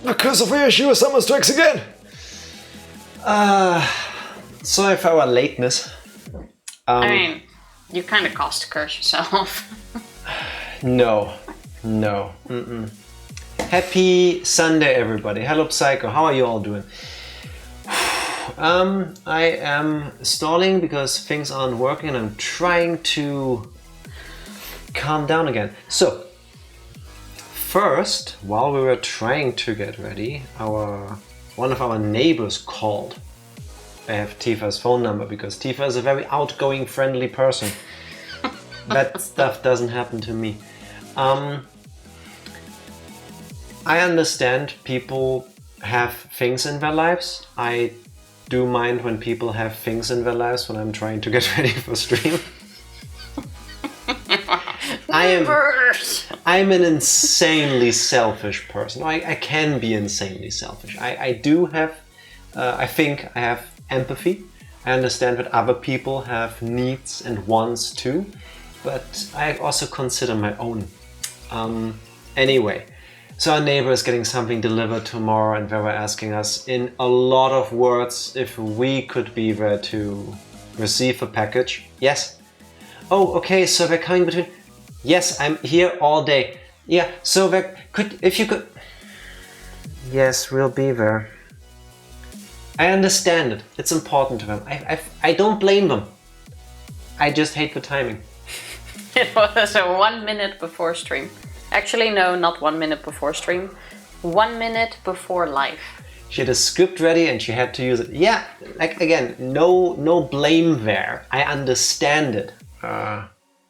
Because of oyashiro-sama strikes again! Sorry for our lateness. I mean, you kind of caused the curse yourself. No. Happy Sunday, everybody. Hello, Psycho. How are you all doing? I am stalling because things aren't working and I'm trying to calm down again. So, first, while we were trying to get ready, one of our neighbors called. I have Tifa's phone number because Tifa is a very outgoing, friendly person. That stuff doesn't happen to me. I understand people have things in their lives. I do mind when people have things in their lives when I'm trying to get ready for stream. I'm an insanely selfish person. I can be insanely selfish. I do have, I think I have empathy. I understand that other people have needs and wants too, but I also consider my own. Anyway, so our neighbor is getting something delivered tomorrow and they were asking us in a lot of words if we could be there to receive a package. Yes. Oh, okay, so they're coming between... Yes, I'm here all day. Yeah, so if you could... Yes, we'll be there. I understand it. It's important to them. I don't blame them. I just hate the timing. It was 1 minute before stream. Actually, no, not 1 minute before stream. 1 minute before live. She had a script ready and she had to use it. Yeah, like again, no blame there. I understand it.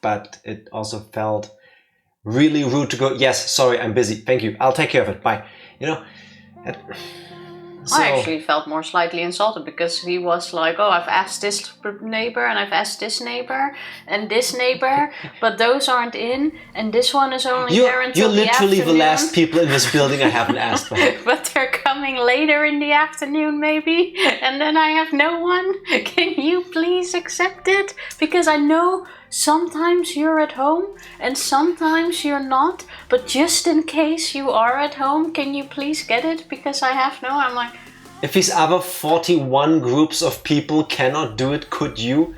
But it also felt really rude to go, yes, sorry, I'm busy. Thank you. I'll take care of it. Bye. You know, so, I actually felt more slightly insulted because he was like, oh, I've asked this neighbor and I've asked this neighbor and this neighbor, but those aren't in and this one is only there until the afternoon. You're literally the last people in this building I haven't asked for. But they're coming later in the afternoon maybe and then I have no one. Can you please accept it? Because I know sometimes you're at home and sometimes you're not, but just in case you are at home, can you please get it? Because I have no, I'm like... If these other 41 groups of people cannot do it, could you?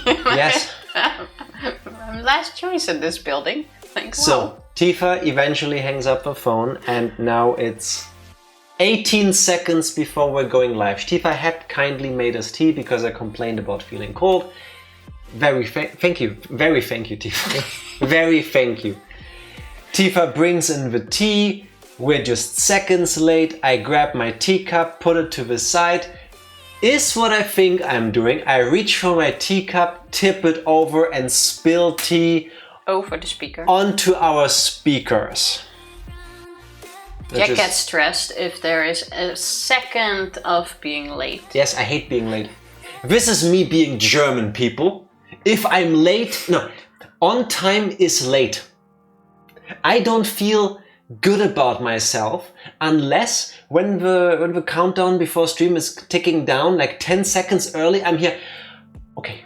Yes. I'm last choice in this building. Like, so, Tifa eventually hangs up the phone and now it's 18 seconds before we're going live. Tifa had kindly made us tea because I complained about feeling cold. Thank you. Very thank you, Tifa. Very thank you. Tifa brings in the tea. We're just seconds late. I grab my teacup, put it to the side. Is what I think I'm doing. I reach for my teacup, tip it over and spill tea over the speaker onto our speakers. Jack gets stressed if there is a second of being late. Yes, I hate being late. This is me being German, people. If I'm late, no, on time is late. I don't feel good about myself unless when the countdown before stream is ticking down like 10 seconds early, I'm here. Okay.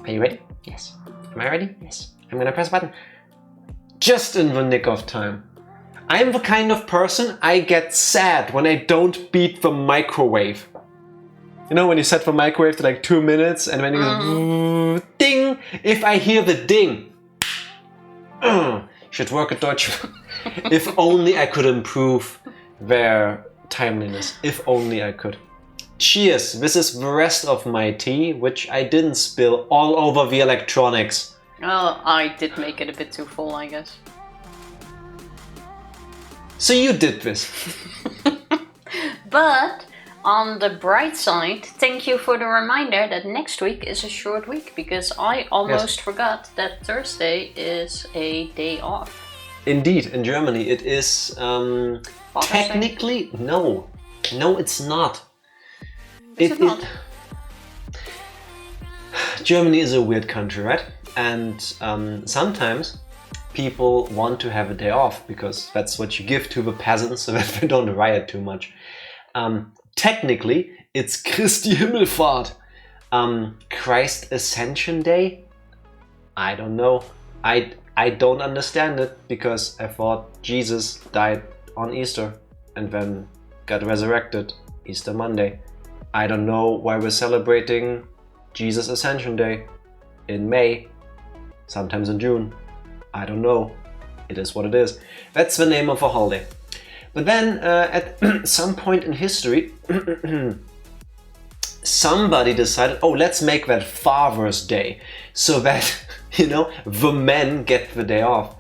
Are you ready? Yes. Am I ready? Yes. I'm gonna press a button. Just in the nick of time. I'm the kind of person I get sad when I don't beat the microwave. You know when you set the microwave to like 2 minutes and when you go ding, if I hear the ding, should work at Deutsch. If only I could improve their timeliness. If only I could. Cheers, this is the rest of my tea, which I didn't spill all over the electronics. Well, I did make it a bit too full, I guess. So you did this. But on the bright side, thank you for the reminder that next week is a short week because I almost forgot that Thursday is a day off. Indeed, in Germany it is technically no, it's not. Is it not? Germany is a weird country, right? And sometimes people want to have a day off because that's what you give to the peasants so that they don't riot too much. Technically, it's Christi Himmelfahrt. Christ Ascension Day? I don't know. I don't understand it because I thought Jesus died on Easter and then got resurrected Easter Monday. I don't know why we're celebrating Jesus Ascension Day in May, sometimes in June. I don't know. It is what it is. That's the name of a holiday. But then at some point in history, somebody decided, oh, let's make that Father's Day so that, the men get the day off.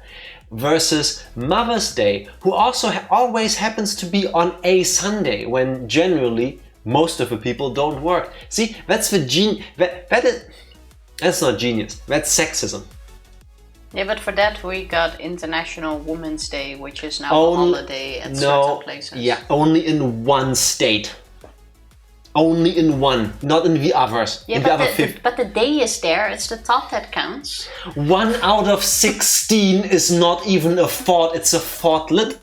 Versus Mother's Day, who also always happens to be on a Sunday when generally most of the people don't work. See, that's the that's not genius, that's sexism. Yeah, but for that we got International Women's Day, which is now a holiday at certain places. Yeah, only in one state. Only in one, not in the others. Yeah, in the other 50. But the day is there, it's the thought that counts. 1 out of 16 is not even a thought, it's a thoughtlet.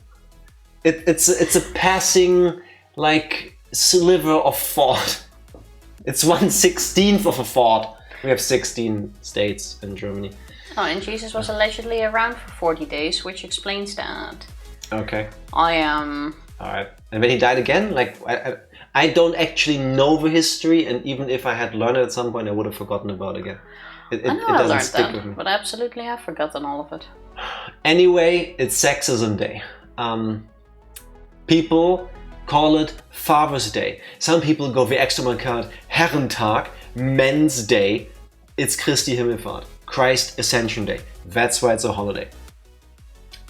It's a passing, sliver of thought. It's 1/16 of a thought. We have 16 states in Germany. Oh, and Jesus was allegedly around for 40 days, which explains that. Okay. Alright. And then he died again? I don't actually know the history, and even if I had learned it at some point, I would have forgotten about it again. It doesn't stick with me. But I absolutely have forgotten all of it. Anyway, it's Sexism Day. People call it Father's Day. Some people go the extra mile, call it Herrentag, Men's Day. It's Christi Himmelfahrt, Christ Ascension Day. That's why it's a holiday.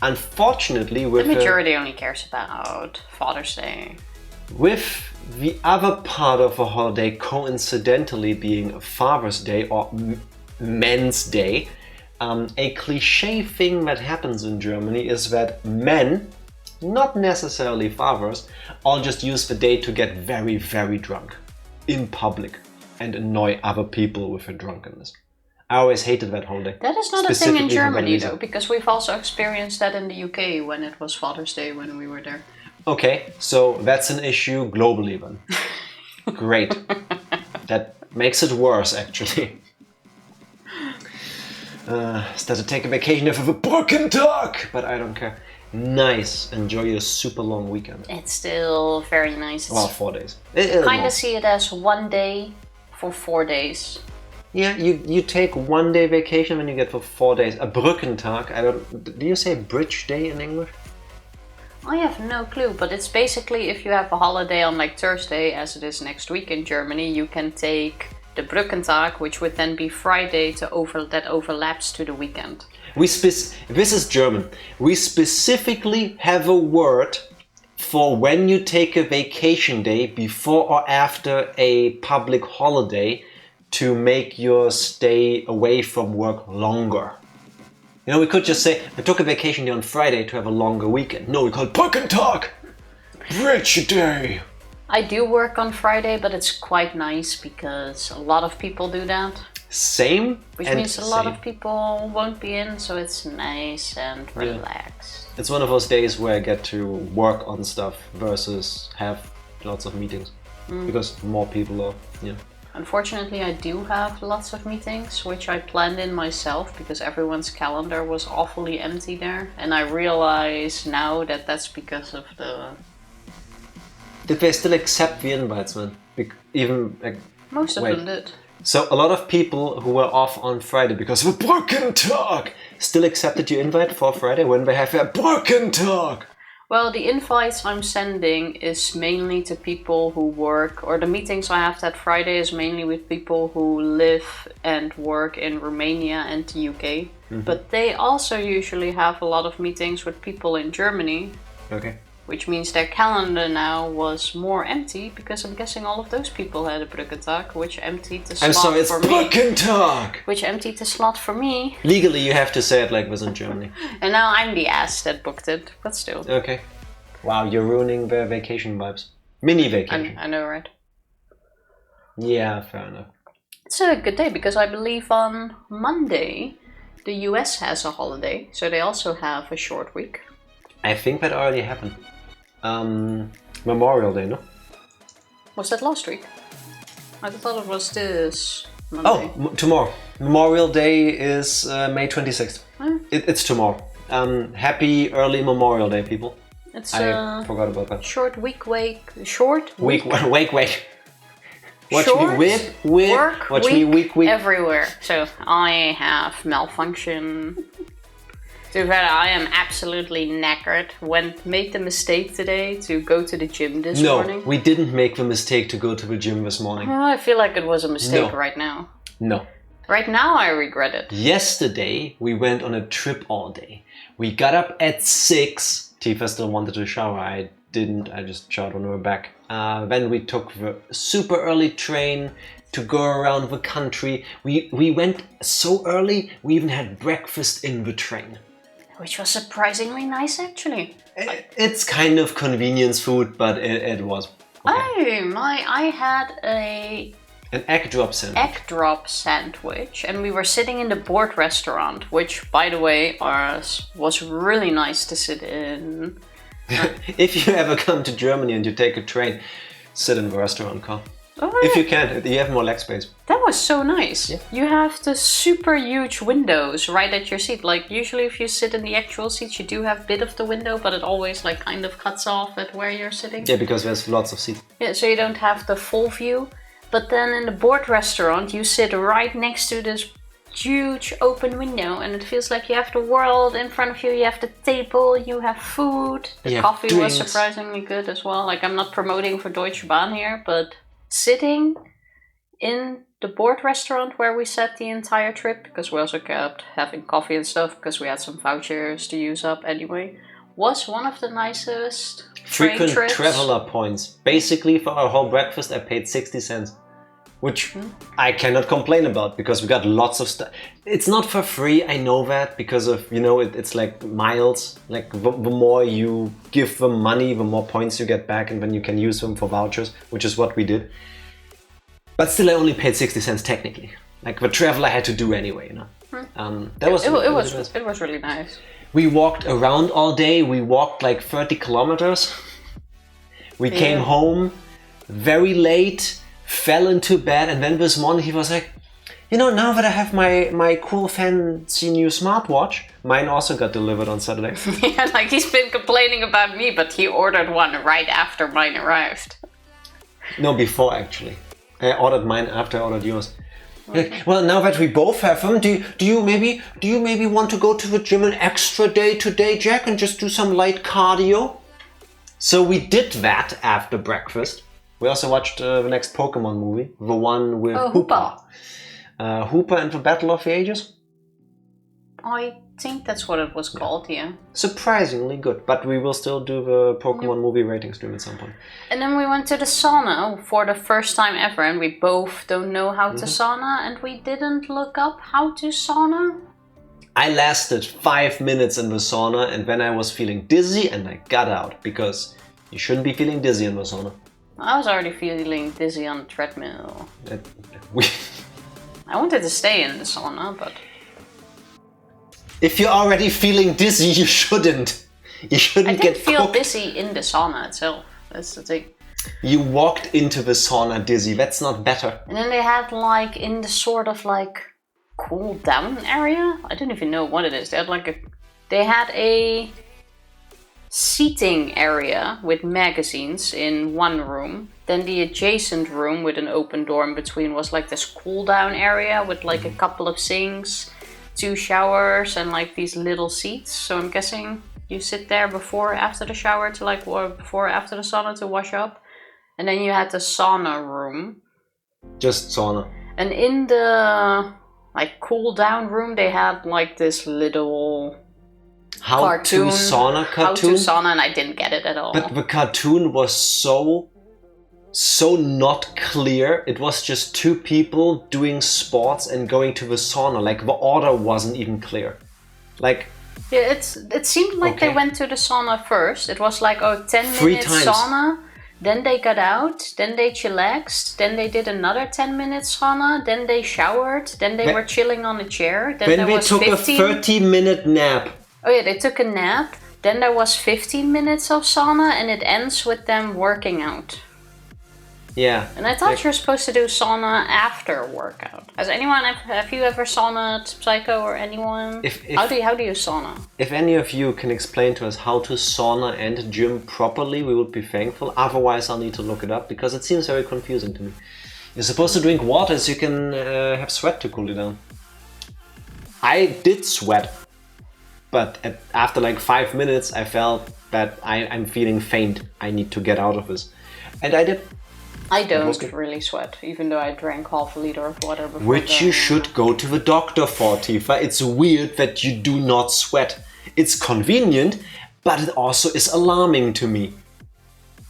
Unfortunately, the majority only cares about Father's Day. With the other part of a holiday coincidentally being Father's Day or Men's Day, a cliche thing that happens in Germany is that men, not necessarily fathers, all just use the day to get very, very drunk in public and annoy other people with their drunkenness. I always hated that holiday. That is not a thing in Germany though, because we've also experienced that in the UK when it was Father's Day when we were there. Okay, so that's an issue globally then. Great. That makes it worse, actually. Start to take a vacation for the Brückentag, but I don't care. Nice. Enjoy your super long weekend. It's still very nice. Well, 4 days. Kind of see it as 1 day for 4 days. Yeah, you take 1 day vacation when you get for 4 days. A Brückentag. Do you say Bridge Day in English? I have no clue, but it's basically if you have a holiday on Thursday, as it is next week in Germany, you can take the Brückentag, which would then be Friday that overlaps to the weekend. This is German. We specifically have a word for when you take a vacation day before or after a public holiday to make your stay away from work longer. We could just say, I took a vacation day on Friday to have a longer weekend. No, we call it Brückentag! Bridge Day! I do work on Friday, but it's quite nice because a lot of people do that. Same. Which means a lot of people won't be in, so it's nice and relaxed. It's one of those days where I get to work on stuff versus have lots of meetings. Because more people are, Unfortunately, I do have lots of meetings, which I planned in myself because everyone's calendar was awfully empty there. And I realize now that that's because of the... Did they still accept the invites, man? Most of them did. So a lot of people who were off on Friday because of a Brückentag still accepted your invite for Friday when they have a Brückentag. Well, the invites I'm sending is mainly to people who work, or the meetings I have that Friday is mainly with people who live and work in Romania and the UK. Mm-hmm. But they also usually have a lot of meetings with people in Germany. Okay. Which means their calendar now was more empty because I'm guessing all of those people had a Brückentag, which emptied the slot for me. I'm sorry, it's Brückentag! Which emptied the slot for me. Legally, you have to say it like this in Germany. And now I'm the ass that booked it, but still. Okay. Wow, you're ruining the vacation vibes. Mini vacation. I know, right? Yeah, fair enough. It's a good day because I believe on Monday the US has a holiday, so they also have a short week. I think that already happened. Memorial Day, no? Was that last week? I thought it was this Monday. Oh, tomorrow. Memorial Day is May 26th. It's tomorrow. Happy early Memorial Day, people. It's I forgot about that. short week wake. Short Week. Wait. Watch Short me whip. work Watch week me week. everywhere. So I have malfunction. To be fair, I am absolutely knackered. Made the mistake today to go to the gym this morning. No, we didn't make the mistake to go to the gym this morning. I feel like it was a mistake No. right now. No. Right now I regret it. Yesterday, we went on a trip all day. We got up at 6. Tifa still wanted to shower. I didn't. I just showered on her back. Then we took the super early train to go around the country. We went so early, we even had breakfast in the train. Which was surprisingly nice, actually. It's kind of convenience food, but it was okay. I had An egg drop sandwich. egg drop sandwich, and we were sitting in the board restaurant, which, by the way, was really nice to sit in. If you ever come to Germany and you take a train, sit in the restaurant car. Oh, If yeah. you can, you have more leg space. That was so nice. Yeah. You have the super huge windows right at your seat. Like usually if you sit in the actual seats, you do have a bit of the window, but it always like kind of cuts off at where you're sitting. Yeah, because there's lots of seats. Yeah, so you don't have the full view. But then in the board restaurant, you sit right next to this huge open window, and it feels like you have the world in front of you. You have the table, you have food. The You have coffee drinks. was surprisingly good as well. Like I'm not promoting for Deutsche Bahn here, but sitting in the board restaurant where we sat the entire trip, because we also kept having coffee and stuff because we had some vouchers to use up anyway, was one of the nicest train Frequent trips. traveler points. Basically, for our whole breakfast, I paid 60 cents. Which I cannot complain about because we got lots of stuff. It's not for free, I know that, because of, it's like miles. Like the more you give them money, the more points you get back, and then you can use them for vouchers, which is what we did. But still, I only paid 60 cents technically. Like the travel I had to do anyway, That was It was really nice. We walked around all day. We walked like 30 kilometers. We came home very late, fell into bed, and then this morning he was like, now that I have my cool fancy new smartwatch, mine also got delivered on Saturday. Yeah, like he's been complaining about me, but he ordered one right after mine arrived. No, before actually. I ordered mine after I ordered yours. Like, well, now that we both have them, do you maybe want to go to the gym an extra day today, Jack, and just do some light cardio? So we did that after breakfast. We also watched the next Pokemon movie, the one with Hoopa. Hoopa and the Battle of the Ages. I think that's what it was called, yeah. Surprisingly good, but we will still do the Pokemon movie rating stream at some point. And then we went to the sauna for the first time ever, and we both don't know how to sauna, and we didn't look up how to sauna. I lasted 5 minutes in the sauna, and then I was feeling dizzy, and I got out, because you shouldn't be feeling dizzy in the sauna. I was already feeling dizzy on the treadmill. I wanted to stay in the sauna, but... If you're already feeling dizzy, you shouldn't. You shouldn't get I didn't feel cooked. dizzy in the sauna itself. That's the thing. You walked into the sauna dizzy. That's not better. And then they had like in the sort of like cool down area. I don't even know what it is. They had a seating area with magazines in one room. Then the adjacent room with an open door in between was like this cool down area with like a couple of sinks, 2 showers, and like these little seats. So I'm guessing you sit there before or after the shower to like, or before or after the sauna to wash up. And then you had the sauna room. Just sauna. And in the like cool down room, they had like this little cartoon. Sauna cartoon? How to sauna, and I didn't get it at all. But the cartoon was so not clear. It was just 2 people doing sports and going to the sauna. Like the order wasn't even clear. Like... Yeah, it seemed like they went to the sauna first. It was like 10 3 minutes times. sauna. Then they got out, then they chillaxed, then they did another 10 minutes sauna, then they showered, then they were chilling on a chair. Then there we was took 15... a 30-minute nap. Oh yeah, they took a nap. Then there was 15 minutes of sauna, and it ends with them working out. Yeah. And I thought you're supposed to do sauna after workout. Have you ever saunaed, Psycho, or anyone? How do you sauna? If any of you can explain to us how to sauna and gym properly, we would be thankful. Otherwise, I'll need to look it up because it seems very confusing to me. You're supposed to drink water so you can have sweat to cool you down. I did sweat, but after like 5 minutes, I felt that I'm feeling faint. I need to get out of this. And I did. I don't really sweat, even though I drank half a liter of water before. Which you should go to the doctor for, Tifa. It's weird that you do not sweat. It's convenient, but it also is alarming to me.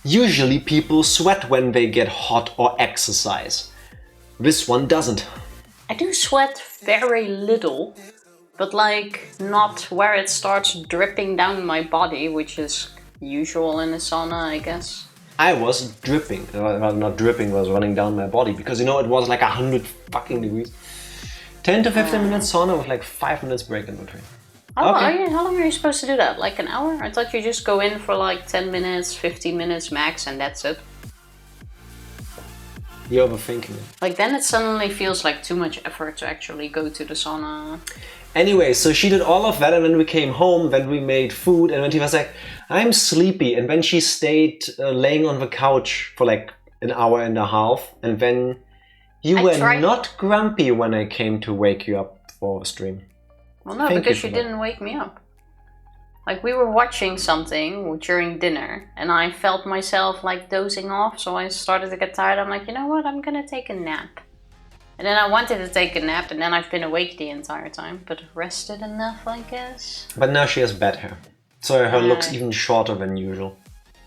Usually people sweat when they get hot or exercise. This one doesn't. I do sweat very little, but like not where it starts dripping down my body, which is usual in a sauna, I guess. I was dripping. Well, not dripping, was running down my body because it was like 100 fucking degrees. 10 to 15 minutes sauna with like 5 minutes break in between. How long are you supposed to do that? Like an hour? I thought you just go in for like 10 minutes, 15 minutes max, and that's it. You're overthinking it. Like then it suddenly feels like too much effort to actually go to the sauna. Anyway, so she did all of that, and then we came home, then we made food, and then she was like, I'm sleepy. And then she stayed laying on the couch for like an hour and a half, and then you were not grumpy when I came to wake you up for the stream. Well, no, because you didn't wake me up. Like we were watching something during dinner, and I felt myself like dozing off, so I started to get tired. I'm like, you know what, I'm gonna take a nap. And then I wanted to take a nap, and then I've been awake the entire time, but rested enough, I guess. But now she has bad hair, so her looks even shorter than usual.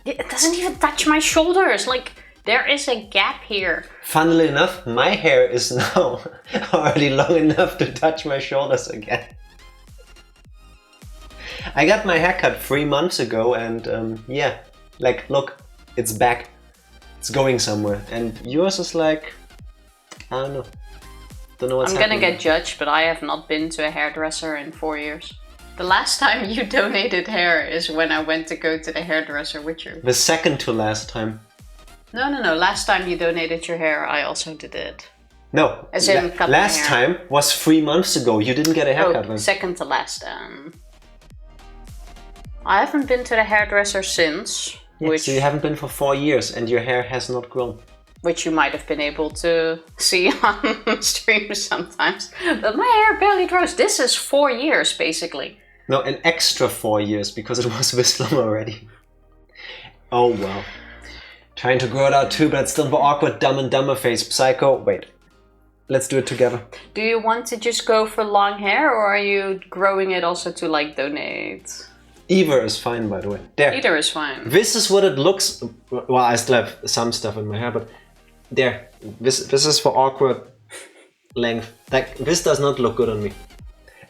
It doesn't even touch my shoulders, like there is a gap here. Funnily enough, my hair is now already long enough to touch my shoulders again. I got my haircut 3 months ago, and yeah, like look, it's back. It's going somewhere, and yours is like, I don't know. Don't know what's happening. I'm gonna get judged, but I have not been to a hairdresser in 4 years. The last time you donated hair is when I went to go to the hairdresser with you. The second to last time. No. Last time you donated your hair, I also did it. No. As in cut last my hair. time was 3 months ago. You didn't get a haircut. Oh, second to last. I haven't been to the hairdresser since. Yeah, so you haven't been for 4 years, and your hair has not grown. Which you might have been able to see on stream sometimes. But my hair barely grows. This is 4 years, basically. No, an extra 4 years, because it was this long already. Oh, well. Trying to grow it out too, but it's still the awkward Dumb and Dumber face. Psycho, wait. Let's do it together. Do you want to just go for long hair, or are you growing it also to, like, donate? Either is fine, by the way. There. Either is fine. This is what it looks... Well, I still have some stuff in my hair, but... There. This is for awkward length. Like, this does not look good on me.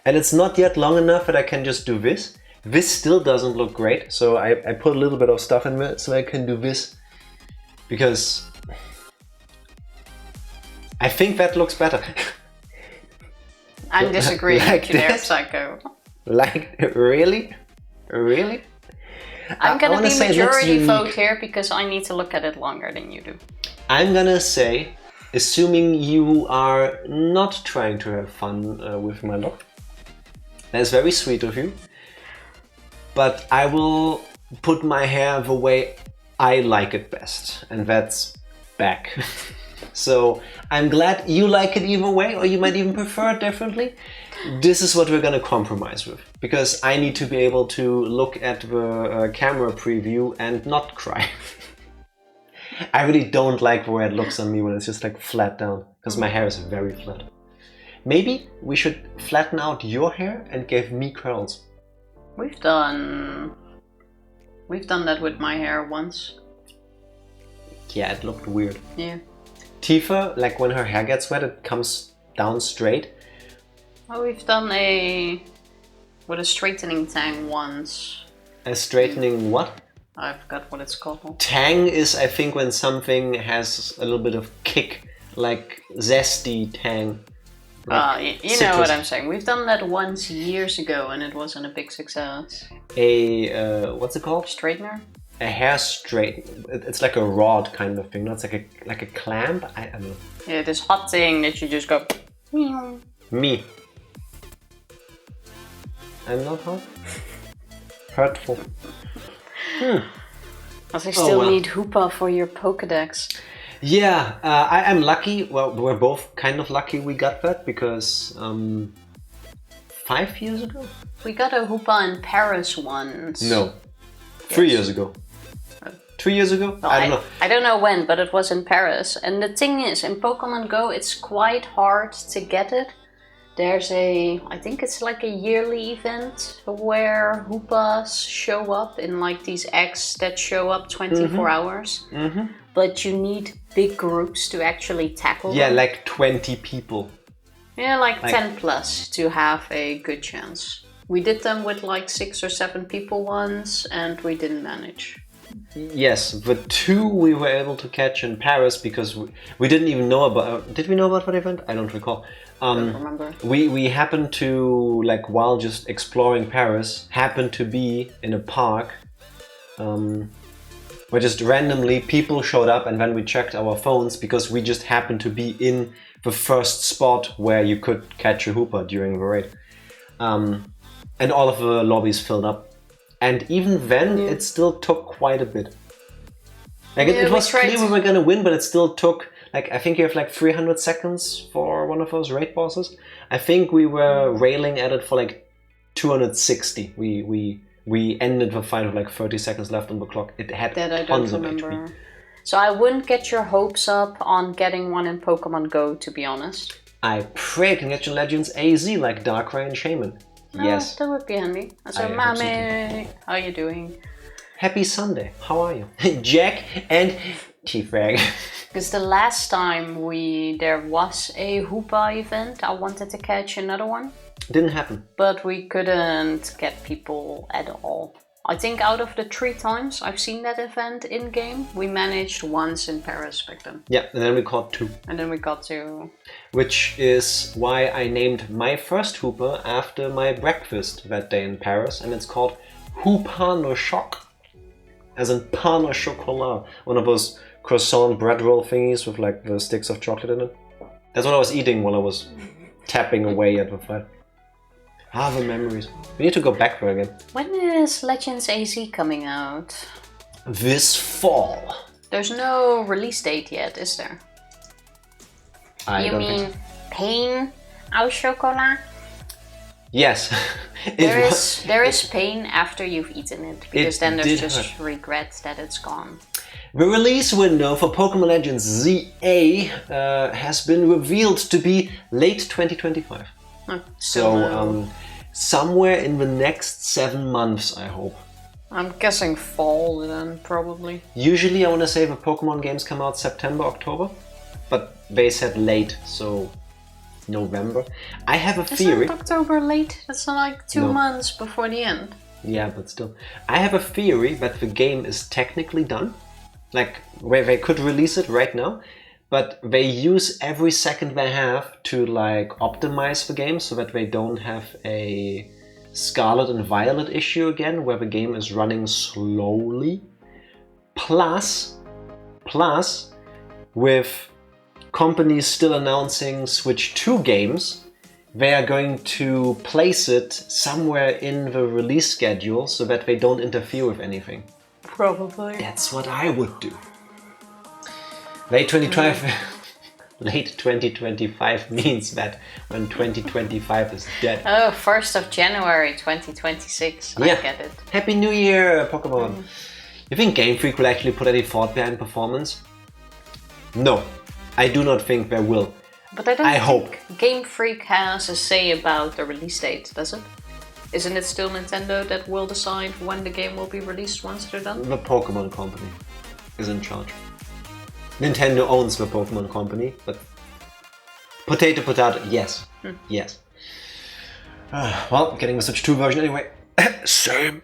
And it's not yet long enough that I can just do this. This still doesn't look great, so I put a little bit of stuff in there so I can do this. Because... I think that looks better. I'm disagreeing like with you there, this? Psycho. Like, really? Really? I'm gonna be say majority vote here because I need to look at it longer than you do. I'm gonna say, assuming you are not trying to have fun with my look, that's very sweet of you, but I will put my hair the way I like it best, and that's back. So I'm glad you like it either way, or you might even prefer it differently. This is what we're gonna compromise with, because I need to be able to look at the camera preview and not cry. I really don't like the way it looks on me when it's just like flat down, because my hair is very flat. Maybe we should flatten out your hair and give me curls. We've done that with my hair once. Yeah, it looked weird. Yeah. Tifa, like when her hair gets wet, it comes down straight. Oh, we've done with a straightening tang once. A straightening what? I forgot what it's called. Tang is, I think, when something has a little bit of kick, like zesty tang. Like you know what I'm saying. We've done that once years ago, and it wasn't a big success. What's it called? Straightener? a hair straight. It's like a rod kind of thing. No, it's like a clamp. I don't know. Yeah, this hot thing that you just go. Me. I'm not hot. Hurtful. Because I still need Hoopa for your Pokedex. Yeah, I'm lucky. Well, we're both kind of lucky we got that because 5 years ago? We got a Hoopa in Paris once. No. 3 years ago. 2 years ago? Well, I don't know. I don't know when, but it was in Paris. And the thing is, in Pokemon Go, it's quite hard to get it. There's I think it's like a yearly event where Hoopas show up in like these eggs that show up 24 hours. Mm-hmm. But you need big groups to actually tackle them. Yeah, like 20 people. Yeah, like 10 plus to have a good chance. We did them with like 6 or 7 people once and we didn't manage. Yes, but 2 we were able to catch in Paris because we didn't even know about... Did we know about that event? I don't recall. I don't remember. We happened to, like, while just exploring Paris, happened to be in a park where just randomly people showed up, and then we checked our phones because we just happened to be in the first spot where you could catch a Hoopa during the raid. And all of the lobbies filled up. And even then, it still took quite a bit. Like, it was clear we were gonna win, but it still took... Like, I think you have like 300 seconds for one of those raid bosses. I think we were railing at it for like 260. We ended the fight with like 30 seconds left on the clock. It had tons of HP. So I wouldn't get your hopes up on getting one in Pokemon Go, to be honest. I pray I can get your Legends AZ like Darkrai and Shaman. Yes. That would be handy. So, Mami, how are you doing? Happy Sunday. How are you? Jack and T-Frag. Because the last time there was a Hoopa event, I wanted to catch another one. Didn't happen. But we couldn't get people at all. I think out of the 3 times I've seen that event in-game, we managed once in Paris back then. Yeah, and then we caught 2. And then we got to... Which is why I named my first Hoopa after my breakfast that day in Paris, and it's called Hoopa no Choc. As in pain au chocolat. One of those croissant bread roll thingies with like the sticks of chocolate in it. That's what I was eating while I was tapping away at the fight. Ah, the memories. We need to go back there again. When is Legends AZ coming out? This fall. There's no release date yet, is there? I don't think so. Pain au chocolat? Yes. There is pain after you've eaten it, because then there's just regret that it's gone. The release window for Pokemon Legends ZA has been revealed to be late 2025. So somewhere in the next 7 months, I hope. I'm guessing fall then, probably. Usually I want to say the Pokemon games come out September, October, but they said late, so November. I have a theory. Isn't October late? That's like 2 months before the end. Yeah, but still. I have a theory that the game is technically done. Like, where they could release it right now, but they use every second they have to like optimize the game so that they don't have a Scarlet and Violet issue again where the game is running slowly. Plus, with companies still announcing Switch 2 games, they are going to place it somewhere in the release schedule so that they don't interfere with anything. Probably. That's what I would do. Late 2025 means that when 2025 is dead. Oh, 1st of January 2026. I get it. Happy New Year, Pokemon. You think Game Freak will actually put any thought behind performance? No, I do not think they will. But I don't think Game Freak has a say about the release date, does it? Isn't it still Nintendo that will decide when the game will be released once they're done? The Pokemon Company is in charge. Nintendo owns the Pokemon Company, but potato, yes. Yes. Well, getting the Switch 2 version anyway. Same.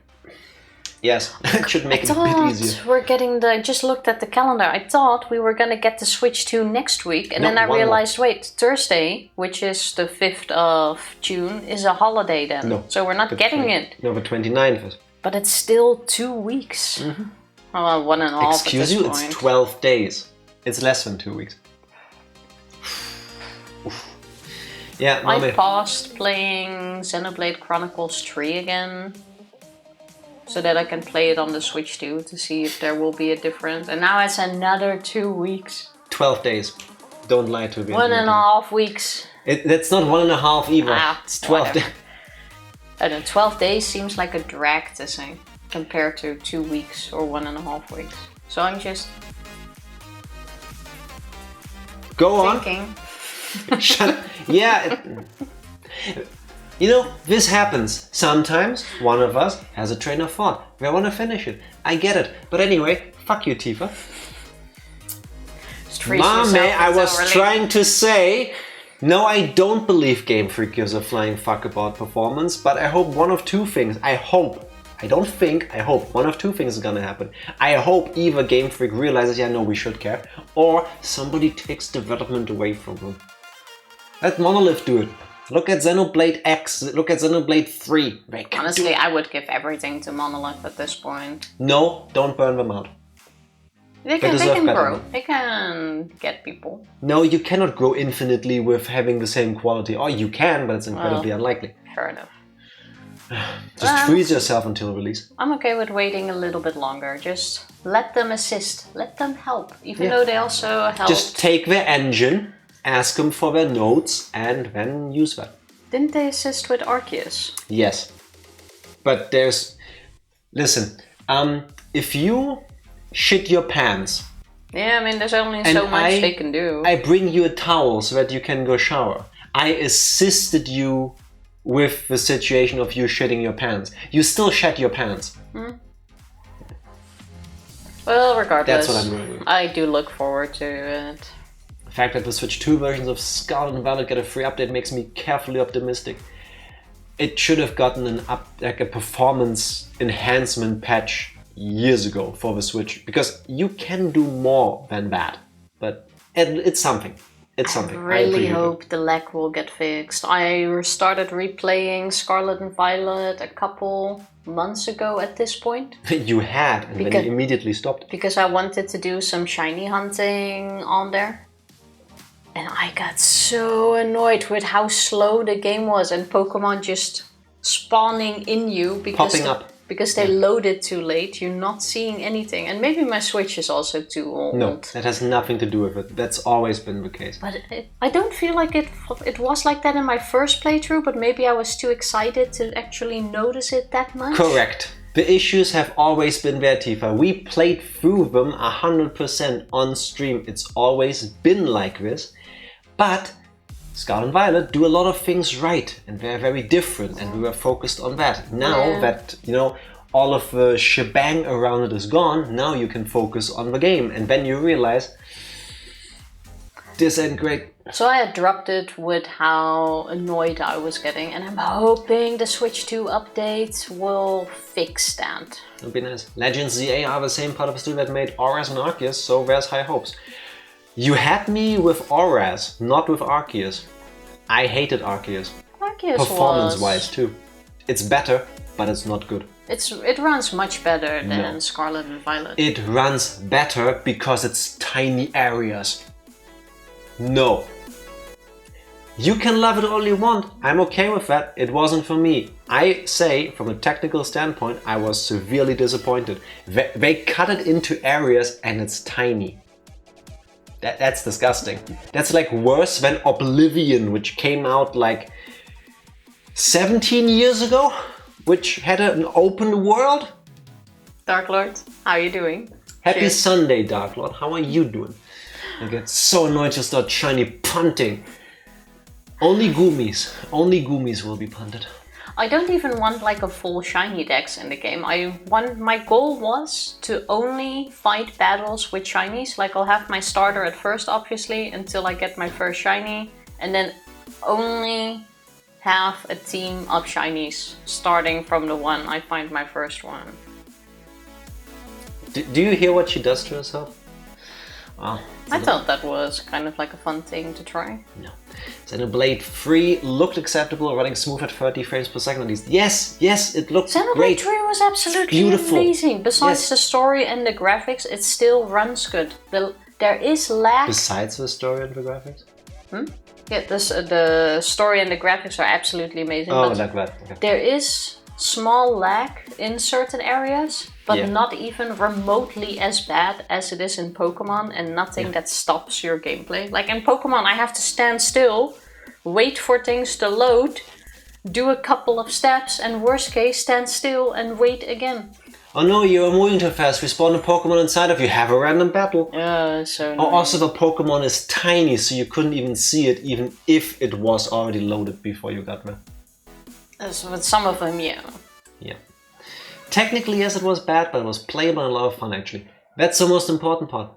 Yes, it should make it a bit easier. We're getting I just looked at the calendar. I thought we were gonna get the Switch 2 next week, and then I realized, wait, Thursday, which is the 5th of June, is a holiday then. No. So we're not getting it. No, the 29th is. But it's still 2 weeks. Well, 1.5 Excuse at this you, point. it's 12 days. It's less than 2 weeks. Yeah, I paused playing Xenoblade Chronicles 3 again, so that I can play it on the Switch too, to see if there will be a difference. And now it's another 2 weeks. 12 days. Don't lie to me. 1.5 weeks. That's not 1.5 either. It's 12 days. I don't know, 12 days seems like a drag to say, compared to 2 weeks or 1.5 weeks. So I'm just thinking. Shut up. Yeah. You know, this happens. Sometimes one of us has a train of thought. We want to finish it. I get it. But anyway, fuck you, Tifa. Mame, I was trying to say, no, I don't believe Game Freak gives a flying fuck about performance, but I hope one of two things. I hope one of two things is gonna happen. I hope either Game Freak realizes, yeah, no, we should care, or somebody takes development away from them. Let Monolith do it. Look at Xenoblade X, look at Xenoblade 3. Honestly, I would give everything to Monolith at this point. No, don't burn them out. They can grow. They can get people. No, you cannot grow infinitely with having the same quality. Or you can, but it's incredibly unlikely. Fair enough. Just freeze yourself until release. I'm okay with waiting a little bit longer. Just let them assist. Let them help. Even though they also help. Just take their engine, ask them for their notes, and then use that. Didn't they assist with Arceus? Yes. But there's... Listen, if you shit your pants... Yeah, I mean, there's only so much they can do. I bring you a towel so that you can go shower. I assisted you with the situation of you shitting your pants. You still shat your pants. Well, regardless, that's what I'm doing. I do look forward to it. The fact that the Switch 2 versions of Scarlet and Violet get a free update makes me carefully optimistic. It should have gotten a performance enhancement patch years ago for the Switch, because you can do more than that. But it's something. It's something. I really hope the lag will get fixed. I started replaying Scarlet and Violet a couple months ago at this point. You had, and then you immediately stopped. Because I wanted to do some shiny hunting on there. And I got so annoyed with how slow the game was and Pokemon just spawning in you because popping up. Because they loaded too late, you're not seeing anything. And maybe my Switch is also too old. No, that has nothing to do with it. That's always been the case. But I don't feel like it was like that in my first playthrough, but maybe I was too excited to actually notice it that much. Correct. The issues have always been there, Tifa. We played through them 100% on stream. It's always been like this. But Scarlet and Violet do a lot of things right, and they're very different, and we were focused on that. Now that, you know, all of the shebang around it is gone, now you can focus on the game, and then you realize this ain't great. So I had dropped it with how annoyed I was getting, and I'm hoping the Switch 2 update will fix that. That'd be nice. Legends ZA are the same part of the studio that made Auras and Arceus, so there's high hopes. You had me with Auras, not with Arceus. I hated Arceus. Arceus performance-wise too. It's better, but it's not good. It runs much better than Scarlet and Violet. It runs better because it's tiny areas. No. You can love it all you want. I'm okay with that. It wasn't for me. I say, from a technical standpoint, I was severely disappointed. They cut it into areas and it's tiny. That's disgusting. That's like worse than Oblivion, which came out like 17 years ago, which had an open world. Dark Lord, how are you doing? Happy Sunday, Dark Lord. How are you doing? I get so annoyed to start shiny punting. Only Goomies will be punted. I don't even want like a full shiny dex in the game. My goal was to only fight battles with shinies. Like I'll have my starter at first, obviously, until I get my first shiny, and then only have a team of shinies starting from the one I find my first one. Do you hear what she does to herself? Wow. I thought that was kind of like a fun thing to try. No. Xenoblade 3 looked acceptable, running smooth at 30 frames per second at least. Yes, it looked great. Xenoblade 3 was absolutely beautiful. amazing. Besides Yes. the story and the graphics, it still runs good. There is lag. Besides the story and the graphics? Yeah, the story and the graphics are absolutely amazing. Oh, but like that. Okay. there is small lag in certain areas, but Yeah. not even remotely as bad as it is in Pokemon, and nothing that stops your gameplay. Like in Pokemon, I have to stand still, wait for things to load, do a couple of steps, and worst case, stand still and wait again. Oh no, you're moving too fast. We spawned a Pokemon inside of you. Have a random battle. So Oh, annoying. also the Pokemon is tiny, so you couldn't even see it, even if it was already loaded before you got there. So with some of them, yeah. Yeah. Technically, yes, it was bad, but it was playable and a lot of fun, actually. That's the most important part.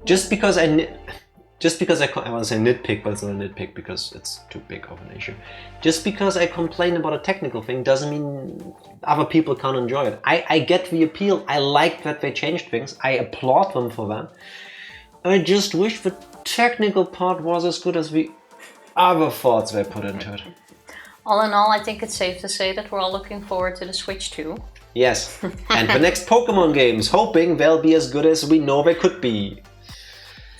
Just because I want to say nitpick, but it's not a nitpick because it's too big of an issue. Just because I complain about a technical thing doesn't mean other people can't enjoy it. I get the appeal. I like that they changed things. I applaud them for that. I just wish the technical part was as good as the other thoughts they put into it. All in all, I think it's safe to say that we're all looking forward to the Switch 2. Yes, and the next Pokemon games, hoping they'll be as good as we know they could be.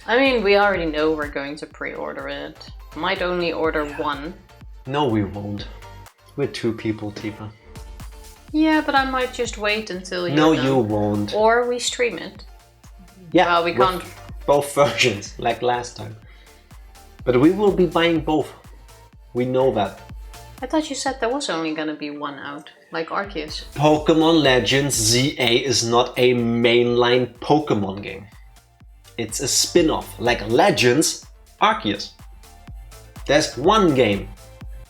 I mean, we already know we're going to pre-order it. Might only order one. No, we won't. We're two people, Tifa. Yeah, but I might just wait until you're No, done. you won't. Or we stream it. Yeah, Well, we with can't. both versions, like last time. But we will be buying both. We know that. I thought you said there was only gonna be one out, like Arceus. Pokemon Legends ZA is not a mainline Pokemon game. It's a spin-off, like Legends Arceus. There's one game.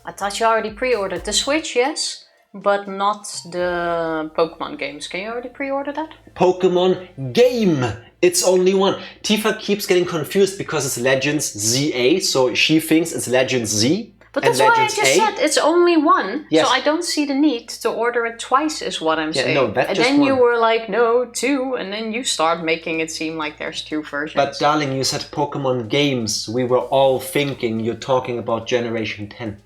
I thought you already pre-ordered the Switch, yes, but not the Pokemon games. Can you already pre-order that? Pokemon game! It's only one. Tifa keeps getting confused because it's Legends ZA, so she thinks it's Legends Z. But and that's why I Legends just A. said it's only one, Yes. so I don't see the need to order it twice is what I'm saying. no, that's and just then you one. were like, no, two, and then you start making it seem like there's two versions. But darling, you said Pokemon games. We were all thinking you're talking about Generation 10.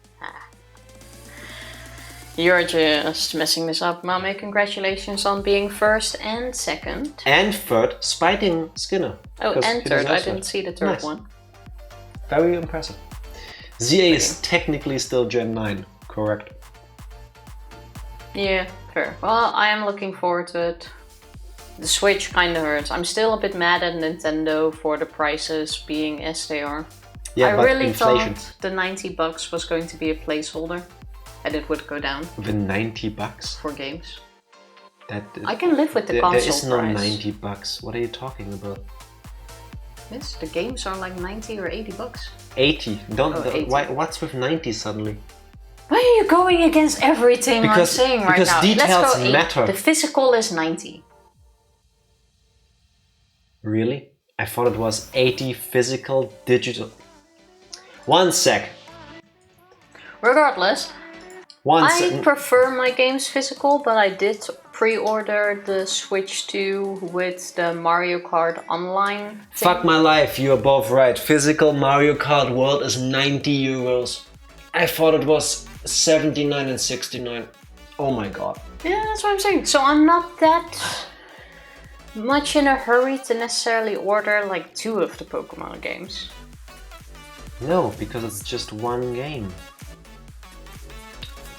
You're just messing this up, Mommy. Congratulations on being first and second. And third, Spiting Skinner. Oh, 'cause and he third. I deserves didn't it. see the third Nice. one. Very impressive. ZA is technically still Gen 9, correct? Yeah, fair. Well, I am looking forward to it. The Switch kind of hurts. I'm still a bit mad at Nintendo for the prices being as they are. Yeah, I but really inflation. thought the $90 was going to be a placeholder and it would go down The $90? for games. That I can live with the there console is no price. $90. What are you talking about? Yes, the games are like 90 or $80. 80. Oh, 80. What's with 90 suddenly? Why are you going against everything I'm Because- saying right because now? details Let's go 80. matter. The physical is 90. Really? I thought it was 80 physical, digital. One sec. Regardless, One I sec. prefer my games physical, but I did pre-order the Switch 2 with the Mario Kart Online thing. Fuck my life, you're both right. Physical Mario Kart World is 90 euros. I thought it was 79 and 69. Oh my god. Yeah, that's what I'm saying. So I'm not that much in a hurry to necessarily order like two of the Pokemon games. No, because it's just one game.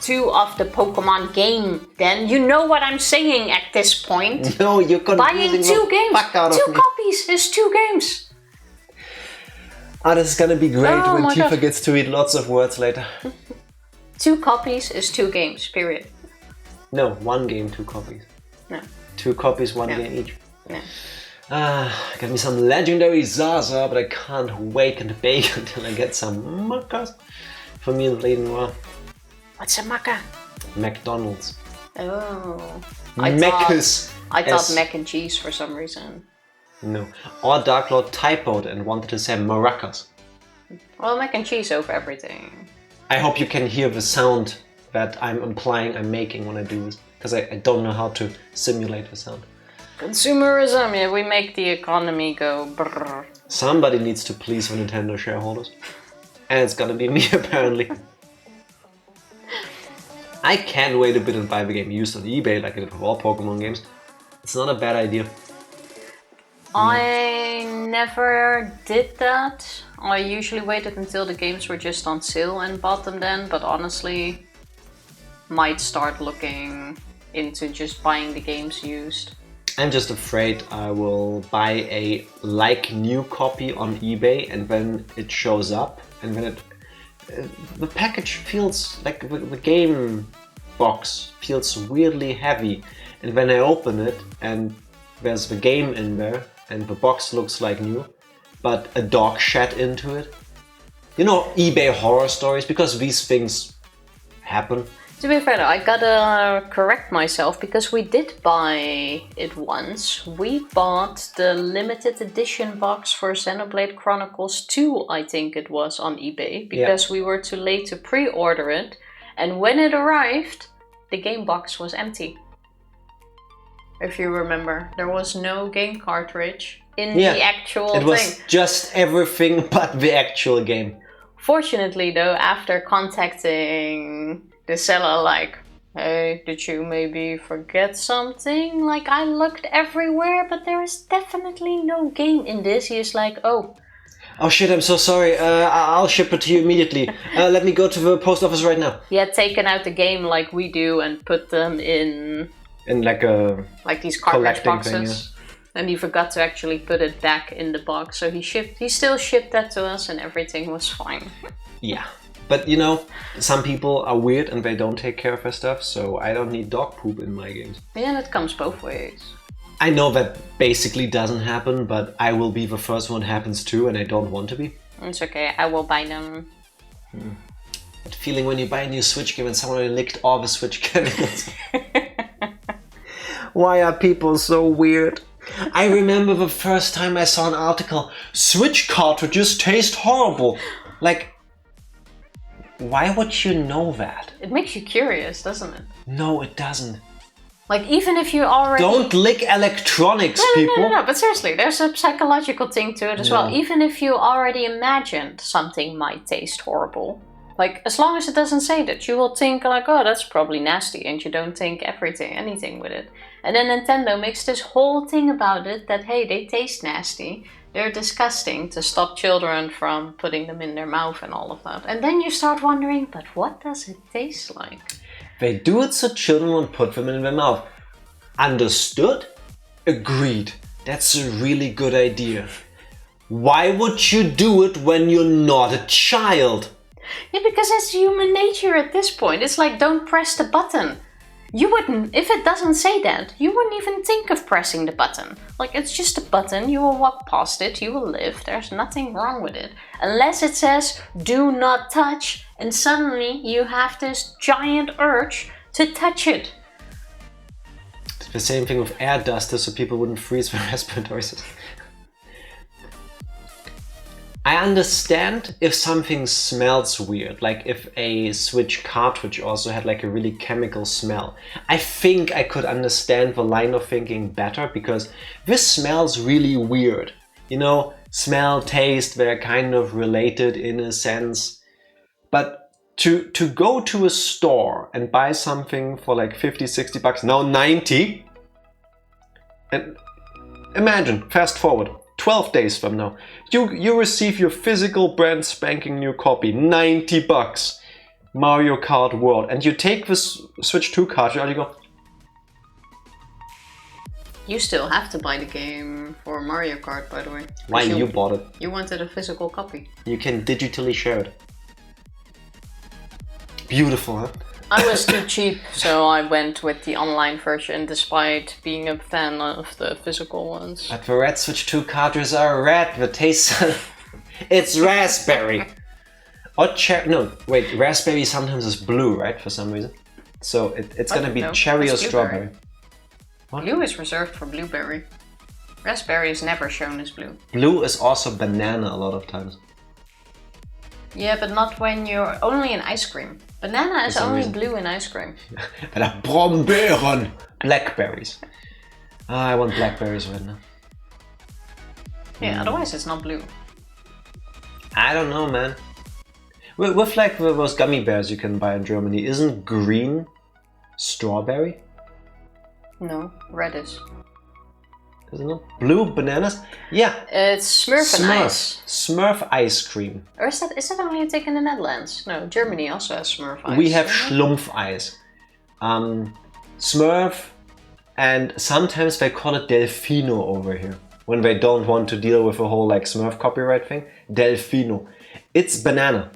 Two of the Pokemon game, then. You know what I'm saying at this point. No, you're Buying confusing two the games. fuck out of Two me. copies is two games. Ah, this is gonna be great Oh when my Tifa God. gets to eat lots of words later. Two copies is two games, period. No, one game, two copies. No. Two copies, one Yeah. game each. Yeah. Ah, get me some legendary Zaza, but I can't wait and bake until I get some muckas for me and Lady Noir. What's a maca? McDonald's. Oh. Mecca's. I thought as- mac and cheese for some reason. No. Or Dark Lord typoed and wanted to say maracas. Well, mac and cheese over everything. I hope you can hear the sound that I'm implying I'm making when I do this, because I don't know how to simulate the sound. Consumerism, yeah, we make the economy go brrr. Somebody needs to please the Nintendo shareholders. And it's gonna be me, apparently. I can wait a bit and buy the game used on eBay, like I did with all Pokemon games. It's not a bad idea. I never did that. I usually waited until the games were just on sale and bought them then, but honestly, might start looking into just buying the games used. I'm just afraid I will buy a new copy on eBay, and when it shows up, and when the package feels like the game box feels weirdly heavy, and when I open it and there's the game in there and the box looks like new, but a dog shat into it. You know, eBay horror stories, because these things happen. To be fair though, I gotta correct myself because we did buy it once. We bought the limited edition box for Xenoblade Chronicles 2, I think it was, on eBay, because we were too late to pre-order it, and when it arrived, the game box was empty. If you remember, there was no game cartridge in the actual thing. It was just everything but the actual game. Fortunately though, after contacting the seller, like, hey, did you maybe forget something? Like, I looked everywhere, but there is definitely no game in this. He is like, oh shit, I'm so sorry, I'll ship it to you immediately. Let me go to the post office right now. He had taken out the game like we do and put them in like these cartridge boxes thing, and he forgot to actually put it back in the box, so he still shipped that to us and everything was fine. Yeah, but you know, some people are weird and they don't take care of their stuff, so I don't need dog poop in my games. Yeah, that comes both ways. I know that basically doesn't happen, but I will be the first one happens too, and I don't want to be. It's okay, I will buy them. That feeling when you buy a new Switch game and someone licked all the Switch chemicals. Why are people so weird? I remember the first time I saw an article, Switch cartridges taste horrible. Like, why would you know that? It makes you curious, doesn't it? No, it doesn't. Like, even if you already... Don't lick electronics, people! No, but seriously, there's a psychological thing to it as well. Even if you already imagined something might taste horrible, like, as long as it doesn't say that, you will think like, oh, that's probably nasty, and you don't think anything with it. And then Nintendo makes this whole thing about it, that, hey, they taste nasty, they're disgusting, to stop children from putting them in their mouth and all of that. And then you start wondering, but what does it taste like? They do it so children won't put them in their mouth. Understood? Agreed. That's a really good idea. Why would you do it when you're not a child? Yeah, because it's human nature at this point. It's like, don't press the button. You wouldn't, if it doesn't say that, you wouldn't even think of pressing the button. Like, it's just a button, you will walk past it, you will live, there's nothing wrong with it. Unless it says, do not touch, and suddenly you have this giant urge to touch it. It's the same thing with air dusters, so people wouldn't freeze their respiratory system. I understand if something smells weird, like if a Switch cartridge also had like a really chemical smell. I think I could understand the line of thinking better, because this smells really weird. You know, smell, taste, they're kind of related in a sense. But to go to a store and buy something for like 50, 60 bucks, now 90, and imagine, fast forward, 12 days from now, you receive your physical brand spanking new copy, 90 bucks, Mario Kart World, and you take this Switch 2 cartridge and you go... You still have to buy the game for Mario Kart, by the way. Why? You bought it. You wanted a physical copy. You can digitally share it. Beautiful, huh? I was too cheap, so I went with the online version, despite being a fan of the physical ones. But the red Switch 2 cartridges are red, the taste... It's raspberry! Or cherry... No, wait, raspberry sometimes is blue, right, for some reason? So it's gonna be cherry or strawberry. What? Blue is reserved for blueberry. Raspberry is never shown as blue. Blue is also banana a lot of times. Yeah, but not when you're only in ice cream. Banana is only blue in ice cream. But Brombeeren! Blackberries. I want blackberries right now. Yeah, otherwise it's not blue. I don't know, man. With like those gummy bears you can buy in Germany, isn't green Strawberry? No, radish. Isn't it? Blue bananas? Yeah. It's Smurf and ice. Smurf ice cream. Or is that only a thing in the Netherlands? No, Germany also has Smurf ice. We have Schlumpf ice. Smurf, and sometimes they call it Delfino over here. When they don't want to deal with a whole like Smurf copyright thing. Delfino. It's banana.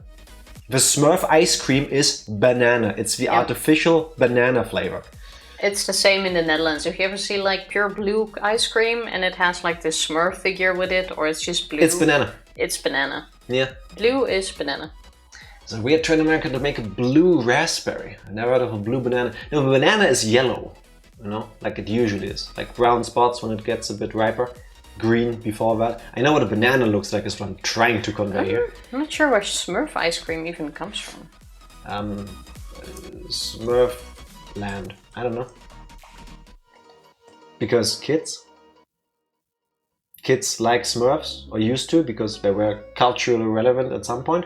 The Smurf ice cream is banana. It's the artificial banana flavor. It's the same in the Netherlands. If you ever see like pure blue ice cream and it has like this Smurf figure with it, or it's just blue. It's banana. It's banana. Yeah. Blue is banana. It's a weird trend in America to make a blue raspberry. I never heard of a blue banana. No, banana is yellow, you know, like it usually is. Like brown spots when it gets a bit riper. Green before that. I know what a banana looks like is what I'm trying to convey here. I'm not sure where Smurf ice cream even comes from. Smurf land. I don't know. Because kids like Smurfs, or used to, because they were culturally relevant at some point,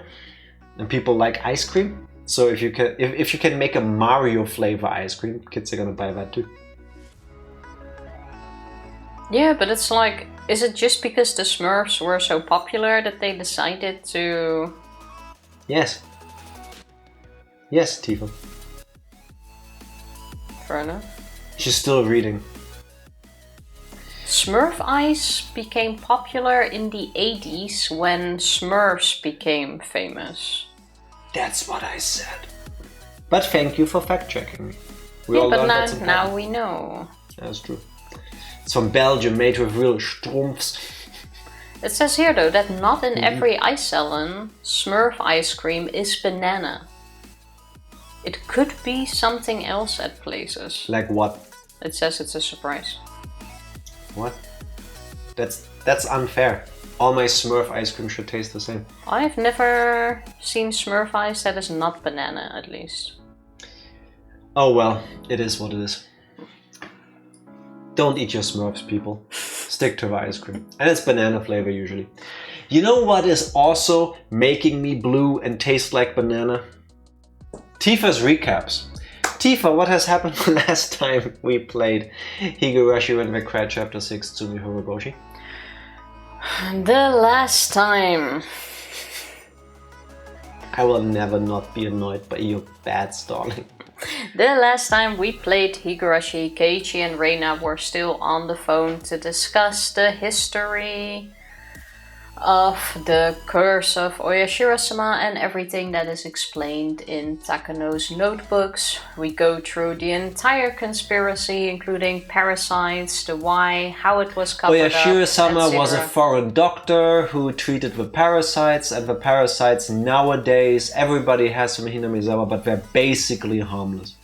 and people like ice cream. So if you can make a Mario flavor ice cream, kids are gonna buy that too. Yeah, but it's like, is it just because the Smurfs were so popular that they decided to... Yes. Yes, Tifa. Fair enough. She's still reading. Smurf ice became popular in the 80s when Smurfs became famous. That's what I said. But thank you for fact-checking me. But now we know. That's true. It's from Belgium, made with real schtroumpfs. It says here though that not in every ice salon Smurf ice cream is banana. It could be something else at places. Like what? It says it's a surprise. What? That's unfair. All my Smurf ice cream should taste the same. I've never seen Smurf ice that is not banana, at least. Oh well, it is what it is. Don't eat your Smurfs, people. Stick to the ice cream. And it's banana flavor usually. You know what is also making me blue and taste like banana? Tifa's recaps. Tifa, what has happened the last time we played Higurashi when we cried Chapter 6 Tsumihoroboshi? The last time. I will never not be annoyed by your bad stalling. The last time we played Higurashi, Keiichi and Reina were still on the phone to discuss the history of the curse of Oyashiro-sama and everything that is explained in Takano's notebooks. We go through the entire conspiracy, including parasites, the why, how it was covered up. Oyashiro-sama was a foreign doctor who treated the parasites, and the parasites nowadays, everybody has them in Hinamizawa, but they're basically harmless.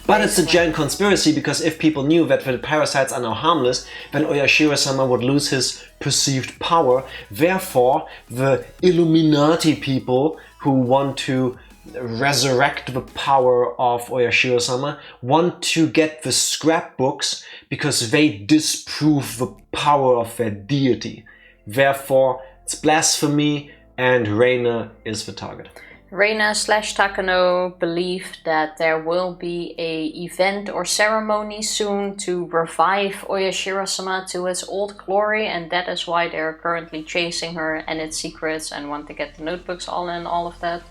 But it's a giant conspiracy, because if people knew that the parasites are now harmless, then Oyashiro-sama would lose his perceived power. Therefore, the Illuminati people who want to resurrect the power of Oyashiro-sama want to get the scrapbooks because they disprove the power of their deity. Therefore, it's blasphemy, and Reina is the target. Reina / Takano believe that there will be a event or ceremony soon to revive Oyashiro-sama to its old glory, and that is why they're currently chasing her and its secrets and want to get the notebooks and all of that.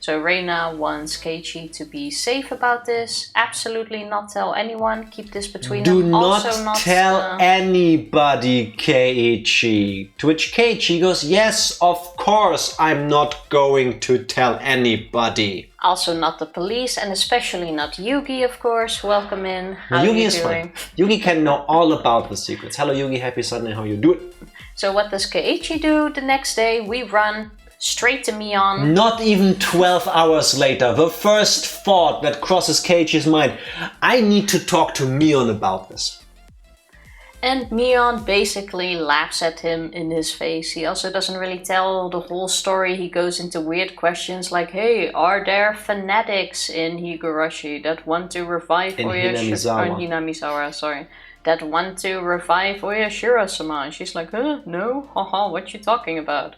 So Reina wants Keiichi to be safe about this, absolutely not tell anyone, keep this between them. Do not tell anybody, Keiichi. To which Keiichi goes, yes, of course I'm not going to tell anybody. Also not the police, and especially not Yugi, of course. Welcome in. How are Yugi you is doing? fine. Yugi can know all about the secrets. Hello Yugi, happy Sunday, how you doing? So what does Keiichi do the next day? We run straight to Mion. Not even 12 hours later, the first thought that crosses Keiichi's mind, I need to talk to Mion about this. And Mion basically laughs at him in his face. He also doesn't really tell the whole story. He goes into weird questions like, hey, are there fanatics in Higurashi that want to revive Hinamizawa, sorry. That want to revive Oyashiro-sama? And she's like, huh, no, haha, what you talking about?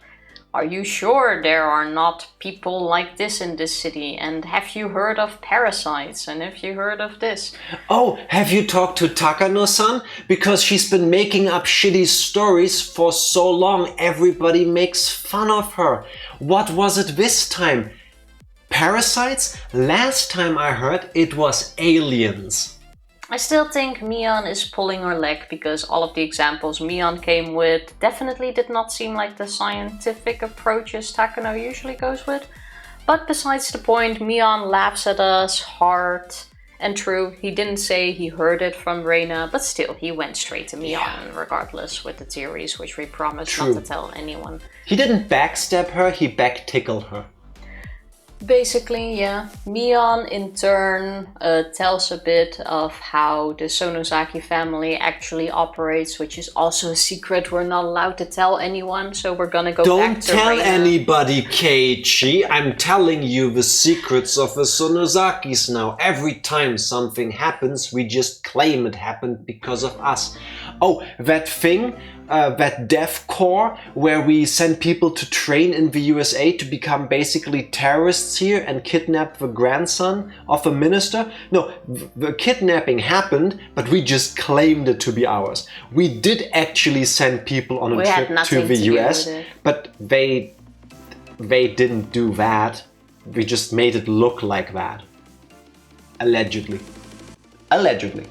are you sure there are not people like this in this city? And have you heard of parasites? And have you heard of this? Oh, have you talked to Takano-san? Because she's been making up shitty stories for so long, everybody makes fun of her. What was it this time? Parasites? Last time I heard it was aliens. I still think Mion is pulling her leg because all of the examples Mion came with definitely did not seem like the scientific approaches Takano usually goes with. But besides the point, Mion laughs at us hard and true. He didn't say he heard it from Reina, but still he went straight to Mion regardless with the theories which we promised not to tell anyone. He didn't backstab her, he back-tickled her. Basically, yeah. Mion, in turn, tells a bit of how the Sonozaki family actually operates, which is also a secret we're not allowed to tell anyone, so we're gonna go back to Don't tell Reina. anybody, Keiichi. I'm telling you the secrets of the Sonozakis now. Every time something happens, we just claim it happened because of us. Oh, that thing, that death corps, where we send people to train in the USA to become basically terrorists here and kidnap the grandson of a minister. No, the kidnapping happened, but we just claimed it to be ours. We did actually send people on a trip to the US, but they didn't do that. We just made it look like that. Allegedly. Allegedly.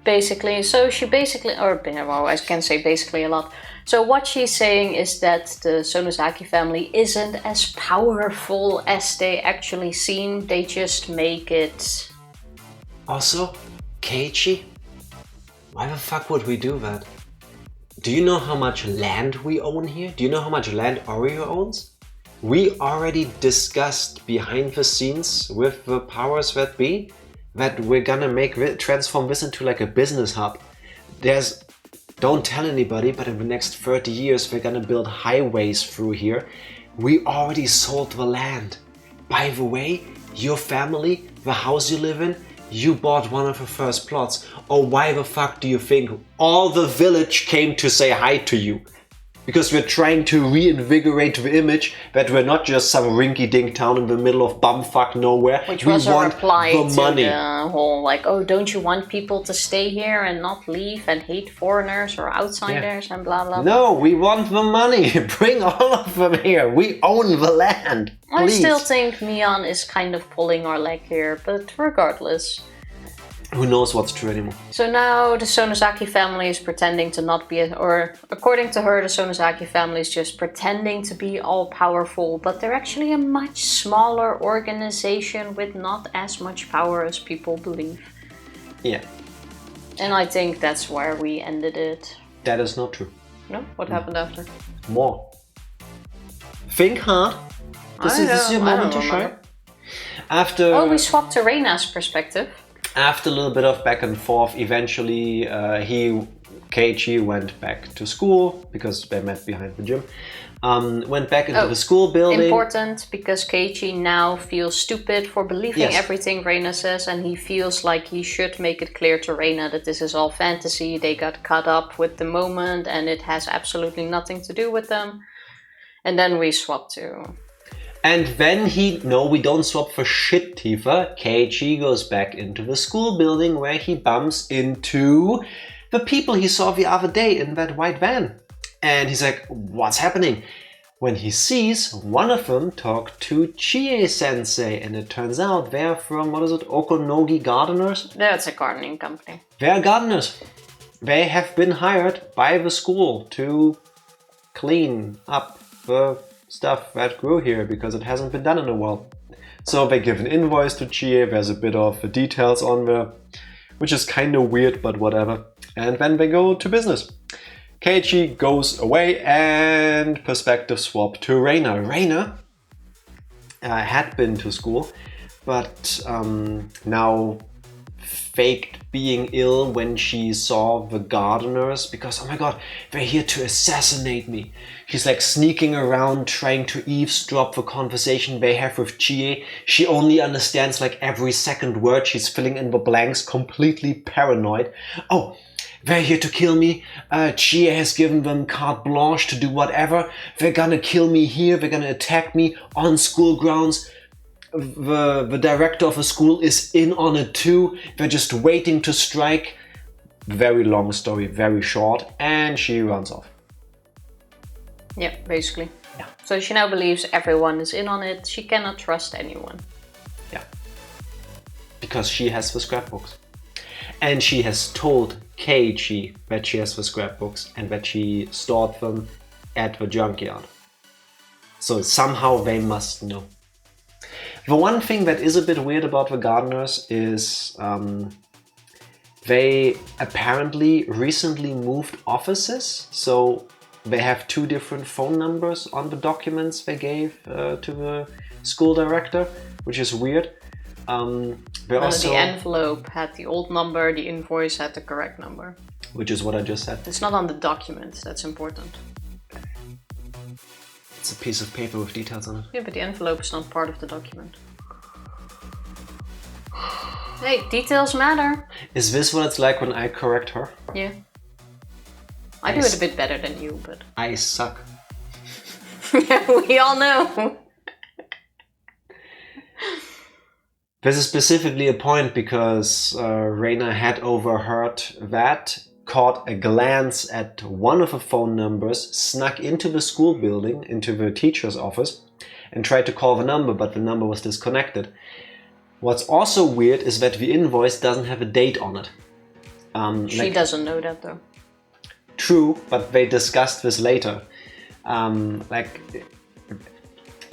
Basically, so she basically, or well, I can say basically a lot. So what she's saying is that the Sonozaki family isn't as powerful as they actually seem. They just make it. Also, Keiichi, why the fuck would we do that? Do you know how much land we own here? Do you know how much land Oreo owns? We already discussed behind the scenes with the powers that be that we're gonna transform this into like a business hub. Don't tell anybody, but in the next 30 years we're gonna build highways through here. We already sold the land. By the way, your family, the house you live in, you bought one of the first plots. Oh, why the fuck do you think all the village came to say hi to you? Because we're trying to reinvigorate the image that we're not just some rinky-dink town in the middle of bumfuck nowhere. Which was a reply to money. The whole like, oh, don't you want people to stay here and not leave and hate foreigners or outsiders and blah blah blah. No, we want the money. Bring all of them here. We own the land. Please. I still think Mion is kind of pulling our leg here, but regardless. Who knows what's true anymore? So now the Sonozaki family is pretending to not be, or according to her, the Sonozaki family is just pretending to be all powerful, but they're actually a much smaller organization with not as much power as people believe. Yeah. And I think that's where we ended it. That is not true. No? What happened after? More. Think hard. This is your moment to shine. After. Oh, we swapped to Reina's perspective. After a little bit of back and forth, eventually Keiichi went back to school because they met behind the gym. Went back into the school building. Important, because Keiichi now feels stupid for believing everything Reina says, and he feels like he should make it clear to Reina that this is all fantasy. They got caught up with the moment and it has absolutely nothing to do with them. And then we swap to... And then we don't swap for shit, Tifa. Keiichi goes back into the school building where he bumps into the people he saw the other day in that white van. And he's like, what's happening? When he sees one of them talk to Chie-sensei, and it turns out they're from, Okonogi Gardeners? That's a gardening company. They're gardeners. They have been hired by the school to clean up the stuff that grew here because it hasn't been done in a while. So they give an invoice to Chie, there's a bit of details on there, which is kind of weird, but whatever. And then they go to business. Keiichi goes away and perspective swap to Reina. Reina had been to school, but now faked being ill when she saw the gardeners because, oh my god, they're here to assassinate me. She's like sneaking around trying to eavesdrop the conversation they have with Chie. She only understands like every second word. She's filling in the blanks, completely paranoid. Oh, they're here to kill me. Chie has given them carte blanche to do whatever. They're gonna kill me here. They're gonna attack me on school grounds. The director of the school is in on it too. They're just waiting to strike. Very long story, very short, and she runs off. Yeah, basically. Yeah. So she now believes everyone is in on it. She cannot trust anyone. Yeah. Because she has the scrapbooks. And she has told Keiichi that she has the scrapbooks and that she stored them at the junkyard. So somehow they must know. The one thing that is a bit weird about the gardeners is they apparently recently moved offices. So they have 2 different phone numbers on the documents they gave to the school director, which is weird. The envelope had the old number, the invoice had the correct number. Which is what I just said. It's not on the documents, that's important. It's a piece of paper with details on it. Yeah, but the envelope is not part of the document. Hey, details matter. Is this what it's like when I correct her? Yeah. I do it a bit better than you, but... I suck. Yeah, we all know. This is specifically a point because Reina had overheard that, caught a glance at one of the phone numbers, snuck into the school building, into the teacher's office, and tried to call the number, but the number was disconnected. What's also weird is that the invoice doesn't have a date on it. She doesn't know that though. True, but they discussed this later.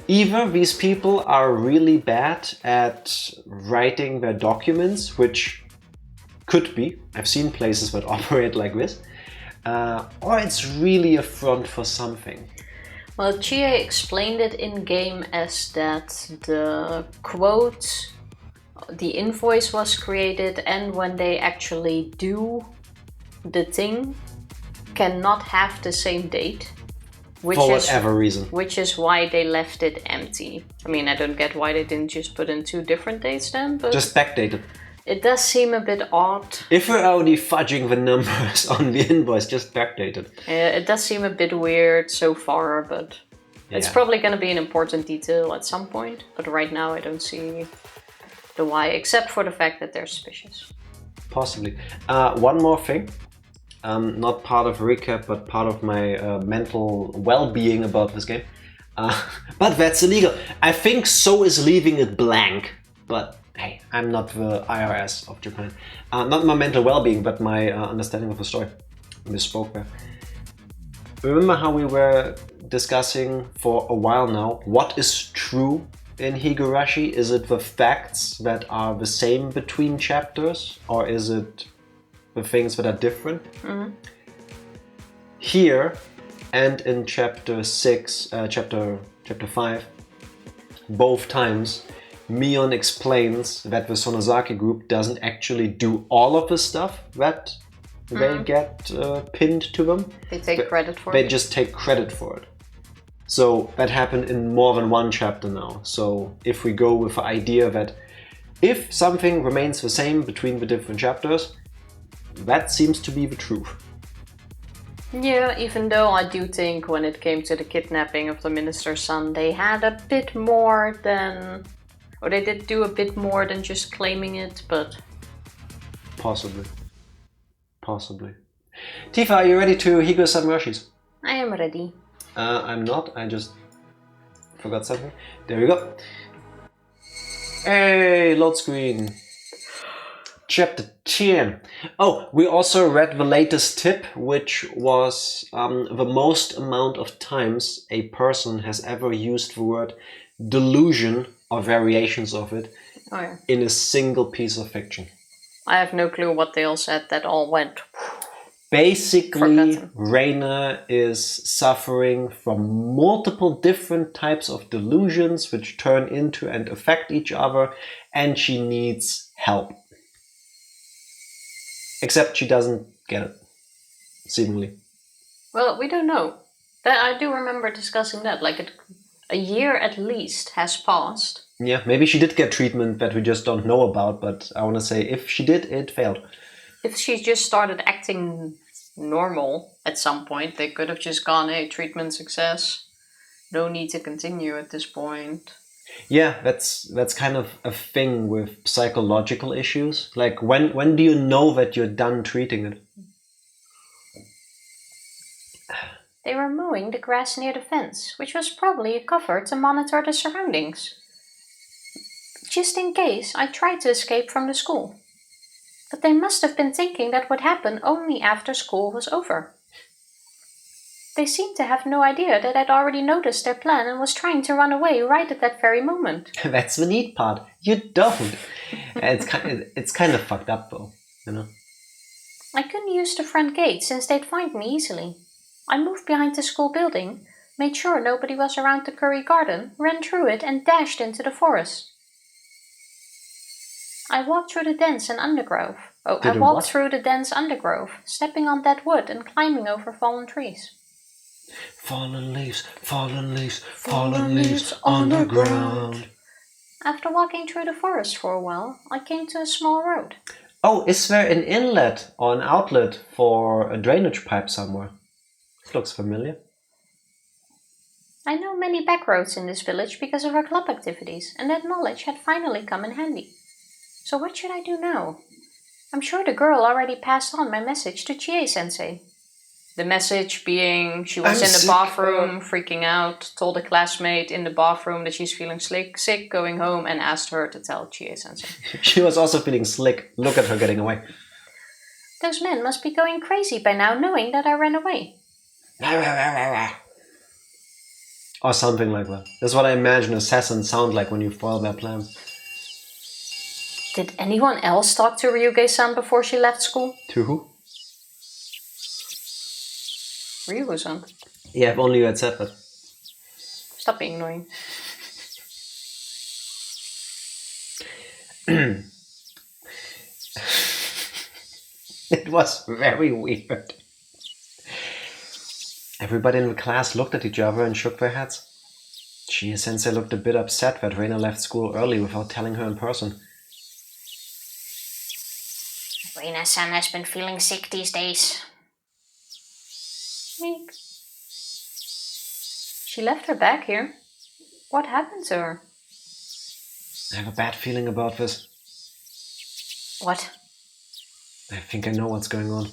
Either these people are really bad at writing their documents, which could be. I've seen places that operate like this. Or it's really a front for something. Well, Chie explained it in-game as that the quote, the invoice was created, and when they actually do the thing, cannot have the same date. For whatever reason. Which is why they left it empty. I mean, I don't get why they didn't just put in 2 different dates then, but... Just backdated. It does seem a bit odd. If we're already fudging the numbers on the invoice, just backdated. It does seem a bit weird so far, but... It's probably going to be an important detail at some point. But right now I don't see the why, except for the fact that they're suspicious. Possibly. One more thing. Not part of a recap, but part of my mental well-being about this game. But that's illegal. I think so is leaving it blank. But hey, I'm not the IRS of Japan. Not my mental well-being, but my understanding of the story. Misspoke there. Remember how we were discussing for a while now what is true in Higurashi? Is it the facts that are the same between chapters, or is it the things that are different? Mm-hmm. Here and in chapter 6, chapter 5, both times Mion explains that the Sonozaki group doesn't actually do all of the stuff that they get pinned to them. They take credit for it. They just take credit for it. So that happened in more than one chapter now. So if we go with the idea that if something remains the same between the different chapters, that seems to be the truth. Yeah, even though I do think when it came to the kidnapping of the minister's son, they had a bit more than... Or they did do a bit more than just claiming it, but... Possibly. Possibly. Tifa, are you ready to Higurashi Mercies? I am ready. I'm not, I just forgot something. There we go. Hey, load screen. Chapter 10. Oh, we also read the latest tip, which was the most amount of times a person has ever used the word delusion or variations of it in a single piece of fiction. I have no clue what they all said. That all went... Basically, Reina is suffering from multiple different types of delusions which turn into and affect each other, and she needs help. Except she doesn't get it, seemingly. Well, we don't know. That I do remember discussing that. Like a year at least has passed. Yeah, maybe she did get treatment that we just don't know about, but I want to say if she did, it failed. If she just started acting normal at some point, they could have just gone, hey, treatment success. No need to continue at this point. Yeah, that's kind of a thing with psychological issues. Like when do you know that you're done treating it? They were mowing the grass near the fence, which was probably a cover to monitor the surroundings. Just in case, I tried to escape from the school. But they must have been thinking that would happen only after school was over. They seemed to have no idea that I'd already noticed their plan and was trying to run away right at that very moment. That's the neat part. You don't. It's kind of fucked up though, you know. I couldn't use the front gate since they'd find me easily. I moved behind the school building, made sure nobody was around the Curry garden, ran through it and dashed into the forest. I walked through the dense undergrowth. Through the dense undergrowth, stepping on dead wood and climbing over fallen trees. Fallen leaves, fallen leaves, fallen leaves on the ground. After walking through the forest for a while, I came to a small road. Oh, is there an inlet or an outlet for a drainage pipe somewhere? This looks familiar. I know many back roads in this village because of our club activities, and that knowledge had finally come in handy. So what should I do now? I'm sure the girl already passed on my message to Chie-sensei. The message being she was in the bathroom, freaking out, told a classmate in the bathroom that she's feeling sick, going home, and asked her to tell Chie-sensei. She was also feeling slick. Look at her getting away. Those men must be going crazy by now, knowing that I ran away. Or something like that. That's what I imagine assassins sound like when you foil their plan. Did anyone else talk to Ryuge-san before she left school? To who? Ryuge-san. Yeah, if only you had said that. Stop being annoying. It was very weird. Everybody in the class looked at each other and shook their heads. Chie-sensei looked a bit upset that Reina left school early without telling her in person. Reina-san has been feeling sick these days. Meek. She left her bag here. What happened to her? I have a bad feeling about this. What? I think I know what's going on.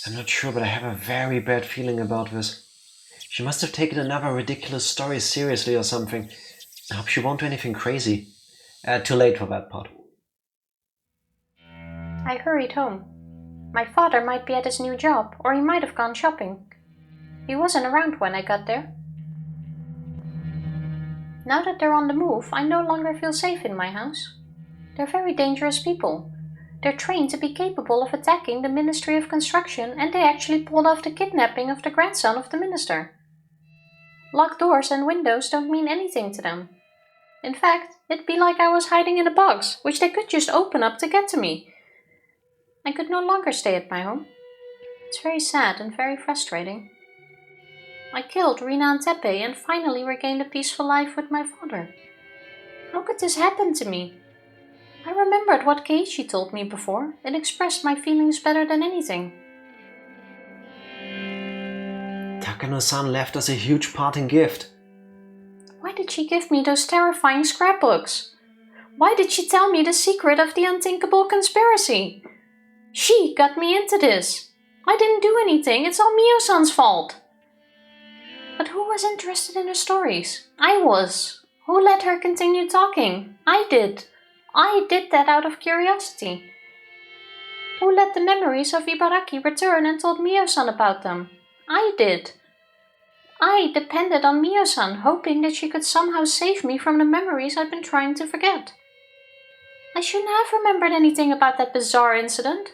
I'm not sure, but I have a very bad feeling about this. She must have taken another ridiculous story seriously or something. I hope she won't do anything crazy. Too late for that part. I hurried home. My father might be at his new job, or he might have gone shopping. He wasn't around when I got there. Now that they're on the move, I no longer feel safe in my house. They're very dangerous people. They're trained to be capable of attacking the Ministry of Construction, and they actually pulled off the kidnapping of the grandson of the minister. Locked doors and windows don't mean anything to them. In fact, it'd be like I was hiding in a box, which they could just open up to get to me. I could no longer stay at my home. It's very sad and very frustrating. I killed Rina and Teppei and finally regained a peaceful life with my father. How could this happen to me? I remembered what Keiichi told me before. It expressed my feelings better than anything. Takano-san left us a huge parting gift. Why did she give me those terrifying scrapbooks? Why did she tell me the secret of the unthinkable conspiracy? She got me into this. I didn't do anything. It's all Mio-san's fault. But who was interested in her stories? I was. Who let her continue talking? I did. I did that out of curiosity. Who let the memories of Ibaraki return and told Mio-san about them? I did. I depended on Mio-san, hoping that she could somehow save me from the memories I'd been trying to forget. I shouldn't have remembered anything about that bizarre incident.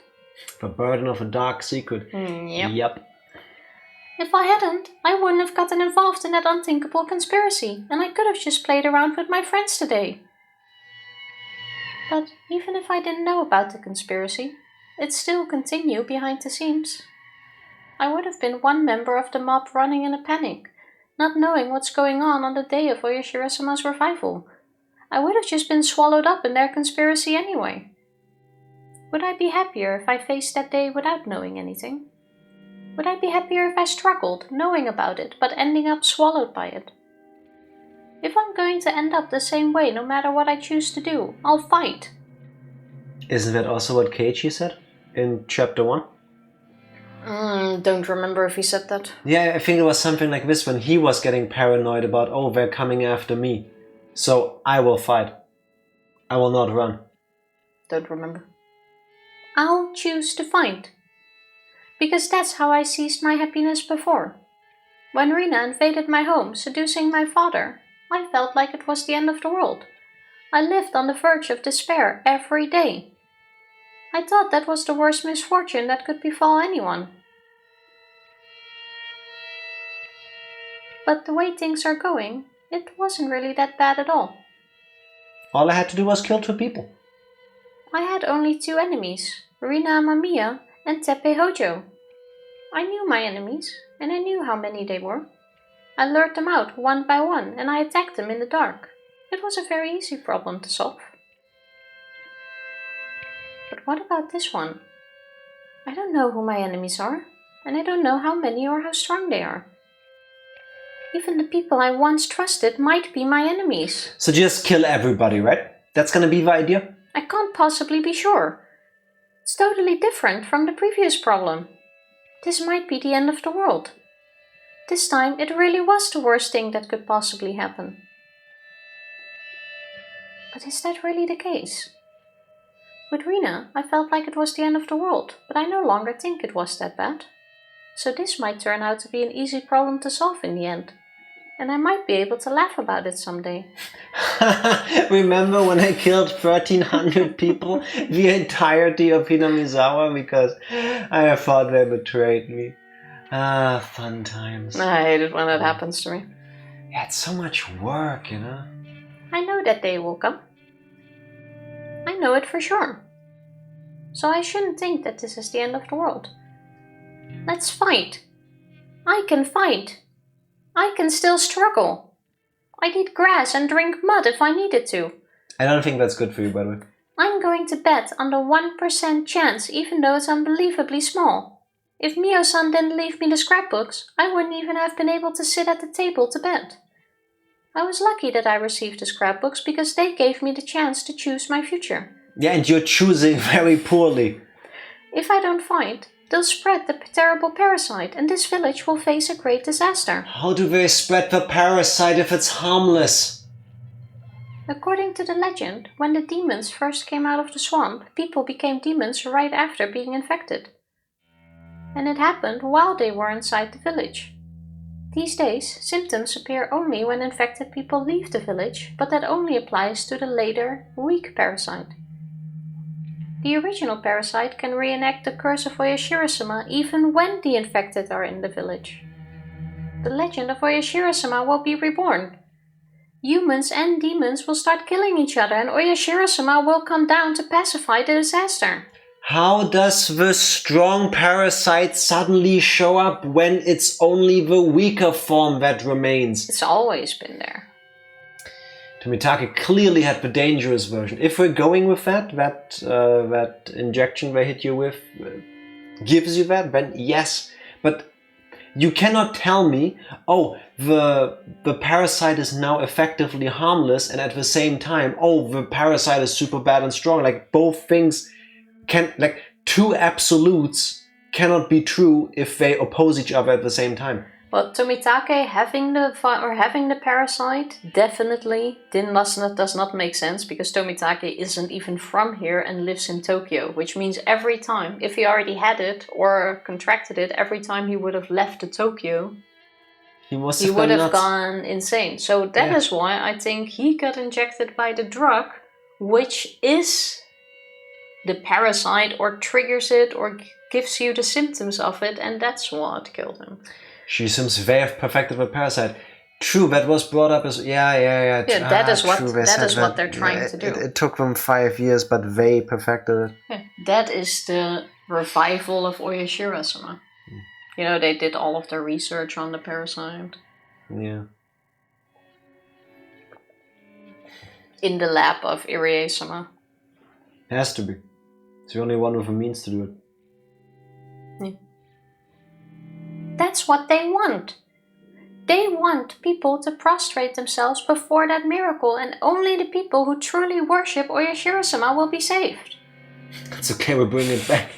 The burden of a dark secret. Yep. If I hadn't, I wouldn't have gotten involved in that unthinkable conspiracy, and I could have just played around with my friends today. But even if I didn't know about the conspiracy, it'd still continue behind the scenes. I would have been one member of the mob running in a panic, not knowing what's going on the day of Oyashiro-sama's revival. I would have just been swallowed up in their conspiracy anyway. Would I be happier if I faced that day without knowing anything? Would I be happier if I struggled, knowing about it, but ending up swallowed by it? If I'm going to end up the same way no matter what I choose to do, I'll fight. Isn't that also what Keiichi said in chapter 1? Don't remember if he said that. Yeah, I think it was something like this when he was getting paranoid about, oh, they're coming after me. So I will fight. I will not run. Don't remember. I'll choose to fight. Because that's how I seized my happiness before. When Rina invaded my home, seducing my father, I felt like it was the end of the world. I lived on the verge of despair every day. I thought that was the worst misfortune that could befall anyone. But the way things are going, it wasn't really that bad at all. All I had to do was kill 2 people. I had only 2 enemies, Rina Mamiya and Tepe Hojo. I knew my enemies, and I knew how many they were. I lured them out one by one, and I attacked them in the dark. It was a very easy problem to solve. But what about this one? I don't know who my enemies are, and I don't know how many or how strong they are. Even the people I once trusted might be my enemies. So just kill everybody, right? That's gonna be the idea? I can't possibly be sure. It's totally different from the previous problem. This might be the end of the world. This time it really was the worst thing that could possibly happen. But is that really the case? With Rina, I felt like it was the end of the world, but I no longer think it was that bad. So this might turn out to be an easy problem to solve in the end. And I might be able to laugh about it someday. Remember when I killed 1,300 people, the entirety of Hinamizawa, because I thought they betrayed me. Ah, fun times. I hate it when that happens to me. Yeah, it's so much work, you know? I know that day will come. I know it for sure. So I shouldn't think that this is the end of the world. Let's fight. I can fight. I can still struggle. I'd eat grass and drink mud if I needed to. I don't think that's good for you, by the way. I'm going to bet on the 1% chance, even though it's unbelievably small. If Mio-san didn't leave me the scrapbooks, I wouldn't even have been able to sit at the table to bet. I was lucky that I received the scrapbooks because they gave me the chance to choose my future. Yeah, and you're choosing very poorly. If I don't fight, they'll spread the terrible parasite and this village will face a great disaster. How do they spread the parasite if it's harmless? According to the legend, when the demons first came out of the swamp, people became demons right after being infected. And it happened while they were inside the village. These days, symptoms appear only when infected people leave the village, but that only applies to the later, weak parasite. The original parasite can reenact the curse of oyashiro-sama even when the infected are in the village. The legend of oyashiro-sama will be reborn. Humans and demons will start killing each other and oyashiro-sama will come down to pacify the disaster. How does the strong parasite suddenly show up when it's only the weaker form that remains? It's always been there. Tomitake clearly had the dangerous version. If we're going with that injection they hit you with gives you that, then yes. But you cannot tell me, oh, the parasite is now effectively harmless, and at the same time, oh, the parasite is super bad and strong. Like both things can, like two absolutes cannot be true if they oppose each other at the same time. Well, Tomitake having the parasite definitely does not make sense because Tomitake isn't even from here and lives in Tokyo, which means every time, if he already had it or contracted it, every time he would have left Tokyo, he would have gone insane. So that is why I think he got injected by the drug, which is the parasite or triggers it or gives you the symptoms of it, and that's what killed him. She seems they have perfected the parasite. True, that was brought up as Yeah, that is what they're trying to do. It took them 5 years, but they perfected it. Yeah, that is the revival of oyashiro-sama. You know, they did all of their research on the parasite. Yeah. In the lab of Irie-sama. Has to be. It's the only one with a means to do it. Yeah. That's what they want. They want people to prostrate themselves before that miracle, and only the people who truly worship Oyashiro-sama will be saved. It's okay, we're bringing it back.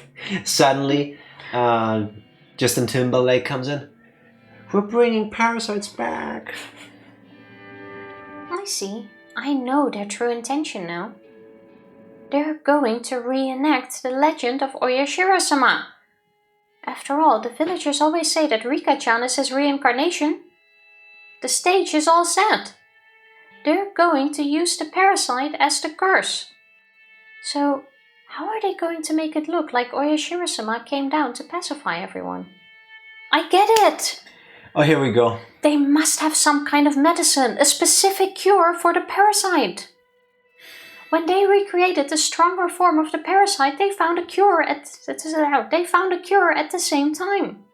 Suddenly, Justin Timberlake comes in. We're bringing parasites back. I see. I know their true intention now. They're going to reenact the legend of Oyashiro-sama. After all, the villagers always say that Rika-chan is his reincarnation. The stage is all set. They're going to use the parasite as the curse. So, how are they going to make it look like Oyashiro-sama came down to pacify everyone? I get it! Oh, here we go. They must have some kind of medicine, a specific cure for the parasite. When they recreated the stronger form of the parasite, they found a cure at the same time.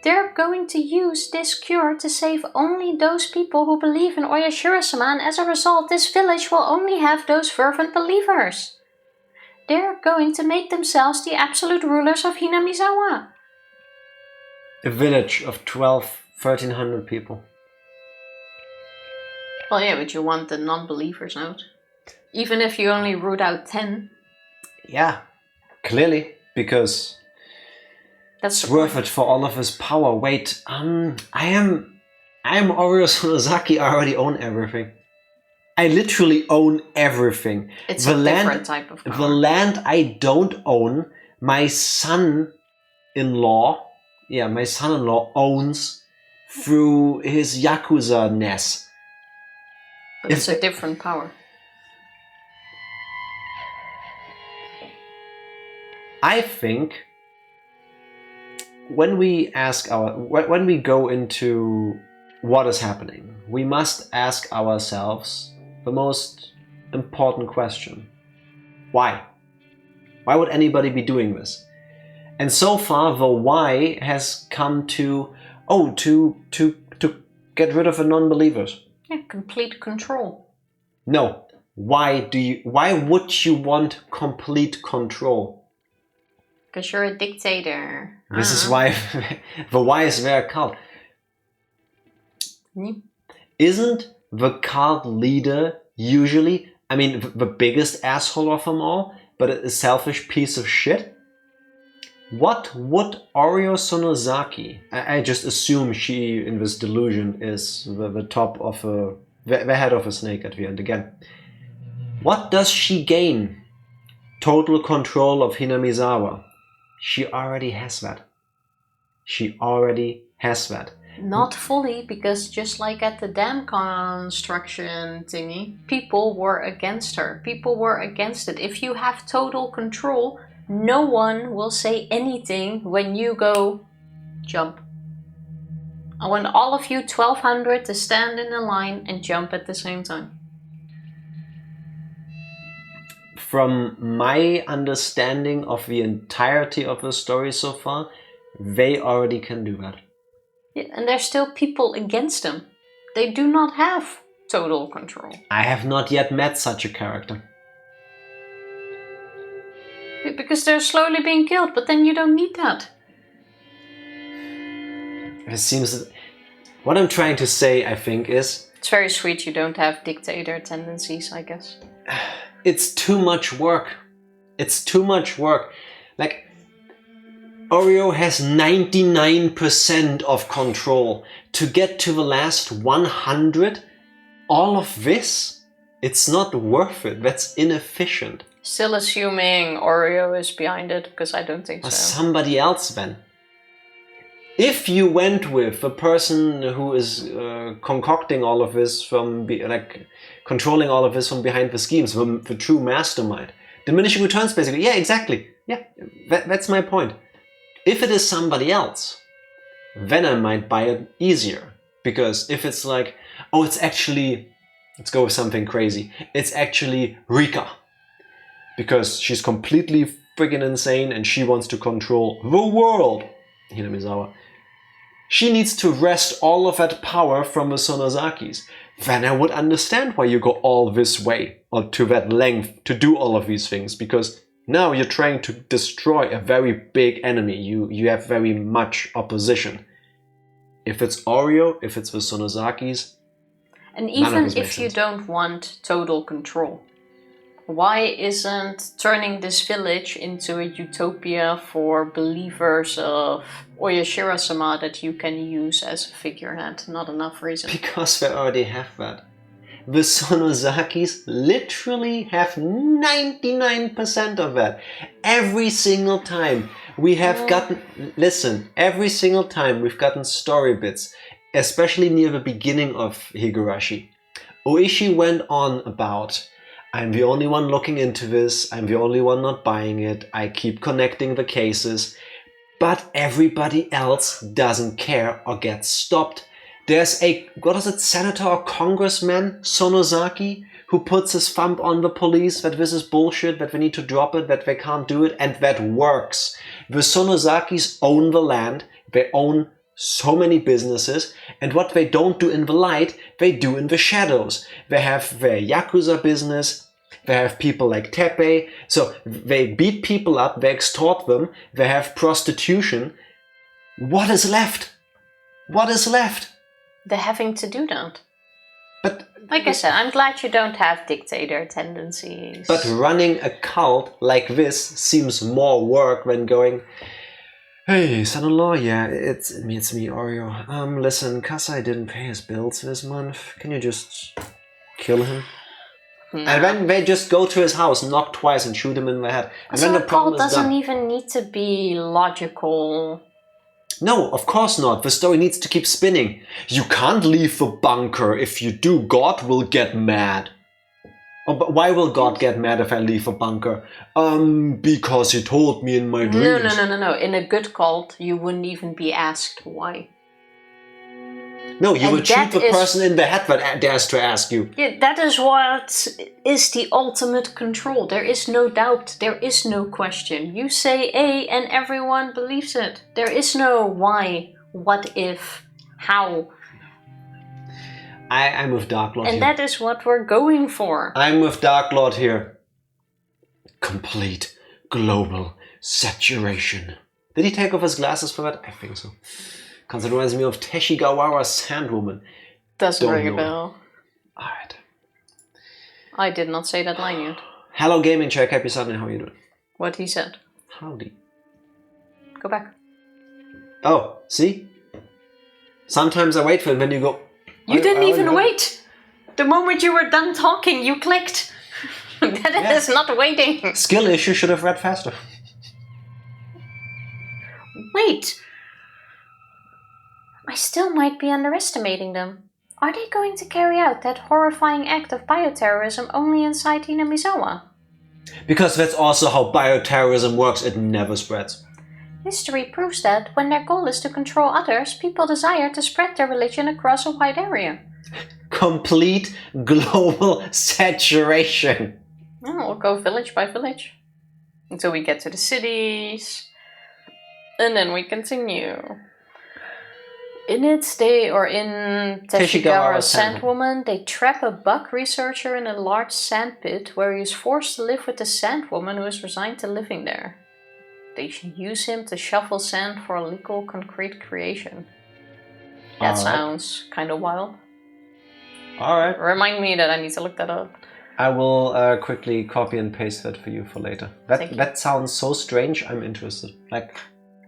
They're going to use this cure to save only those people who believe in Oyashiro-sama, and as a result, this village will only have those fervent believers. They're going to make themselves the absolute rulers of Hinamizawa. A village of 1,300 people. Well, yeah, but you want the non-believers out. Even if you only root out 10. Yeah, clearly, because that's it's worth it for all of his power. Wait, I am Oreo Sonozaki. I already own everything. I literally own everything. It's a different type of power. The land I don't own, my son-in-law owns through his Yakuza-ness. But it's a different power. I think when we go into what is happening, we must ask ourselves the most important question. Why? Why would anybody be doing this? And so far the why has come to get rid of the non-believers. Yeah, complete control. No. Why would you want complete control? Because you're a dictator. This is why the why is very cult. Isn't the cult leader usually, the biggest asshole of them all, but a selfish piece of shit? What would Oreo Sonozaki, I just assume she, in this delusion, is the top of the head of a snake at the end again. What does she gain? Total control of Hinamizawa. She already has that. Not fully, because just like at the dam construction thingy, people were against her. People were against it. If you have total control, no one will say anything when you go jump. I want all of you 1,200 to stand in a line and jump at the same time. From my understanding of the entirety of the story so far, they already can do that. Yeah, and there's still people against them. They do not have total control. I have not yet met such a character. Because they're slowly being killed, but then you don't need that. It seems that what I'm trying to say, I think, is... It's very sweet you don't have dictator tendencies, I guess. It's too much work. It's too much work. Like, Oreo has 99% of control. To get to the last 100, all of this, it's not worth it. That's inefficient. Still assuming Oreo is behind it, because I don't think or so. Somebody else then. If you went with a person who is concocting all of this controlling all of this from behind the schemes, the true mastermind, diminishing returns basically. Yeah, exactly. Yeah, that's my point. If it is somebody else, then I might buy it easier. Because if it's like, oh, it's actually, let's go with something crazy. It's actually Rika. Because she's completely friggin' insane and she wants to control the world. Hinamizawa. She needs to wrest all of that power from the Sonozakis. Then I would understand why you go all this way, or to that length, to do all of these things. Because Now you're trying to destroy a very big enemy. You have very much opposition. If it's Oreo, if it's the Sonozakis, And none of even this makes if you sense. don't want total control, why isn't turning this village into a utopia for believers of oyashiro-sama that you can use as a figurehead not enough reason? Because they already have that. The Sonozakis literally have 99% of that. Every single time we have gotten... Listen, every single time we've gotten story bits, especially near the beginning of Higurashi, Ooishi went on about, I'm the only one looking into this, I'm the only one not buying it, I keep connecting the cases, but everybody else doesn't care or gets stopped. There's a, what is it, senator or congressman, Sonozaki, who puts his thumb on the police that this is bullshit, that they need to drop it, that they can't do it, and that works. The Sonozakis own the land, they own so many businesses, and what they don't do in the light, they do in the shadows. They have their Yakuza business, they have people like Teppei, so they beat people up, they extort them, they have prostitution. What is left? What is left? They're having to do that. But Like I said, I'm glad you don't have dictator tendencies. But running a cult like this seems more work than going, hey, son-in-law, yeah, it's me, Oreo. Listen, Kasai didn't pay his bills this month. Can you just kill him? Nah. And then they just go to his house, knock twice, and shoot him in the head. And So then a the problem cult is done. doesn't even need to be logical. No, of course not. The story needs to keep spinning. You can't leave the bunker. If you do, God will get mad. Oh, but why will God get mad if I leave the bunker? Because he told me in my dreams. No. In a good cult, you wouldn't even be asked why. No, you And will shoot that the is- person in the head that dares to ask you. Yeah, that is what is the ultimate control. There is no doubt. There is no question. You say A and everyone believes it. There is no why, what if, how. I'm with Dark Lord And here. that is what we're going for. I'm with Dark Lord here. Complete global saturation. Did he take off his glasses for that? I think so. Because it reminds me of Teshigawara's Sandwoman. Doesn't Don't ring a know. bell. Alright. I did not say that line yet. Hello Gaming Check, happy Sunday, how are you doing? What he said. Howdy. Go back. Oh, see? Sometimes I wait for it when you go... You didn't I even already wait. The moment you were done talking, you clicked. That is not waiting. heard. Skill issue, should have read faster. Wait. I still might be underestimating them. Are they going to carry out that horrifying act of bioterrorism only inside Hinamizawa? Because that's also how bioterrorism works, it never spreads. History proves that when their goal is to control others, people desire to spread their religion across a wide area. Complete global saturation. We'll go village by village. Until we get to the cities. And then we continue. In in Teshigawara's Teshigawara's Sandwoman, they trap a bug researcher in a large sand pit where he is forced to live with the Sandwoman who is resigned to living there. They use him to shovel sand for a legal concrete creation. That Alright. sounds kind of wild. Alright. Remind me that I need to look that up. I will quickly copy and paste that for you for later. Thank you. That sounds so strange, I'm interested. Like,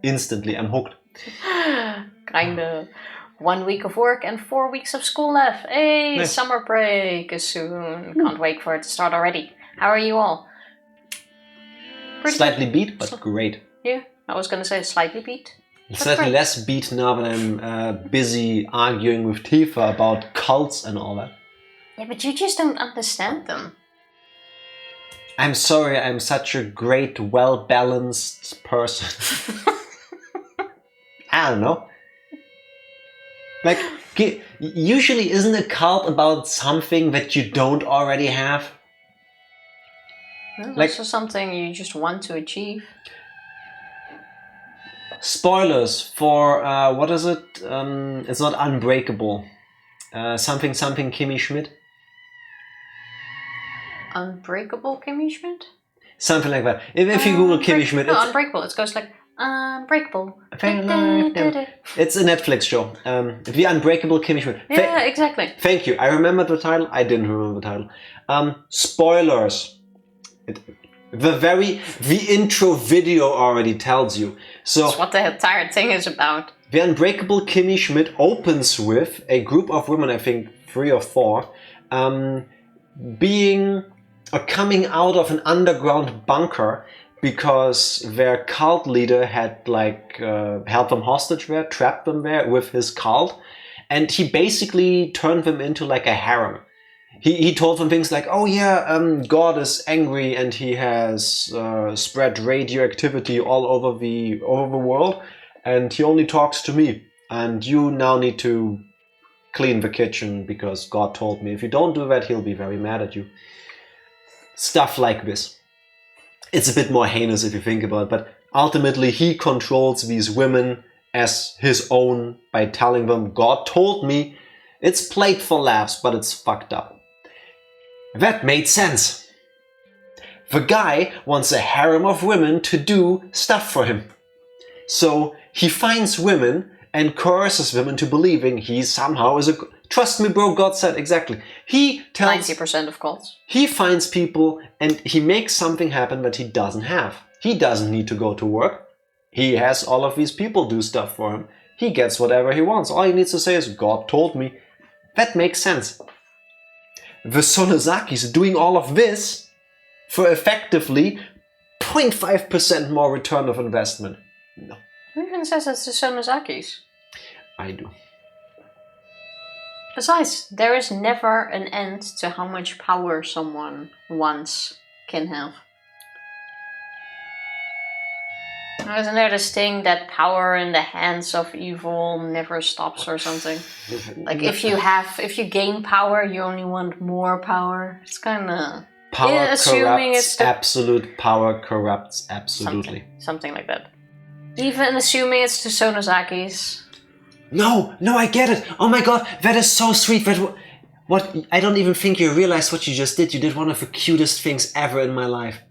instantly, I'm hooked. Kinda. 1 week of work and 4 weeks of school left. Hey, Nice. summer break is soon. Can't wait for it to start already. How are you all? Pretty Slightly good. beat, but great. Yeah, I was gonna say slightly beat. Slightly great. less beat now that I'm busy arguing with Tifa about cults and all that. Yeah, but you just don't understand them. I'm sorry, I'm such a great, well-balanced person. I don't know. Like, usually isn't a cult about something that you don't already have? That's Like- also something you just want to achieve. Spoilers for, what is it? It's not Unbreakable. Something Kimmy Schmidt. Unbreakable Kimmy Schmidt? Something like that. If you Google Kimmy Schmidt... No, Unbreakable. It goes like, Unbreakable. It's a Netflix show. The Unbreakable Kimmy Schmidt. Yeah, exactly. Thank you. I remember the title. I didn't remember the title. Spoilers. The intro video already tells you. So that's what the entire thing is about. The Unbreakable Kimmy Schmidt opens with a group of women, I think 3 or 4, coming out of an underground bunker because their cult leader had held them hostage there, trapped them there with his cult, and he basically turned them into like a harem. He told them things like, oh yeah, God is angry and he has spread radioactivity all over the world, and he only talks to me, and you now need to clean the kitchen because God told me if you don't do that, he'll be very mad at you. Stuff like this. It's a bit more heinous if you think about it, but ultimately he controls these women as his own by telling them, God told me. It's played for laughs, but it's fucked up. That made sense. The guy wants a harem of women to do stuff for him. So he finds women and coerces them into believing he somehow is a... Trust me, bro, God said exactly. He tells... 90% of cults. He finds people and he makes something happen that he doesn't have. He doesn't need to go to work. He has all of these people do stuff for him. He gets whatever he wants. All he needs to say is, God told me. That makes sense. The Sonozakis doing all of this for effectively 0.5% more return of investment. No. Who even says it's the Sonozakis? I do. Besides, there is never an end to how much power someone once can have. Isn't there this thing that power in the hands of evil never stops or something? Like if you gain power, you only want more power. It's kind of... Power corrupts, absolute power corrupts absolutely. Something like that. Even assuming it's the Sonozakis. No, I get it. Oh my god, that is so sweet. What? I don't even think you realized what you just did. You did one of the cutest things ever in my life.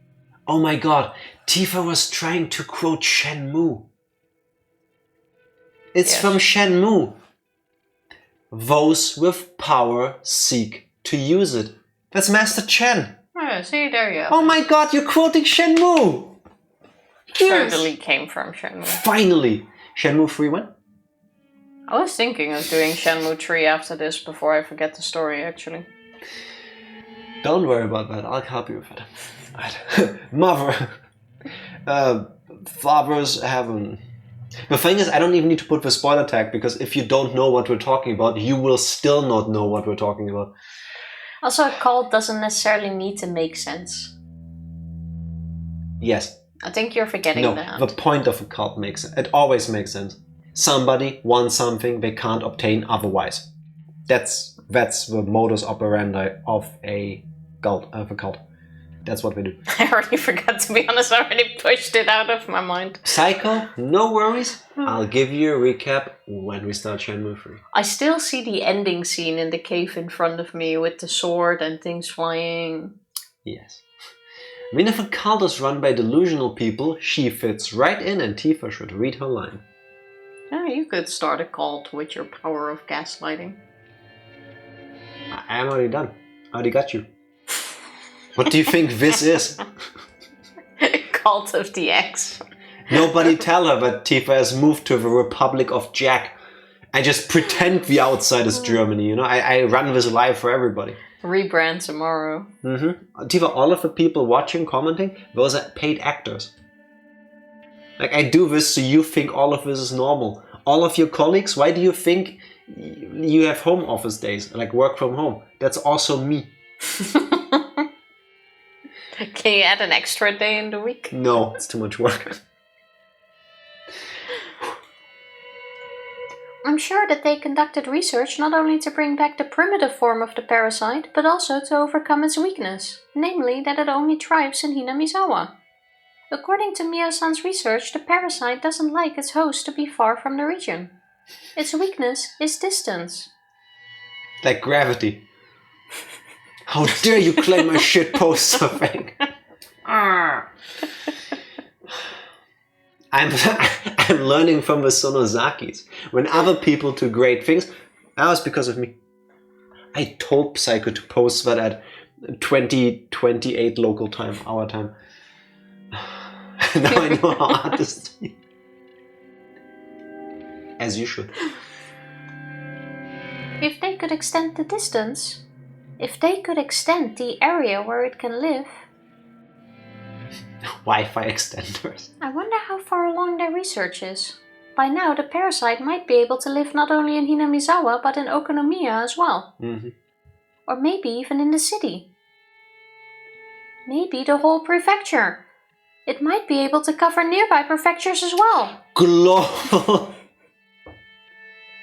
Oh my god, Tifa was trying to quote Shenmue. It's from Shenmue. Those with power seek to use it. That's Master Chen. Oh, see, there you go. Oh my god, you're quoting Shenmue. Yes. Totally came from Shenmue. Finally. Shenmue 3 when? I was thinking of doing Shenmue 3 after this before I forget the story, actually. Don't worry about that. I'll help you with it. Mother. Father's heaven. The thing is, I don't even need to put the spoiler tag, because if you don't know what we're talking about, you will still not know what we're talking about. Also, a cult doesn't necessarily need to make sense. Yes. I think you're forgetting that. The point of a cult makes sense. It always makes sense. Somebody wants something they can't obtain otherwise. That's the modus operandi of a cult. That's what we do. I already forgot, to be honest. I already pushed it out of my mind. Psycho, no worries. I'll give you a recap when we start Shenmue 3. I still see the ending scene in the cave in front of me with the sword and things flying. Yes. I mean, if a cult is run by delusional people, she fits right in, and Tifa should read her line. Yeah, you could start a cult with your power of gaslighting. I am already done. I already got you. What do you think this is? Cult of the X. Nobody tell her that Tifa has moved to the Republic of Jack. I just pretend the outside is Germany, you know? I run this live for everybody. Rebrand tomorrow. Tifa, all of the people watching, commenting, those are paid actors. Like, I do this so you think all of this is normal. All of your colleagues, why do you think you have home office days? Like, work from home. That's also me. Can you add an extra day in the week? No, it's too much work. I'm sure that they conducted research not only to bring back the primitive form of the parasite, but also to overcome its weakness, namely that it only thrives in Hinamizawa. According to Mio-san's research, the parasite doesn't like its host to be far from the region. Its weakness is distance. Like gravity. How dare you claim my shit poster thing? I'm I'm learning from the Sonozakis. When other people do great things, that was because of me. I told Psycho to post that at 20:28 local time, our time. Now I know how artists feel. As you should. If they could extend the distance, if they could extend the area where it can live, Wi-Fi extenders. I wonder how far along their research is. By now, the parasite might be able to live not only in Hinamizawa, but in Okonomiya as well. Mm-hmm. Or maybe even in the city. Maybe the whole prefecture. It might be able to cover nearby prefectures as well. Global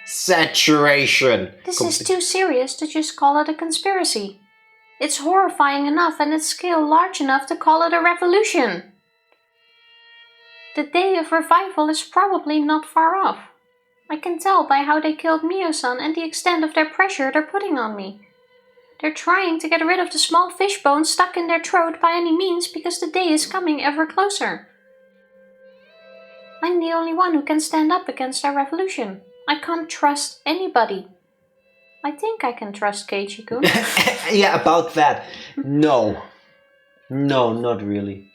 saturation. This is too serious to just call it a conspiracy. It's horrifying enough and its scale large enough to call it a revolution. The day of revival is probably not far off. I can tell by how they killed Mio-san and the extent of their pressure they're putting on me. They're trying to get rid of the small fish bones stuck in their throat by any means because the day is coming ever closer. I'm the only one who can stand up against their revolution. I can't trust anybody. I think I can trust Keiichi-kun. Yeah, about that. No. No, not really.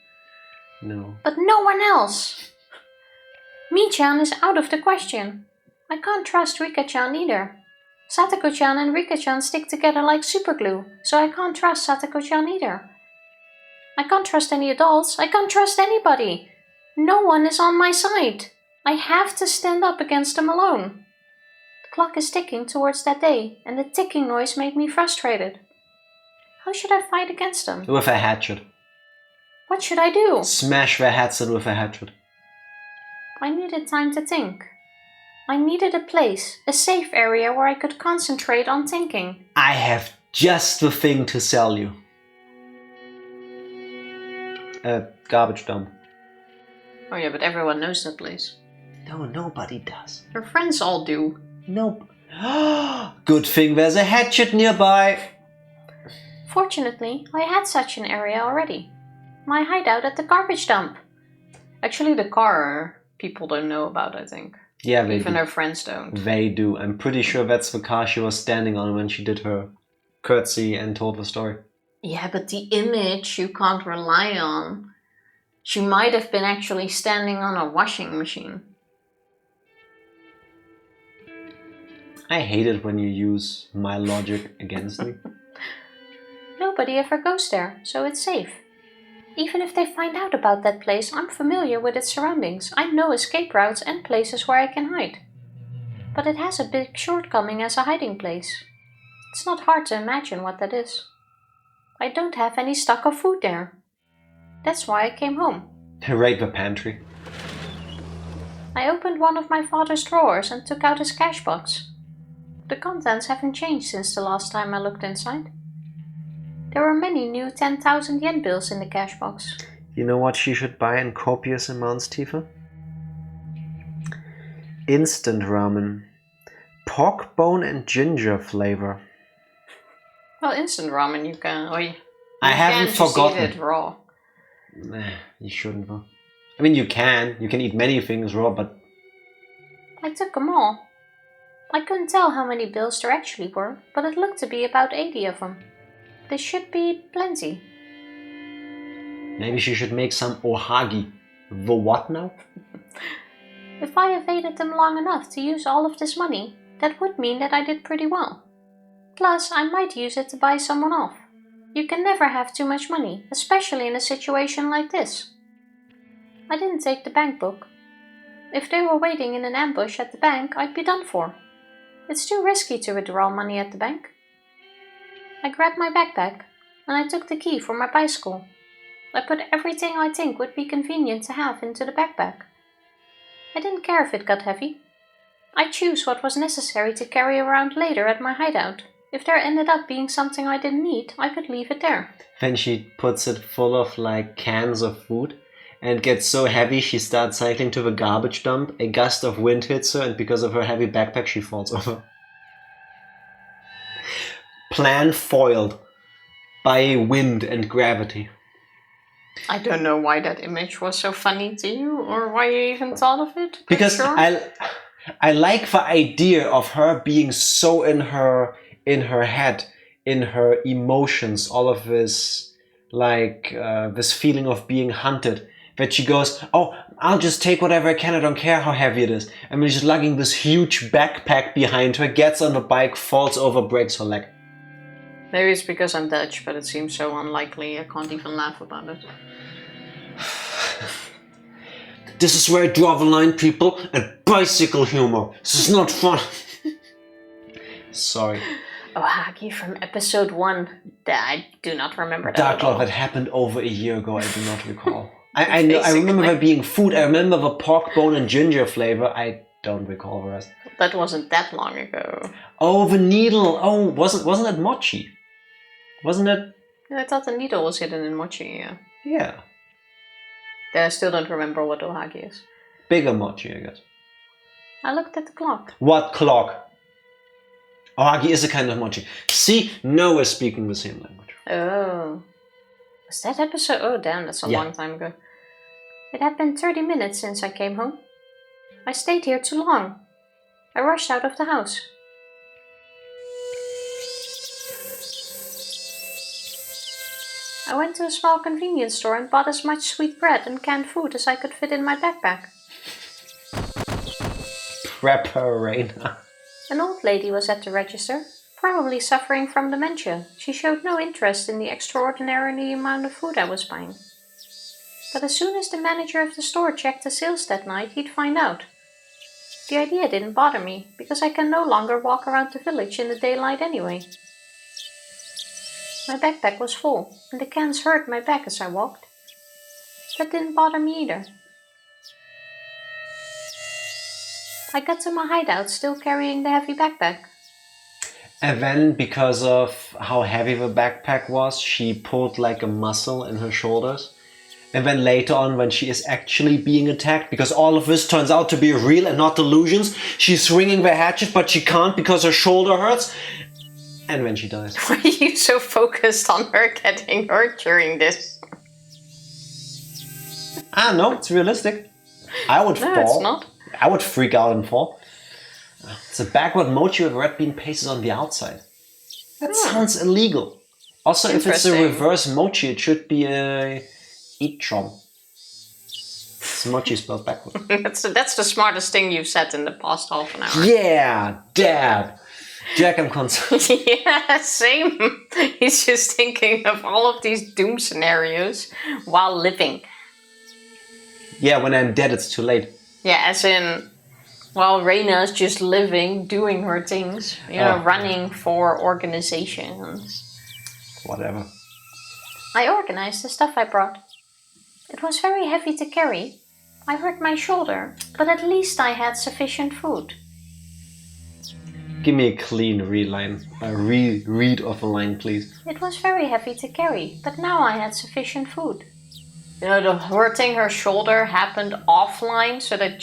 No. But no one else. Mi-chan is out of the question. I can't trust Rika-chan either. Satoko-chan and Rika-chan stick together like superglue, so I can't trust Satoko-chan either. I can't trust any adults. I can't trust anybody. No one is on my side. I have to stand up against them alone. The clock is ticking towards that day, and the ticking noise made me frustrated. How should I fight against them? With a hatchet. What should I do? Smash their heads in with a hatchet. I needed time to think. I needed a place, a safe area where I could concentrate on thinking. I have just the thing to sell you. A garbage dump. Oh yeah, but everyone knows that place. No, nobody does. Your friends all do. Nope. Good thing there's a hatchet nearby. Fortunately, I had such an area already. My hideout at the garbage dump. Actually, the car people don't know about, I think. Yeah, they Even do. her friends don't. They do. I'm pretty sure that's the car she was standing on when she did her curtsy and told the story. Yeah, but the image you can't rely on. She might have been actually standing on a washing machine. I hate it when you use my logic against me. Nobody ever goes there, so it's safe. Even if they find out about that place, I'm familiar with its surroundings. I know escape routes and places where I can hide. But it has a big shortcoming as a hiding place. It's not hard to imagine what that is. I don't have any stock of food there. That's why I came home. Raid the pantry. I opened one of my father's drawers and took out his cash box. The contents haven't changed since the last time I looked inside. There were many new 10,000 yen bills in the cash box. You know what she should buy in copious amounts, Tifa? Instant ramen. Pork bone and ginger flavor. Well, instant ramen you can... I haven't forgotten. Eat it raw. Nah, you shouldn't, though. I mean, you can. You can eat many things raw, but... I took them all. I couldn't tell how many bills there actually were, but it looked to be about 80 of them. They should be plenty. Maybe she should make some ohagi. The what now? If I evaded them long enough to use all of this money, that would mean that I did pretty well. Plus, I might use it to buy someone off. You can never have too much money, especially in a situation like this. I didn't take the bank book. If they were waiting in an ambush at the bank, I'd be done for. It's too risky to withdraw money at the bank. I grabbed my backpack, and I took the key for my bicycle. I put everything I think would be convenient to have into the backpack. I didn't care if it got heavy. I chose what was necessary to carry around later at my hideout. If there ended up being something I didn't need, I could leave it there. Then she puts it full of like cans of food and it gets so heavy she starts cycling to the garbage dump. A gust of wind hits her and because of her heavy backpack she falls over. Plan foiled by wind and gravity. I don't know why that image was so funny to you, or why you even thought of it. Because sure. I like the idea of her being so in her head, in her emotions, all of this, like this feeling of being hunted, that she goes, oh, I'll just take whatever I can, I don't care how heavy it is. And when she's lugging this huge backpack behind her, gets on the bike, falls over, breaks her leg. Maybe it's because I'm Dutch, but it seems so unlikely I can't even laugh about it. This is where I draw the line, people, at bicycle humor. This is not fun. Sorry. Ohagi from episode 1. I do not remember that. Dark Lord, that happened over a year ago, I do not recall. I remember there being food, I remember the pork bone and ginger flavor, I don't recall the rest. That wasn't that long ago. Oh, the needle! Oh, wasn't that mochi? Wasn't it? Yeah, I thought the needle was hidden in mochi, yeah. Yeah. I still don't remember what ohagi is. Bigger mochi, I guess. I looked at the clock. What clock? Ohagi is a kind of mochi. See, now we're speaking the same language. Oh. Was that episode? Oh, damn, that's a long time ago. It had been 30 minutes since I came home. I stayed here too long. I rushed out of the house. I went to a small convenience store and bought as much sweet bread and canned food as I could fit in my backpack. Prepperina. An old lady was at the register, probably suffering from dementia. She showed no interest in the extraordinary amount of food I was buying. But as soon as the manager of the store checked the sales that night, he'd find out. The idea didn't bother me, because I can no longer walk around the village in the daylight anyway. My backpack was full, and the cans hurt my back as I walked. That didn't bother me either. I got to my hideout still carrying the heavy backpack. And then, because of how heavy the backpack was, she pulled like a muscle in her shoulders. And then later on, when she is actually being attacked, because all of this turns out to be real and not delusions, she's swinging the hatchet, but she can't because her shoulder hurts. And then she dies. Why are you so focused on her getting hurt during this? No, it's realistic. I would fall. No, it's not. I would freak out and fall. It's a backward mochi with red bean pastes on the outside. That sounds illegal. Also, if it's a reverse mochi, it should be a ichon. It's mochi spelled backward. That's the smartest thing you've said in the past half an hour. Yeah, dab. Jack, I'm concerned. Yeah, same. He's just thinking of all of these doom scenarios while living. Yeah, when I'm dead, it's too late. Yeah, as in, while Reina's just living, doing her things, running for organizations. Whatever. I organized the stuff I brought. It was very heavy to carry. I hurt my shoulder, but at least I had sufficient food. Give me a clean read of a line, please. It was very heavy to carry, but now I had sufficient food. The hurting her shoulder happened offline so that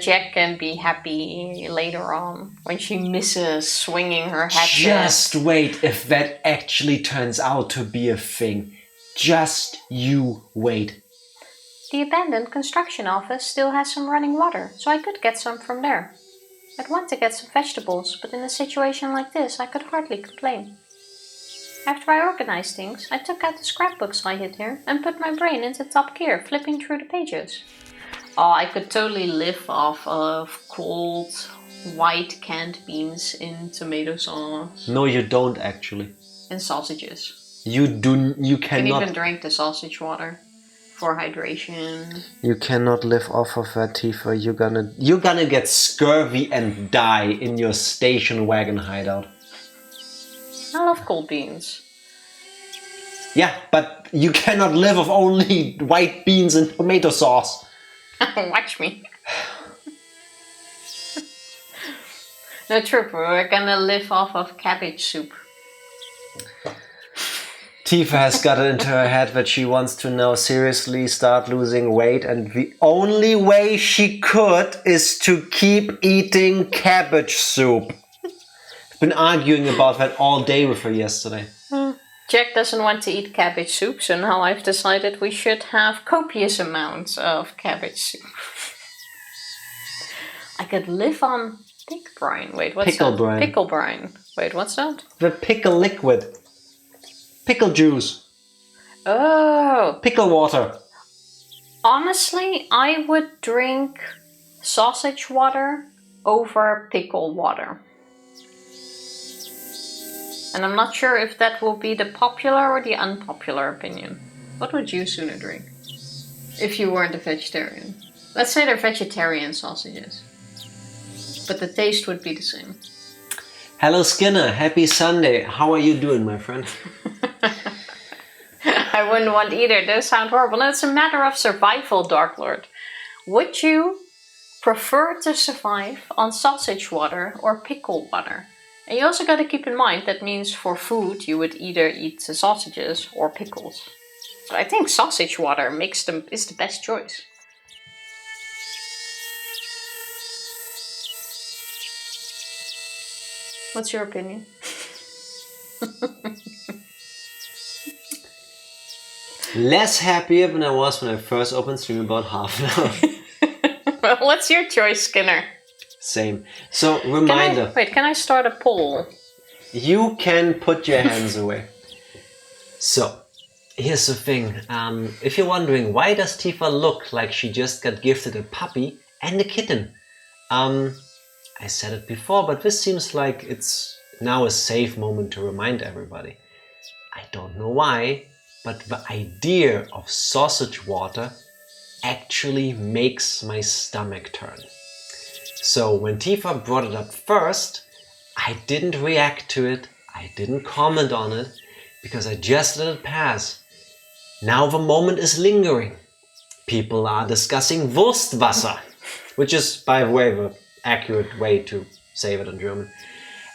Jack can be happy later on when she misses swinging her hatchet. Just wait if that actually turns out to be a thing. Just you wait. The abandoned construction office still has some running water, so I could get some from there. I'd want to get some vegetables, but in a situation like this, I could hardly complain. After I organized things, I took out the scrapbooks I hid here and put my brain into top gear, flipping through the pages. Oh, I could totally live off of cold, white canned beans in tomato sauce. No, you don't actually. And sausages. You cannot. You can even drink the sausage water for hydration. You cannot live off of that, Tifa. You're gonna get scurvy and die in your station wagon hideout. I love cold beans. Yeah, but you cannot live off only white beans and tomato sauce. Watch me. No, true, we're gonna live off of cabbage soup. Tifa has got it into her head that she wants to now seriously start losing weight, and the only way she could is to keep eating cabbage soup. I've been arguing about that all day with her yesterday. Jack doesn't want to eat cabbage soup, so now I've decided we should have copious amounts of cabbage soup. I could live on pig brine. Wait, what's Pickle that? brine. Pickle brine. Wait, what's that? The pickle liquid. Pickle juice. Oh. Pickle water. Honestly, I would drink sausage water over pickle water. And I'm not sure if that will be the popular or the unpopular opinion. What would you sooner drink? If you weren't a vegetarian. Let's say they're vegetarian sausages. But the taste would be the same. Hello Skinner, happy Sunday. How are you doing, my friend? I wouldn't want either. Those sound horrible. No, it's a matter of survival, Dark Lord. Would you prefer to survive on sausage water or pickle water? And you also got to keep in mind that means for food you would either eat the sausages or pickles. So I think sausage water is the best choice. What's your opinion? Less happier than I was when I first opened stream about half an hour. What's your choice, Skinner? Same. So, reminder. Can I start a poll? You can put your hands away. So, here's the thing. If you're wondering, why does Tifa look like she just got gifted a puppy and a kitten? I said it before, but this seems like it's now a safe moment to remind everybody. I don't know why, but the idea of sausage water actually makes my stomach turn. So when Tifa brought it up first, I didn't react to it, I didn't comment on it, because I just let it pass. Now the moment is lingering. People are discussing Wurstwasser, which is, by the way, the accurate way to say it in German.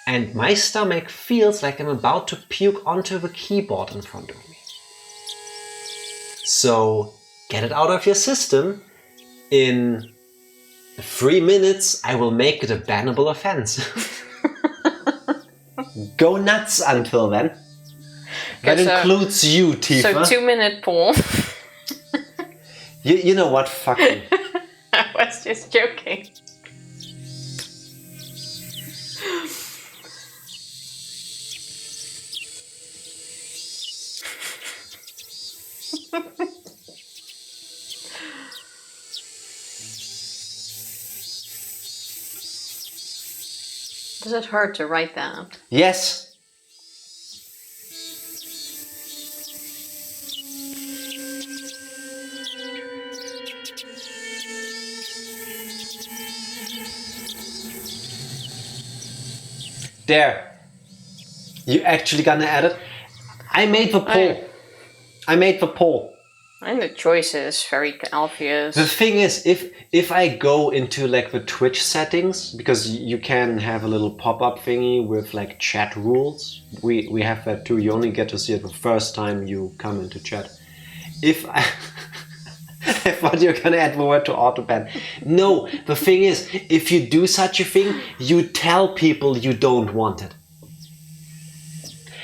And my stomach feels like I'm about to puke onto the keyboard in front of me. So get it out of your system. In 3 minutes, I will make it a bannable offense. Go nuts until then. That includes you, Tifa. So 2-minute poll. You know what? Fuck me. I was just joking. Does it hurt to write that? Yes. There. You actually gonna add it? I made the poll. I made the poll. And the choice is very obvious. The thing is, if I go into like the Twitch settings, because you can have a little pop-up thingy with like chat rules. We have that too. You only get to see it the first time you come into chat. I thought you were gonna add the word to autoban. No, the thing is, if you do such a thing, you tell people you don't want it.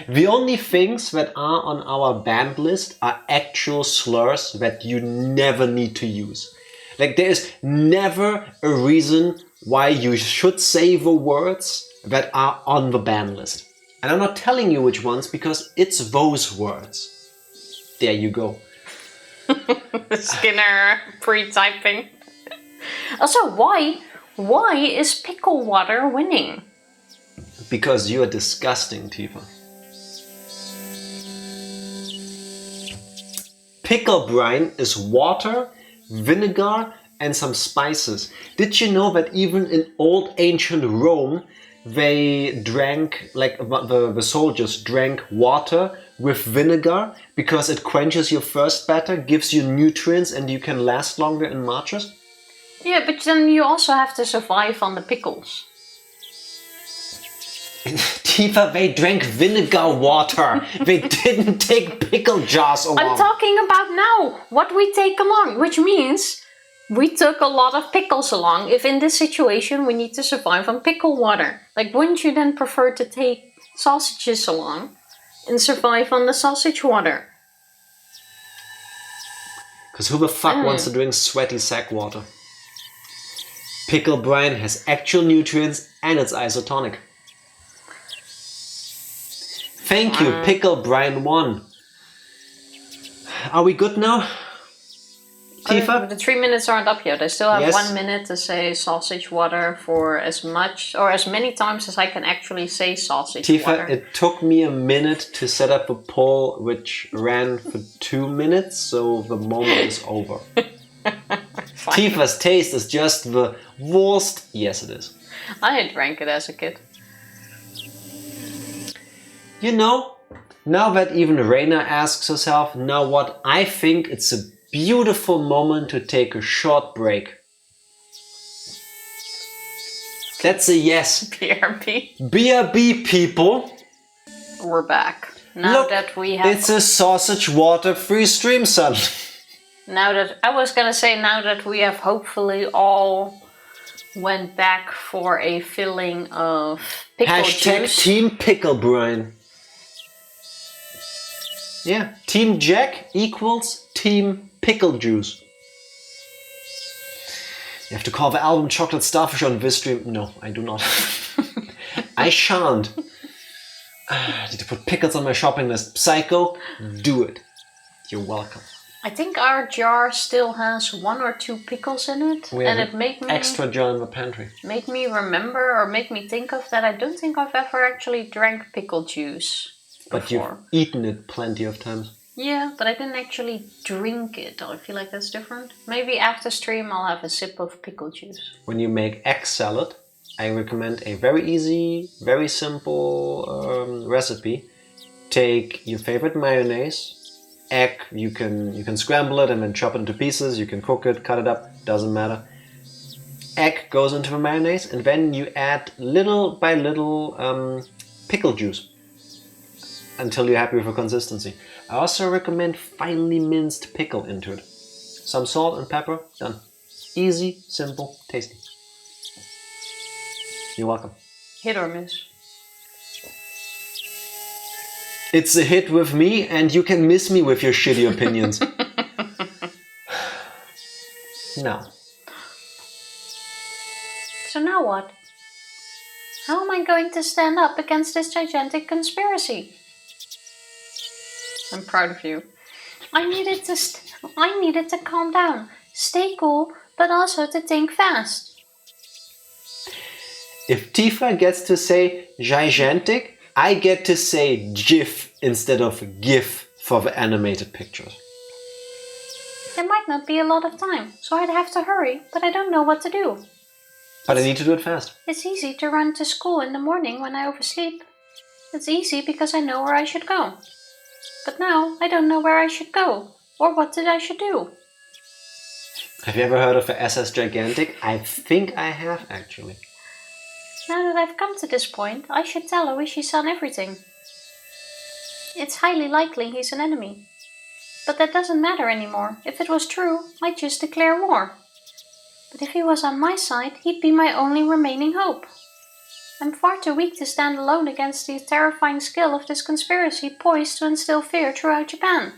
The only things that are on our banned list are actual slurs that you never need to use. Like, there is never a reason why you should say the words that are on the ban list. And I'm not telling you which ones, because it's those words. There you go. Skinner pre-typing. Also, why is pickle water winning? Because you are disgusting, Tifa. Pickle brine is water, vinegar, and some spices. Did you know that even in old ancient Rome, they drank, like the soldiers drank water with vinegar because it quenches your thirst better, gives you nutrients, and you can last longer in marches? Yeah, but then you also have to survive on the pickles. Tifa, they drank vinegar water. They didn't take pickle jars along. I'm talking about now, what we take along, which means we took a lot of pickles along. If in this situation we need to survive on pickle water, like, wouldn't you then prefer to take sausages along? and survive on the sausage water. Because who the fuck wants to drink sweaty sack water? Pickle brine has actual nutrients and it's isotonic. Thank you, Pickle Brine 1. Are we good now? Tifa? The 3 minutes aren't up yet. I still have Yes. 1 minute to say sausage water for as much or as many times as I can actually say sausage Tifa, water. it took me a minute to set up a poll which ran for 2 minutes, so the moment is over. Tifa's taste is just the worst. Yes, it is. I drank it as a kid. You know, now that even Reina asks herself, now what, I think it's a beautiful moment to take a short break. That's a yes. BRB. BRB, people. We're back. Now Look, that we have... it's a sausage water free stream, son. Now that... I was gonna say now that we have hopefully all went back for a filling of pickle Hashtag juice. Team Pickle Brine. Yeah, Team Jack equals Team Pickle Juice. You have to call the album Chocolate Starfish on this stream. No, I do not. I shan't. I need to put pickles on my shopping list. Psycho, do it. You're welcome. I think our jar still has 1 or 2 pickles in it. We and have it made me... extra jar in the pantry. Made me remember or made me think of that I don't think I've ever actually drank pickle juice But before. you've eaten it plenty of times. Yeah, but I didn't actually drink it. I feel like that's different. Maybe after stream I'll have a sip of pickle juice. When you make egg salad, I recommend a very easy, very simple recipe. Take your favorite mayonnaise, egg, you can scramble it and then chop it into pieces, you can cook it, cut it up, doesn't matter. Egg goes into the mayonnaise and then you add little by little pickle juice until you're happy with the consistency. I also recommend finely minced pickle into it. Some salt and pepper, done. Easy, simple, tasty. You're welcome. Hit or miss. It's a hit with me and you can miss me with your shitty opinions. Now. So now what? How am I going to stand up against this gigantic conspiracy? I'm proud of you. I needed to calm down, stay cool, but also to think fast. If Tifa gets to say gigantic, I get to say GIF instead of GIF for the animated pictures. There might not be a lot of time, so I'd have to hurry, but I don't know what to do. But I need to do it fast. It's easy to run to school in the morning when I oversleep. It's easy because I know where I should go. But now I don't know where I should go, or what I should do. Have you ever heard of the SS Gigantic? I think I have, actually. Now that I've come to this point, I should tell ooishi-san everything. It's highly likely he's an enemy. But that doesn't matter anymore. If it was true, I'd just declare war. But if he was on my side, he'd be my only remaining hope. I'm far too weak to stand alone against the terrifying skill of this conspiracy poised to instill fear throughout Japan.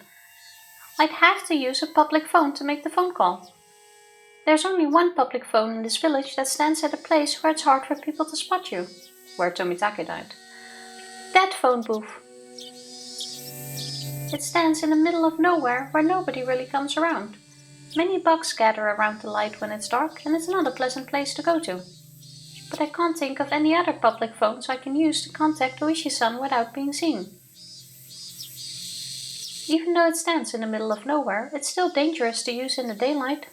I'd have to use a public phone to make the phone call. There's only one public phone in this village that stands at a place where it's hard for people to spot you, where Tomitake died. That phone booth. It stands in the middle of nowhere where nobody really comes around. Many bugs gather around the light when it's dark, and it's not a pleasant place to go to. But I can't think of any other public phones I can use to contact ooishi-san without being seen. Even though it stands in the middle of nowhere, it's still dangerous to use in the daylight.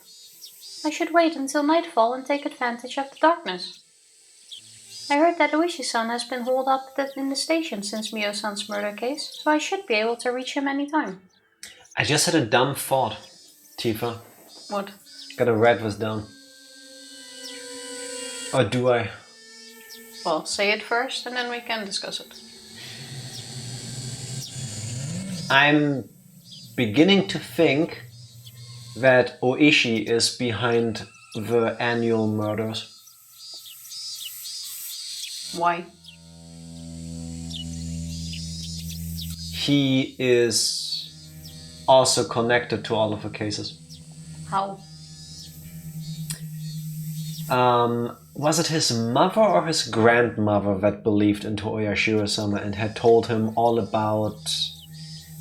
I should wait until nightfall and take advantage of the darkness. I heard that ooishi-san has been holed up in the station since Mio-san's murder case, so I should be able to reach him anytime. I just had a dumb thought, Tifa. What? Gotta write this down. Or do I? Well, say it first and then we can discuss it. I'm beginning to think that Oishi is behind the annual murders. Why? he is also connected to all of the cases. How? Was it his mother or his grandmother that believed into Oyashiro-sama and had told him all about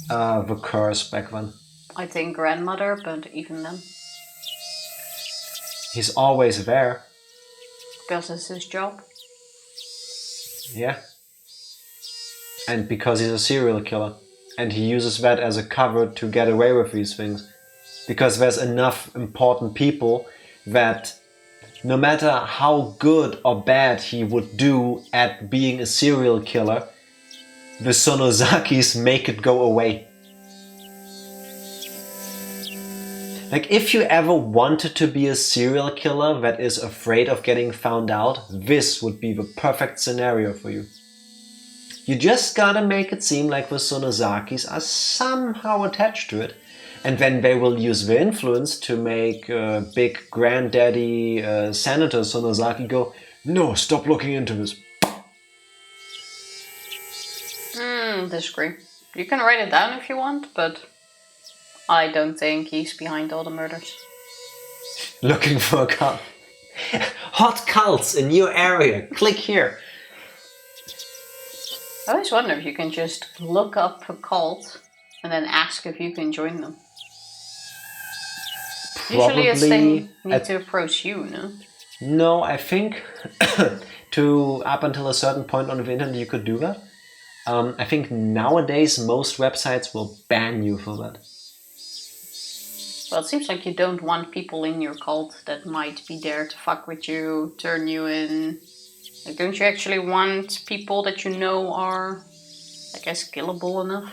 the curse back then? I think grandmother, but even then. He's always there. Because it's his job. Yeah. And because he's a serial killer. And he uses that as a cover to get away with these things. Because there's enough important people that no matter how good or bad he would do at being a serial killer, the Sonozakis make it go away. Like, if you ever wanted to be a serial killer that is afraid of getting found out, this would be the perfect scenario for you. You just gotta make it seem like the Sonozakis are somehow attached to it, and then they will use the influence to make big granddaddy Senator Sonozaki go, "No, stop looking into this." Disagree. You can write it down if you want, but I don't think he's behind all the murders. Looking for a cult. Hot cults in your area. Click here. I always wonder if you can just look up a cult and then ask if you can join them. Usually it's they need to approach you, no? No, I think up until a certain point on the internet you could do that. I think nowadays most websites will ban you for that. Well, it seems like you don't want people in your cult that might be there to fuck with you, turn you in. Like, don't you actually want people that you know are, I guess, gullible enough?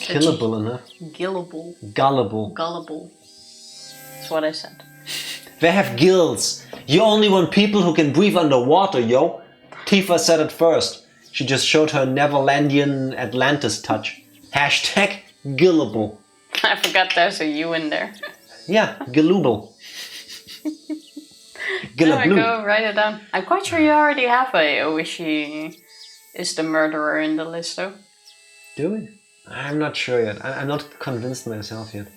Killable enough? Gullible. Gullible. Gullible. That's what I said. They have gills. You only want people who can breathe underwater, yo. Tifa said it first. She just showed her Neverlandian Atlantis touch. Hashtag gillable. I forgot there's a U in there. Yeah, gillable. There we go, write it down. I'm quite sure you already have a Ooishi is the murderer in the list, though. Do we? I'm not sure yet. I'm not convinced myself yet.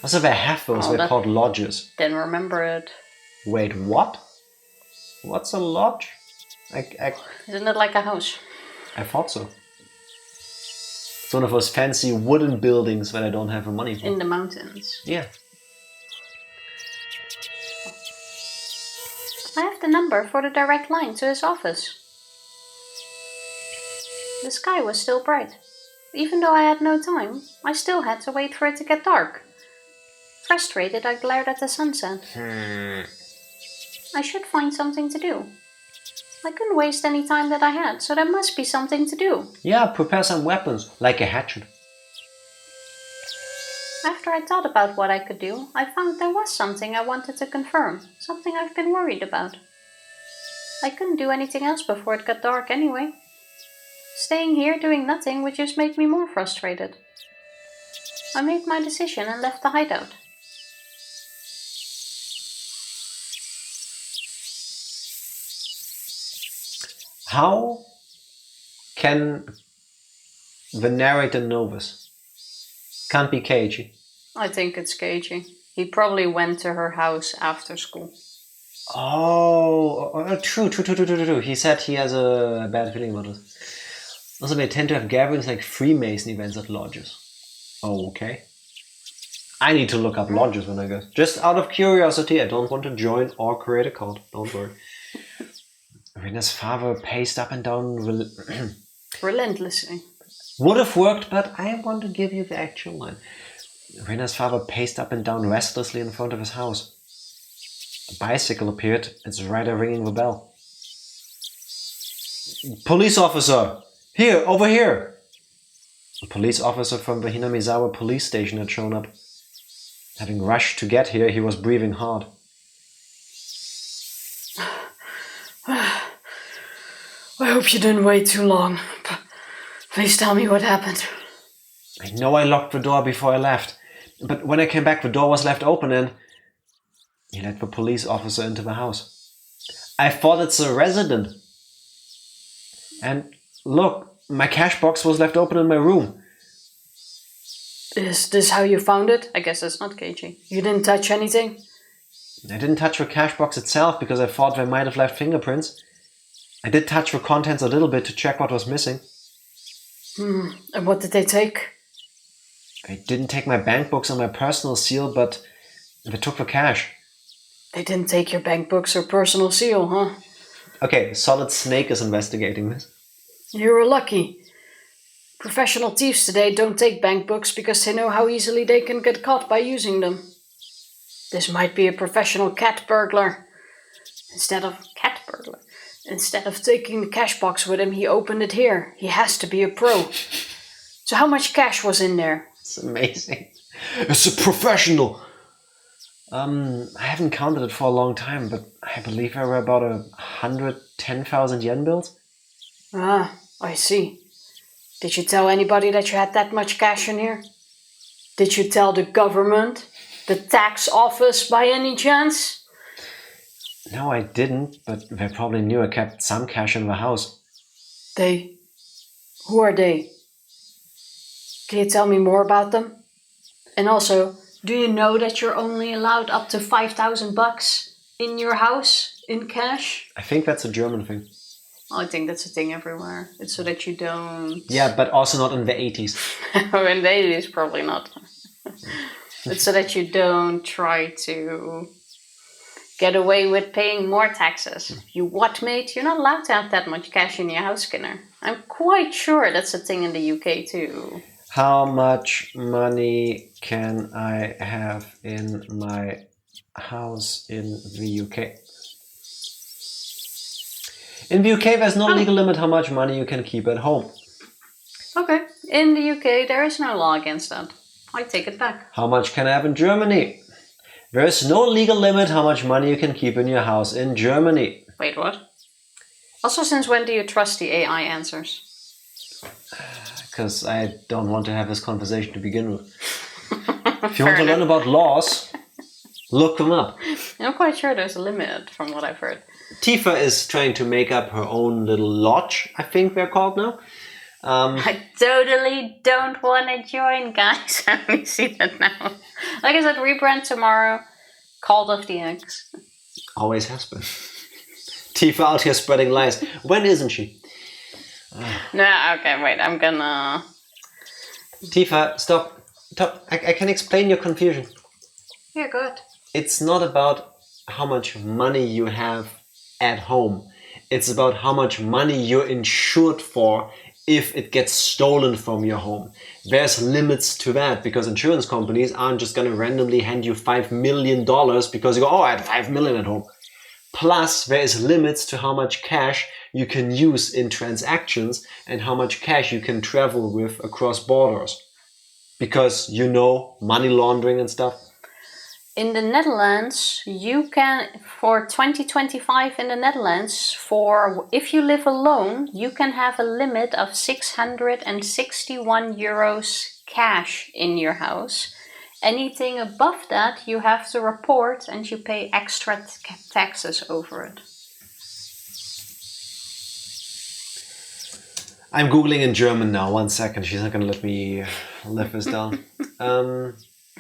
Also, they have those. They're called lodges. Then remember it. Wait, what? What's a lodge? Isn't it like a house? I thought so. It's one of those fancy wooden buildings that I don't have the money for. In the mountains. Yeah. I have the number for the direct line to his office. The sky was still bright. Even though I had no time, I still had to wait for it to get dark. Frustrated, I glared at the sunset. I should find something to do. I couldn't waste any time that I had, so there must be something to do. Yeah, prepare some weapons, like a hatchet. After I thought about what I could do, I found there was something I wanted to confirm, something I've been worried about. I couldn't do anything else before it got dark anyway. Staying here doing nothing would just make me more frustrated. I made my decision and left the hideout. How can the narrator know this? Can't be Keiichi. I think it's Keiichi. He probably went to her house after school. Oh, true. He said he has a bad feeling about it. Also, they tend to have gatherings like Freemason events at lodges. Oh, okay. I need to look up lodges when I go. Just out of curiosity, I don't want to join or create a cult. Don't worry. Rena's father paced up and down relentlessly. Would have worked, but I want to give you the actual line. Rena's father paced up and down restlessly in front of his house. A bicycle appeared. Its rider ringing the bell. Police officer! Here, over here! A police officer from the Hinamizawa police station had shown up. Having rushed to get here, he was breathing hard. I hope you didn't wait too long. Please tell me what happened. I know I locked the door before I left, but when I came back the door was left open and he let the police officer into the house. I thought it's a resident. And look, my cash box was left open in my room. Is this how you found it? I guess that's not Keiichi. You didn't touch anything? I didn't touch the cash box itself because I thought they might have left fingerprints. I did touch the contents a little bit to check what was missing. And what did they take? They didn't take my bank books or my personal seal, but they took the cash. They didn't take your bank books or personal seal, huh? Okay, Solid Snake is investigating this. You were lucky. Professional thieves today don't take bank books because they know how easily they can get caught by using them. This might be a professional cat burglar. Instead of taking the cash box with him, he opened it here. He has to be a pro. So how much cash was in there? It's amazing. It's a professional. I haven't counted it for a long time, but I believe there were about 110,000 yen bills. Ah, I see. Did you tell anybody that you had that much cash in here? Did you tell the government? The tax office by any chance? No, I didn't, but they probably knew I kept some cash in the house. They? Who are they? Can you tell me more about them? And also, do you know that you're only allowed up to 5,000 bucks in your house in cash? I think that's a German thing. I think that's a thing everywhere. It's so that you don't... Yeah, but also not in the 80s. In the 80s, probably not. It's so that you don't try to get away with paying more taxes. You what, mate? You're not allowed to have that much cash in your house, Skinner. I'm quite sure that's a thing in the UK too. How much money can I have in my house in the UK? In the UK, there's no legal limit how much money you can keep at home. Okay. In the UK, there is no law against that. I take it back. How much can I have in Germany? There is no legal limit how much money you can keep in your house in Germany. Wait, what? Also, since when do you trust the AI answers? Because I don't want to have this conversation to begin with. If you want to learn about laws, look them up. I'm quite sure there's a limit from what I've heard. Tifa is trying to make up her own little lodge, I think they're called now. I totally don't want to join, guys. I only see that now. Like I said, rebrand tomorrow. Cult of the Eggs. Always has been. Tifa out here spreading lies. When isn't she? No, okay, wait. I'm gonna... Tifa, stop. I can explain your confusion. Yeah, go ahead. It's not about how much money you have at home. It's about how much money you're insured for if it gets stolen from your home. There's limits to that because insurance companies aren't just going to randomly hand you $5 million because you go, oh, I had 5 million at home. Plus, there is limits to how much cash you can use in transactions and how much cash you can travel with across borders. Because, you know, money laundering and stuff. In the Netherlands, you can, for 2025 in the Netherlands, for if you live alone, you can have a limit of 661 euros cash in your house. Anything above that, you have to report and you pay extra taxes over it. I'm Googling in German now. 1 second. She's not going to let me live this down.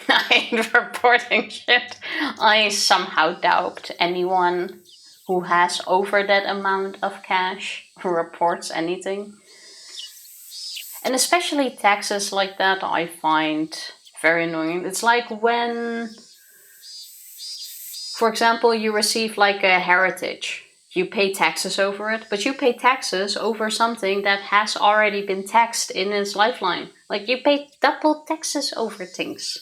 I ain't reporting shit. I somehow doubt anyone who has over that amount of cash who reports anything. And especially taxes like that I find very annoying. It's like when, for example, you receive like a heritage. You pay taxes over it, but you pay taxes over something that has already been taxed in its lifeline. Like you pay double taxes over things.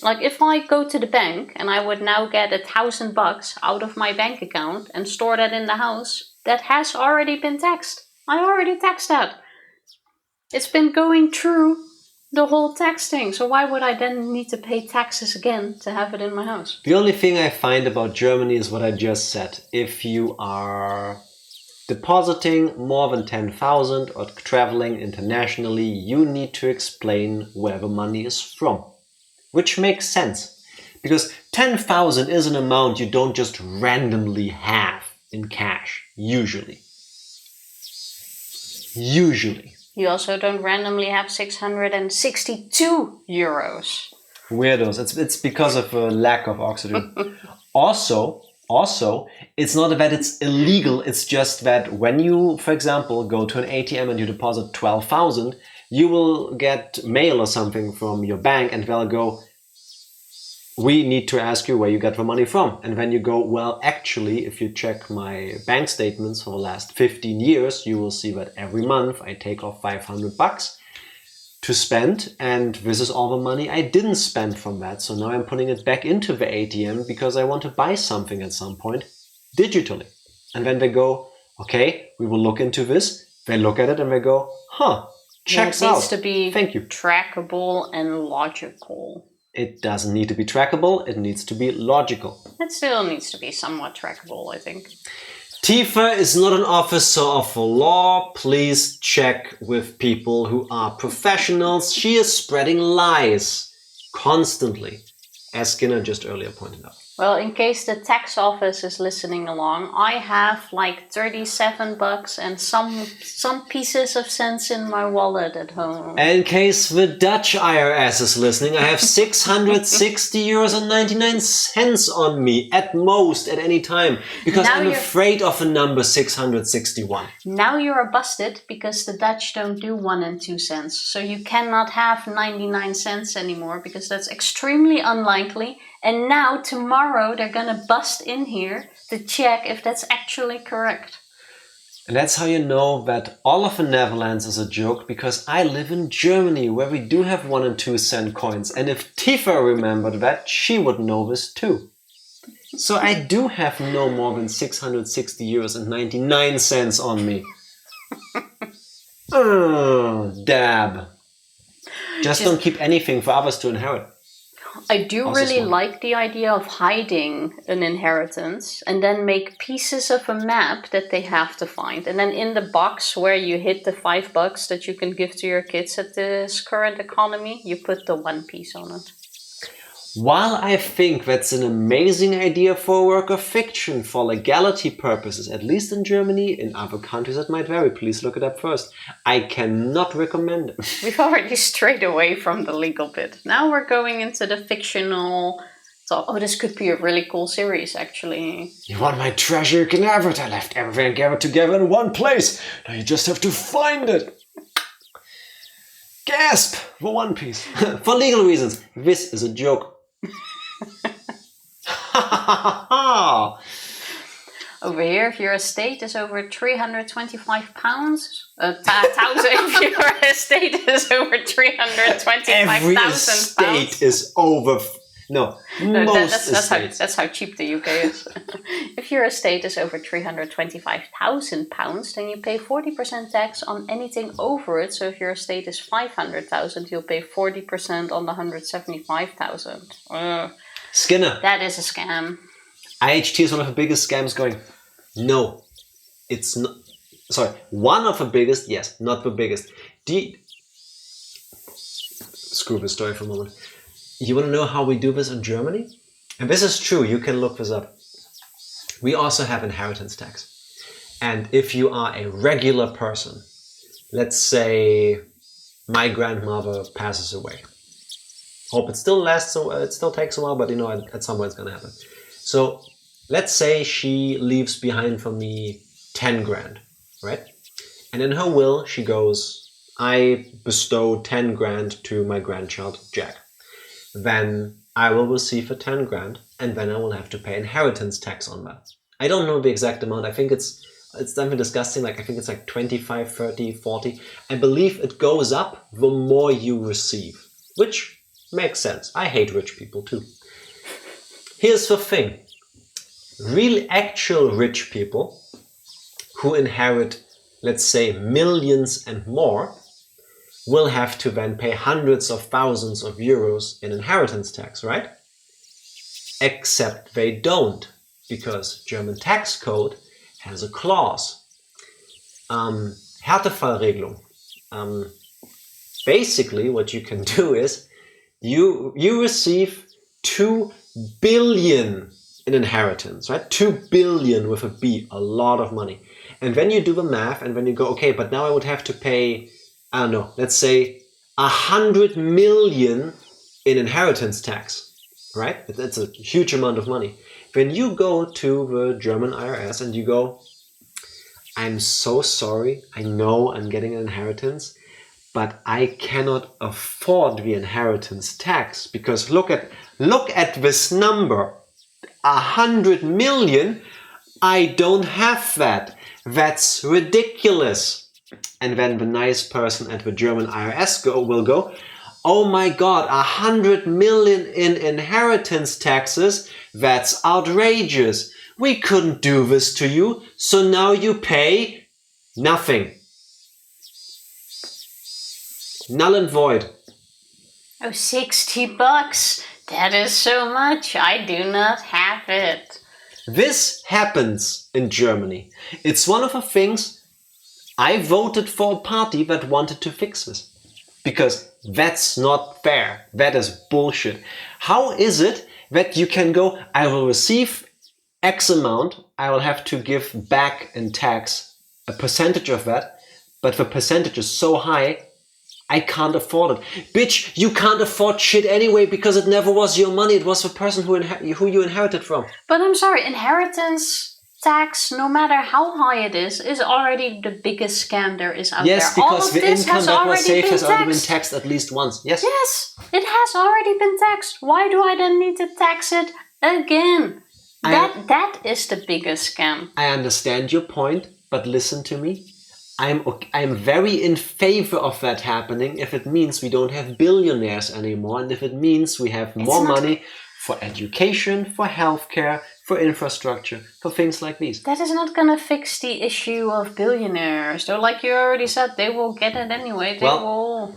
Like if I go to the bank and I would now get $1,000 out of my bank account and store that in the house, that has already been taxed. I already taxed that. It's been going through the whole tax thing. So why would I then need to pay taxes again to have it in my house? The only thing I find about Germany is what I just said. If you are depositing more than 10,000 or traveling internationally, you need to explain where the money is from. Which makes sense, because 10,000 is an amount you don't just randomly have in cash, usually. Usually. You also don't randomly have 662 euros. Weirdos. It's because of a lack of oxygen. Also, it's not that it's illegal. It's just that when you, for example, go to an ATM and you deposit 12,000, you will get mail or something from your bank, and they'll go, we need to ask you where you got the money from. And then you go, well, actually, if you check my bank statements for the last 15 years, you will see that every month I take off $500 to spend, and this is all the money I didn't spend from that. So now I'm putting it back into the ATM because I want to buy something at some point digitally. And then they go, okay, we will look into this. They look at it and they go, checks out. It needs to be Thank you. trackable and logical. It doesn't need to be trackable, it needs to be logical. It still needs to be somewhat trackable, I think. Tifa is not an officer of the law. Please check with people who are professionals. She is spreading lies constantly, as Skinner just earlier pointed out. Well, in case the tax office is listening along, I have like $37 and some pieces of cents in my wallet at home. In case the Dutch IRS is listening, I have 660 euros and 99 cents on me at most at any time, because I'm afraid of the number 661. Now you're busted because the Dutch don't do 1 and 2 cents. So you cannot have 99 cents anymore because that's extremely unlikely. And now, tomorrow, they're gonna bust in here to check if that's actually correct. And that's how you know that all of the Netherlands is a joke, because I live in Germany, where we do have 1 and 2 cent coins. And if Tifa remembered that, she would know this too. So I do have no more than 660 euros and 99 cents on me. Dab. Just don't keep anything for others to inherit. I do really like the idea of hiding an inheritance and then make pieces of a map that they have to find. And then in the box where you hit the $5 that you can give to your kids at this current economy, you put the 1 piece on it. While I think that's an amazing idea for a work of fiction for legality purposes, at least in Germany, in other countries it might vary, please look it up first, I cannot recommend it. We've already strayed away from the legal bit. Now we're going into the fictional talk. Oh, this could be a really cool series, actually. You want my treasure? You can have it. I left everything and gathered together in one place. Now you just have to find it. Gasp! For One Piece. For legal reasons, this is a joke. Over here, if your estate is over 325 pounds, if your estate is over 325,000 Every estate pounds. is over. That's how cheap the UK is. If your estate is over 325,000 pounds, then you pay 40% tax on anything over it. So if your estate is 500,000, you'll pay 40% on the 175,000. Skinner. That is a scam. IHT is one of the biggest scams going. No, it's not. Sorry, one of the biggest. Yes, not the biggest. Screw this story for a moment. You want to know how we do this in Germany? And this is true, you can look this up. We also have inheritance tax. And if you are a regular person, let's say my grandmother passes away. Hope it still lasts, it still takes a while, but you know, at some point it's going to happen. So let's say she leaves behind for me 10 grand, right? And in her will, she goes, I bestow 10 grand to my grandchild, Jack. Then I will receive the 10 grand, and then I will have to pay inheritance tax on that. I don't know the exact amount. I think it's something disgusting. Like, I think it's like 25, 30, 40. I believe it goes up the more you receive, which makes sense. I hate rich people too. Here's the thing. Real actual rich people who inherit, let's say, millions and more, will have to then pay hundreds of thousands of euros in inheritance tax, right? Except they don't, because German tax code has a clause. Härtefallregelung. Basically, what you can do is you receive 2 billion in inheritance, right? 2 billion with a B, a lot of money. And when you do the math and when you go, okay, but now I would have to pay, I don't know, let's say 100 million in inheritance tax, right? That's a huge amount of money. When you go to the German IRS and you go, I'm so sorry, I know I'm getting an inheritance, but I cannot afford the inheritance tax because look at this number, 100 million. I don't have that. That's ridiculous. And then the nice person at the German IRS will go, oh my God, 100 million in inheritance taxes. That's outrageous. We couldn't do this to you, so now you pay nothing. Null and void. Oh, $60. That is so much. I do not have it. This happens in Germany. It's one of the things I voted for a party that wanted to fix this. Because that's not fair. That is bullshit. How is it that you can go, I will receive X amount, I will have to give back in tax a percentage of that, but the percentage is so high, I can't afford it. Bitch, you can't afford shit anyway because it never was your money. It was the person who you inherited from. But I'm sorry, inheritance tax, no matter how high it is already the biggest scam there is out there. Yes, because the income that was saved has already been taxed at least once. Yes. Yes, it has already been taxed. Why do I then need to tax it again? That is the biggest scam. I understand your point, but listen to me. I'm very in favor of that happening if it means we don't have billionaires anymore and if it means we have more money for education, for healthcare, for infrastructure, for things like these. That is not going to fix the issue of billionaires. Though, like you already said, they will get it anyway. They will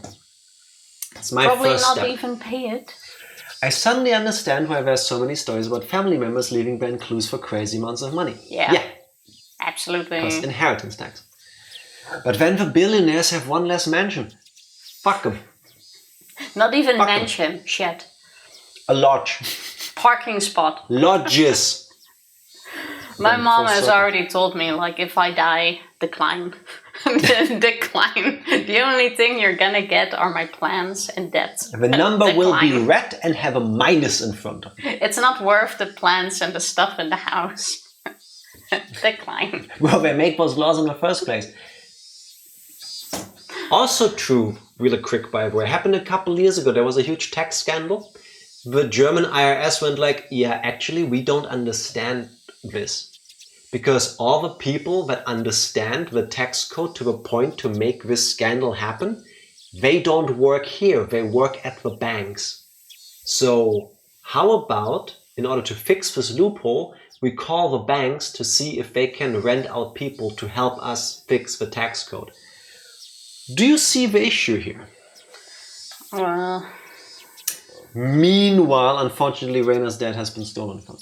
probably not even pay it. I suddenly understand why there's so many stories about family members leaving their clues for crazy amounts of money. Yeah. Absolutely. Because inheritance tax. But then the billionaires have one less mansion. Fuck them. Not even mansion, shit. A lodge. Parking spot. Lodges. My mom has already told me, like, if I die, decline. Decline. The only thing you're gonna get are my plans and debts. The number will be red and have a minus in front of it. It's not worth the plants and the stuff in the house. Decline. Well, they made those laws in the first place. Also true, really quick by the way, happened a couple years ago. There was a huge tax scandal. The German IRS went like, yeah, actually, we don't understand this. Because all the people that understand the tax code to the point to make this scandal happen, they don't work here. They work at the banks. So how about, in order to fix this loophole, we call the banks to see if they can rent out people to help us fix the tax code. Do you see the issue here? Well... Meanwhile, unfortunately, Reina's dad has been stolen from.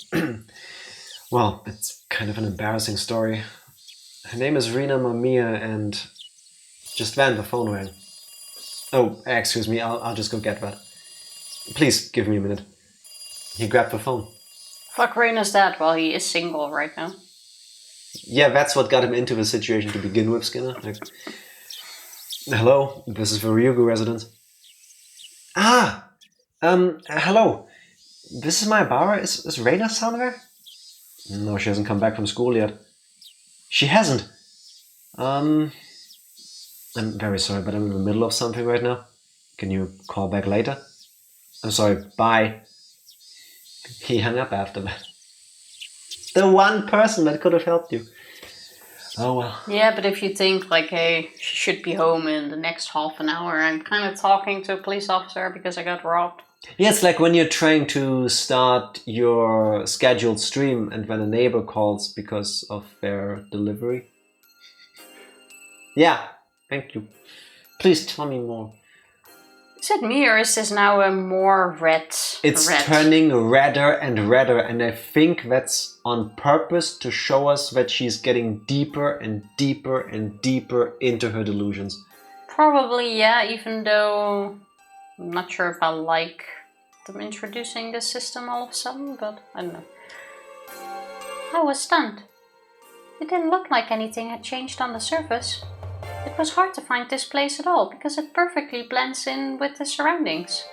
Well, it's kind of an embarrassing story. Her name is Rina Mamiya and just then the phone rang. Oh, excuse me, I'll just go get that. Please, give me a minute. He grabbed the phone. Fuck Reina's dad while he is single right now. Yeah, that's what got him into the situation to begin with, Skinner. Like, hello, this is the Ryugu residence. Hello. This is Maebara. Is Reina-san there? No, she hasn't come back from school yet. She hasn't? I'm very sorry, but I'm in the middle of something right now. Can you call back later? I'm sorry, bye. He hung up after that. The one person that could have helped you. Oh well. Yeah, but if you think like, hey, she should be home in the next half an hour, I'm kind of talking to a police officer because I got robbed. Yeah, it's like when you're trying to start your scheduled stream and when a neighbor calls because of their delivery. Yeah, thank you. Please tell me more. Is it me or is this now a more red? It's turning redder and redder, and I think that's on purpose to show us that she's getting deeper and deeper and deeper into her delusions. Probably, yeah, even though I'm not sure if I like them introducing this system all of a sudden, but I don't know. I was stunned. It didn't look like anything had changed on the surface. It was hard to find this place at all because it perfectly blends in with the surroundings.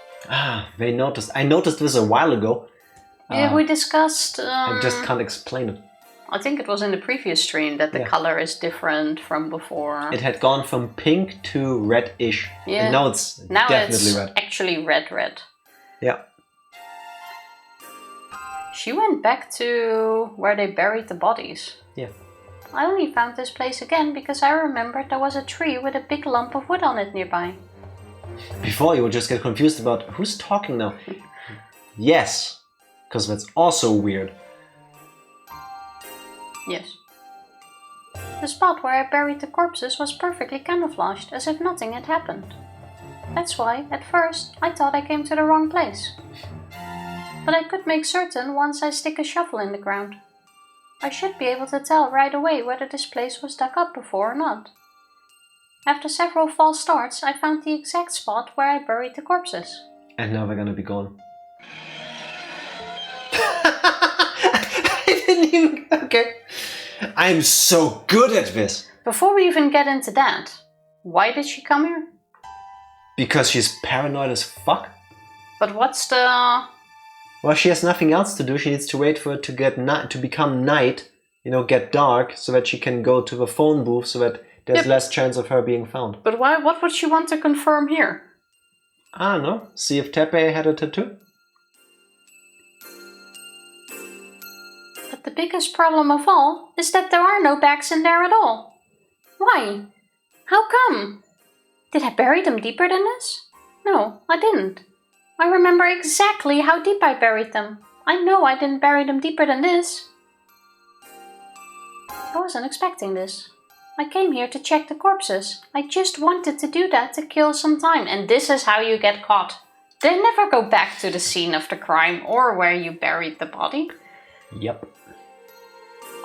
They noticed. I noticed this a while ago. Yeah, we discussed... I just can't explain it. I think it was in the previous stream that the color is different from before. It had gone from pink to reddish. Yeah. And now it's definitely red. Actually red. Yeah. She went back to where they buried the bodies. Yeah. I only found this place again because I remembered there was a tree with a big lump of wood on it nearby. Before you would just get confused about who's talking now. Yes, because that's also weird. Yes. The spot where I buried the corpses was perfectly camouflaged, as if nothing had happened. That's why, at first, I thought I came to the wrong place. But I could make certain once I stick a shovel in the ground. I should be able to tell right away whether this place was dug up before or not. After several false starts, I found the exact spot where I buried the corpses. And now they're gonna be gone. I didn't even... Okay. I'm so good at this. Before we even get into that, why did she come here? Because she's paranoid as fuck. But what's the... Well, she has nothing else to do. She needs to wait for it to get to become night, you know, get dark, so that she can go to the phone booth, so that there's less chance of her being found. But why? What would she want to confirm here? I don't know. See if Teppei had a tattoo? But the biggest problem of all is that there are no bags in there at all. Why? How come? Did I bury them deeper than this? No, I didn't. I remember exactly how deep I buried them. I know I didn't bury them deeper than this. I wasn't expecting this. I came here to check the corpses. I just wanted to do that to kill some time, and this is how you get caught. They never go back to the scene of the crime or where you buried the body. Yep.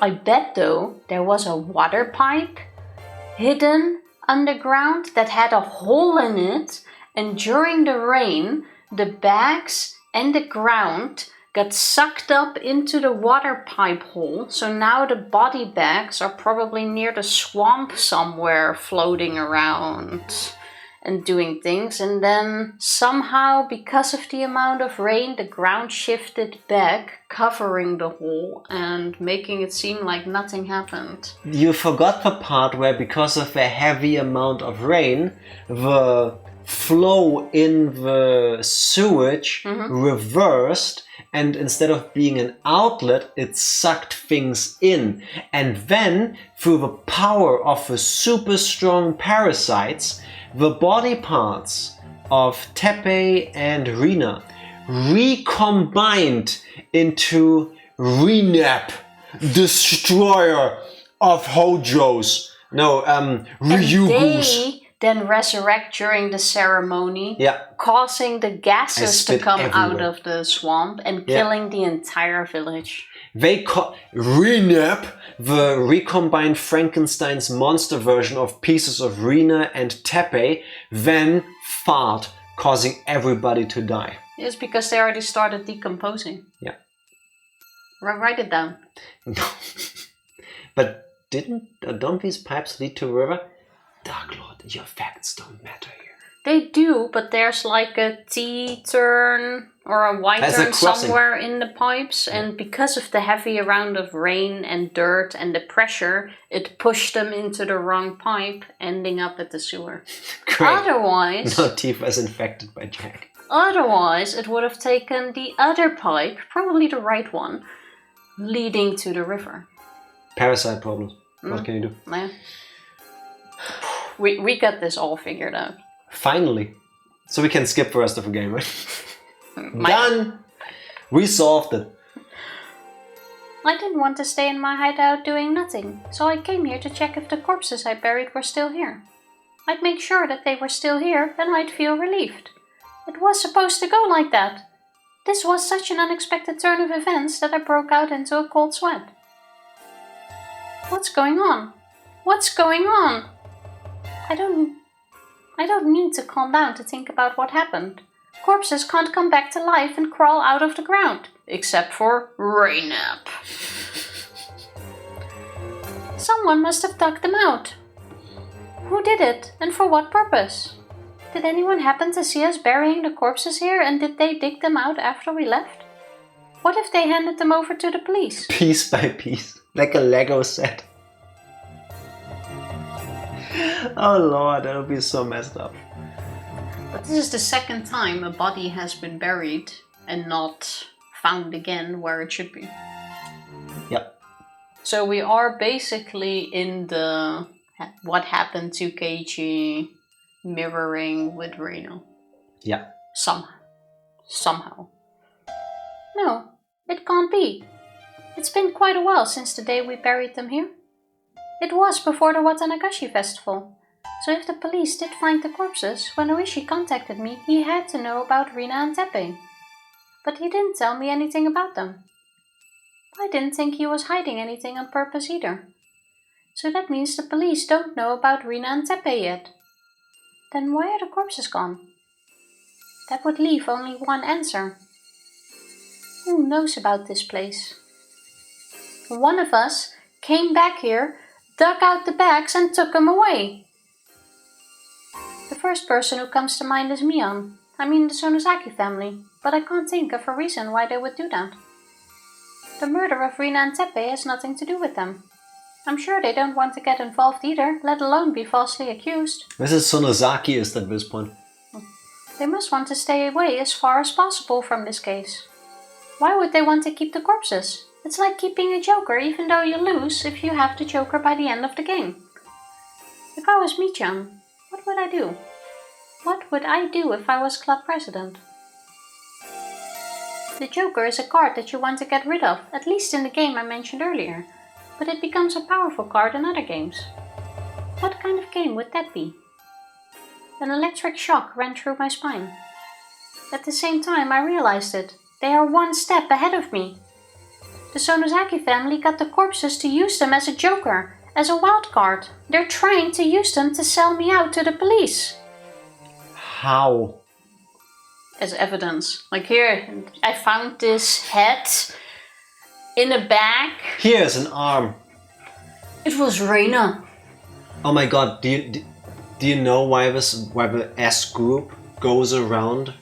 I bet though there was a water pipe hidden underground that had a hole in it, and during the rain the bags and the ground got sucked up into the water pipe hole, so now the body bags are probably near the swamp somewhere floating around and doing things, and then somehow because of the amount of rain the ground shifted back, covering the hole and making it seem like nothing happened. You forgot the part where because of the heavy amount of rain the flow in the sewage reversed, and instead of being an outlet it sucked things in, and then through the power of the super strong parasites the body parts of Teppei and Rina recombined into Renap, destroyer of Hojos. No, Ryugus. Then resurrect during the ceremony, causing the gases to come out of the swamp and killing the entire village. They Renap, the recombined Frankenstein's monster version of pieces of Rina and Teppei, then fart, causing everybody to die. It's because they already started decomposing. Yeah. Write it down. No. But don't these pipes lead to a river? Dark Lord, your facts don't matter here. They do, but there's like a T-turn or a Y-turn somewhere in the pipes, and because of the heavy amount of rain and dirt and the pressure, it pushed them into the wrong pipe, ending up at the sewer. Great. Otherwise... No, Tifa is infected by Jack. Otherwise, it would have taken the other pipe, probably the right one, leading to the river. Parasite problems. What can you do? Yeah. We got this all figured out. Finally. So we can skip the rest of the game, right? Done! We solved it. I didn't want to stay in my hideout doing nothing, so I came here to check if the corpses I buried were still here. I'd make sure that they were still here, then I'd feel relieved. It was supposed to go like that. This was such an unexpected turn of events that I broke out into a cold sweat. What's going on? What's going on? I don't need to calm down to think about what happened. Corpses can't come back to life and crawl out of the ground. Except for Rainap. Someone must have dug them out. Who did it, and for what purpose? Did anyone happen to see us burying the corpses here, and did they dig them out after we left? What if they handed them over to the police? Piece by piece, like a Lego set. Oh lord, that would be so messed up. But this is the second time a body has been buried and not found again where it should be. Yep. So we are basically in the what happened to Keiichi mirroring with Reino. Yeah. Somehow. No, it can't be. It's been quite a while since the day we buried them here. It was before the Watanagashi festival. So if the police did find the corpses, when Ooishi contacted me, he had to know about Rina and Teppei. But he didn't tell me anything about them. I didn't think he was hiding anything on purpose either. So that means the police don't know about Rina and Teppei yet. Then why are the corpses gone? That would leave only one answer. Who knows about this place? One of us came back here, dug out the bags and took them away. The first person who comes to mind is Mion. I mean the Sonozaki family, but I can't think of a reason why they would do that. The murder of Rina and Teppei has nothing to do with them. I'm sure they don't want to get involved either, let alone be falsely accused. Mrs. Sonozaki is at this point. They must want to stay away as far as possible from this case. Why would they want to keep the corpses? It's like keeping a joker even though you lose if you have the joker by the end of the game. If I was Michan, what would I do? What would I do if I was club president? The joker is a card that you want to get rid of, at least in the game I mentioned earlier. But it becomes a powerful card in other games. What kind of game would that be? An electric shock ran through my spine. At the same time I realized it. They are one step ahead of me. The Sonozaki family got the corpses to use them as a joker, as a wild card. They're trying to use them to sell me out to the police. How? As evidence. Like here, I found this head in a bag. Here's an arm. It was Reina. Oh my god, do you know why the S group goes around,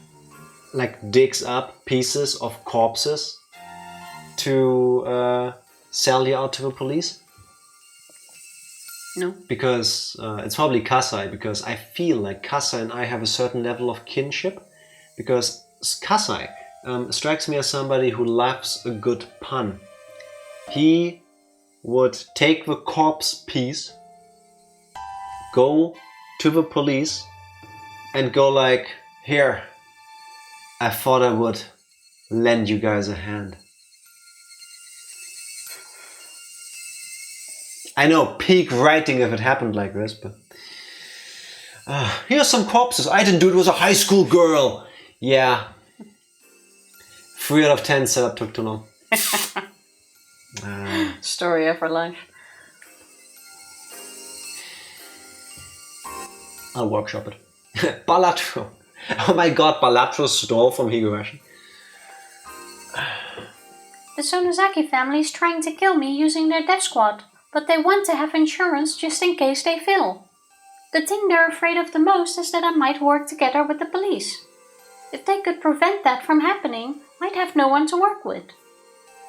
like digs up pieces of corpses to sell you out to the police? No. Because it's probably Kasai, because I feel like Kasai and I have a certain level of kinship, because Kasai strikes me as somebody who loves a good pun. He would take the corpse piece, go to the police and go like, here, I thought I would lend you guys a hand. I know, peak writing if it happened like this, but here's some corpses. I didn't do it, it was a high school girl. Yeah. 3 out of 10 setup took too long. Story of our life. I'll workshop it. Balatro. Oh my god, Balatro stole from Higurashi. The Sonozaki family is trying to kill me using their death squad, but they want to have insurance just in case they fail. The thing they're afraid of the most is that I might work together with the police. If they could prevent that from happening, I'd have no one to work with.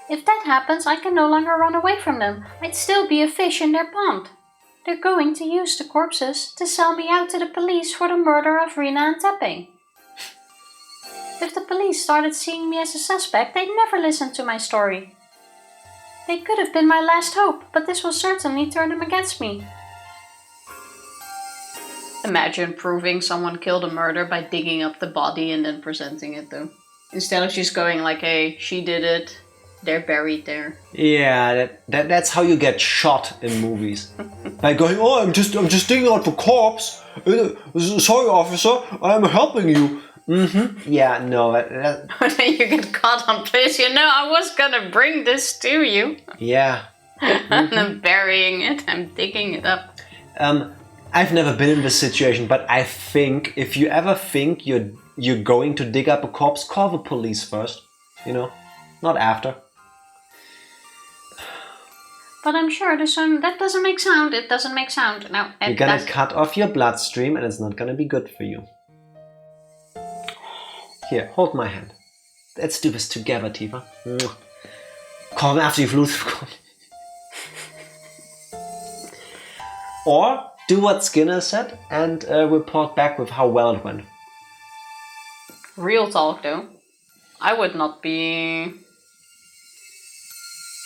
If that happens, I can no longer run away from them. I'd still be a fish in their pond. They're going to use the corpses to sell me out to the police for the murder of Rina and Teppei. If the police started seeing me as a suspect, they'd never listen to my story. They could have been my last hope, but this will certainly turn them against me. Imagine proving someone killed a murder by digging up the body and then presenting it though. Instead of just going like, hey, she did it, they're buried there. Yeah, that's how you get shot in movies. By going, oh, I'm just digging out the corpse. Sorry, officer, I'm helping you. Yeah, no. Then you get caught on place. You know, I was gonna bring this to you. Yeah. And I'm burying it. I'm digging it up. I've never been in this situation, but I think if you ever think you're going to dig up a corpse, call the police first. You know, not after. But I'm sure that doesn't make sound. It doesn't make sound. No, you're gonna cut off your bloodstream and it's not gonna be good for you. Here, hold my hand. Let's do this together, Tifa. Call me after you've lost. Or do what Skinner said and report back with how well it went. Real talk, though. I would not be...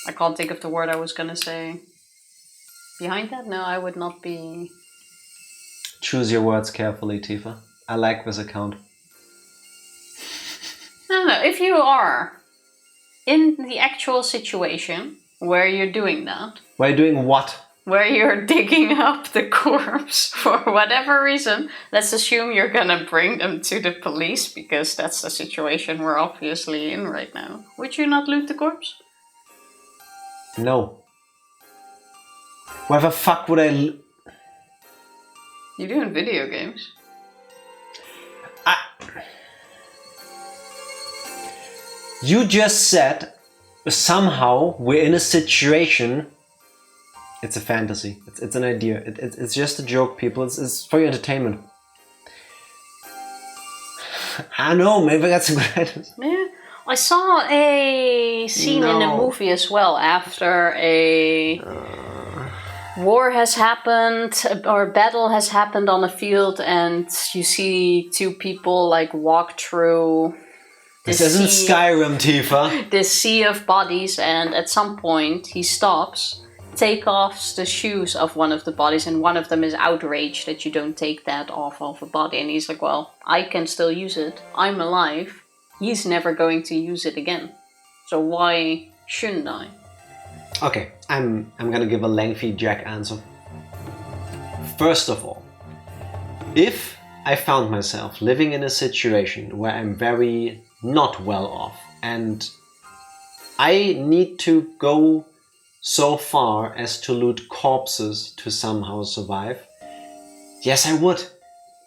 I can't think of the word I was gonna say. Behind that? No, I would not be... Choose your words carefully, Tifa. I like this account. No, if you are in the actual situation where you're doing that... Where you're doing what? Where you're digging up the corpse for whatever reason, let's assume you're gonna bring them to the police because that's the situation we're obviously in right now. Would you not loot the corpse? No. Why the fuck would I... You do in video games. You just said somehow we're in a situation... It's a fantasy. It's an idea. It's just a joke, people. It's for your entertainment. I know, maybe I got some good ideas. Yeah. I saw a scene in a movie as well after a war has happened or battle has happened on a field and you see two people like walk through this isn't Skyrim, Tifa. This sea of bodies, and at some point he stops, take off the shoes of one of the bodies, and one of them is outraged that you don't take that off of a body, and he's like, well, I can still use it, I'm alive, he's never going to use it again, so why shouldn't I? Okay, I'm gonna give a lengthy Jack answer. First of all, if I found myself living in a situation where I'm very not well off and I need to go so far as to loot corpses to somehow survive, yes, I would.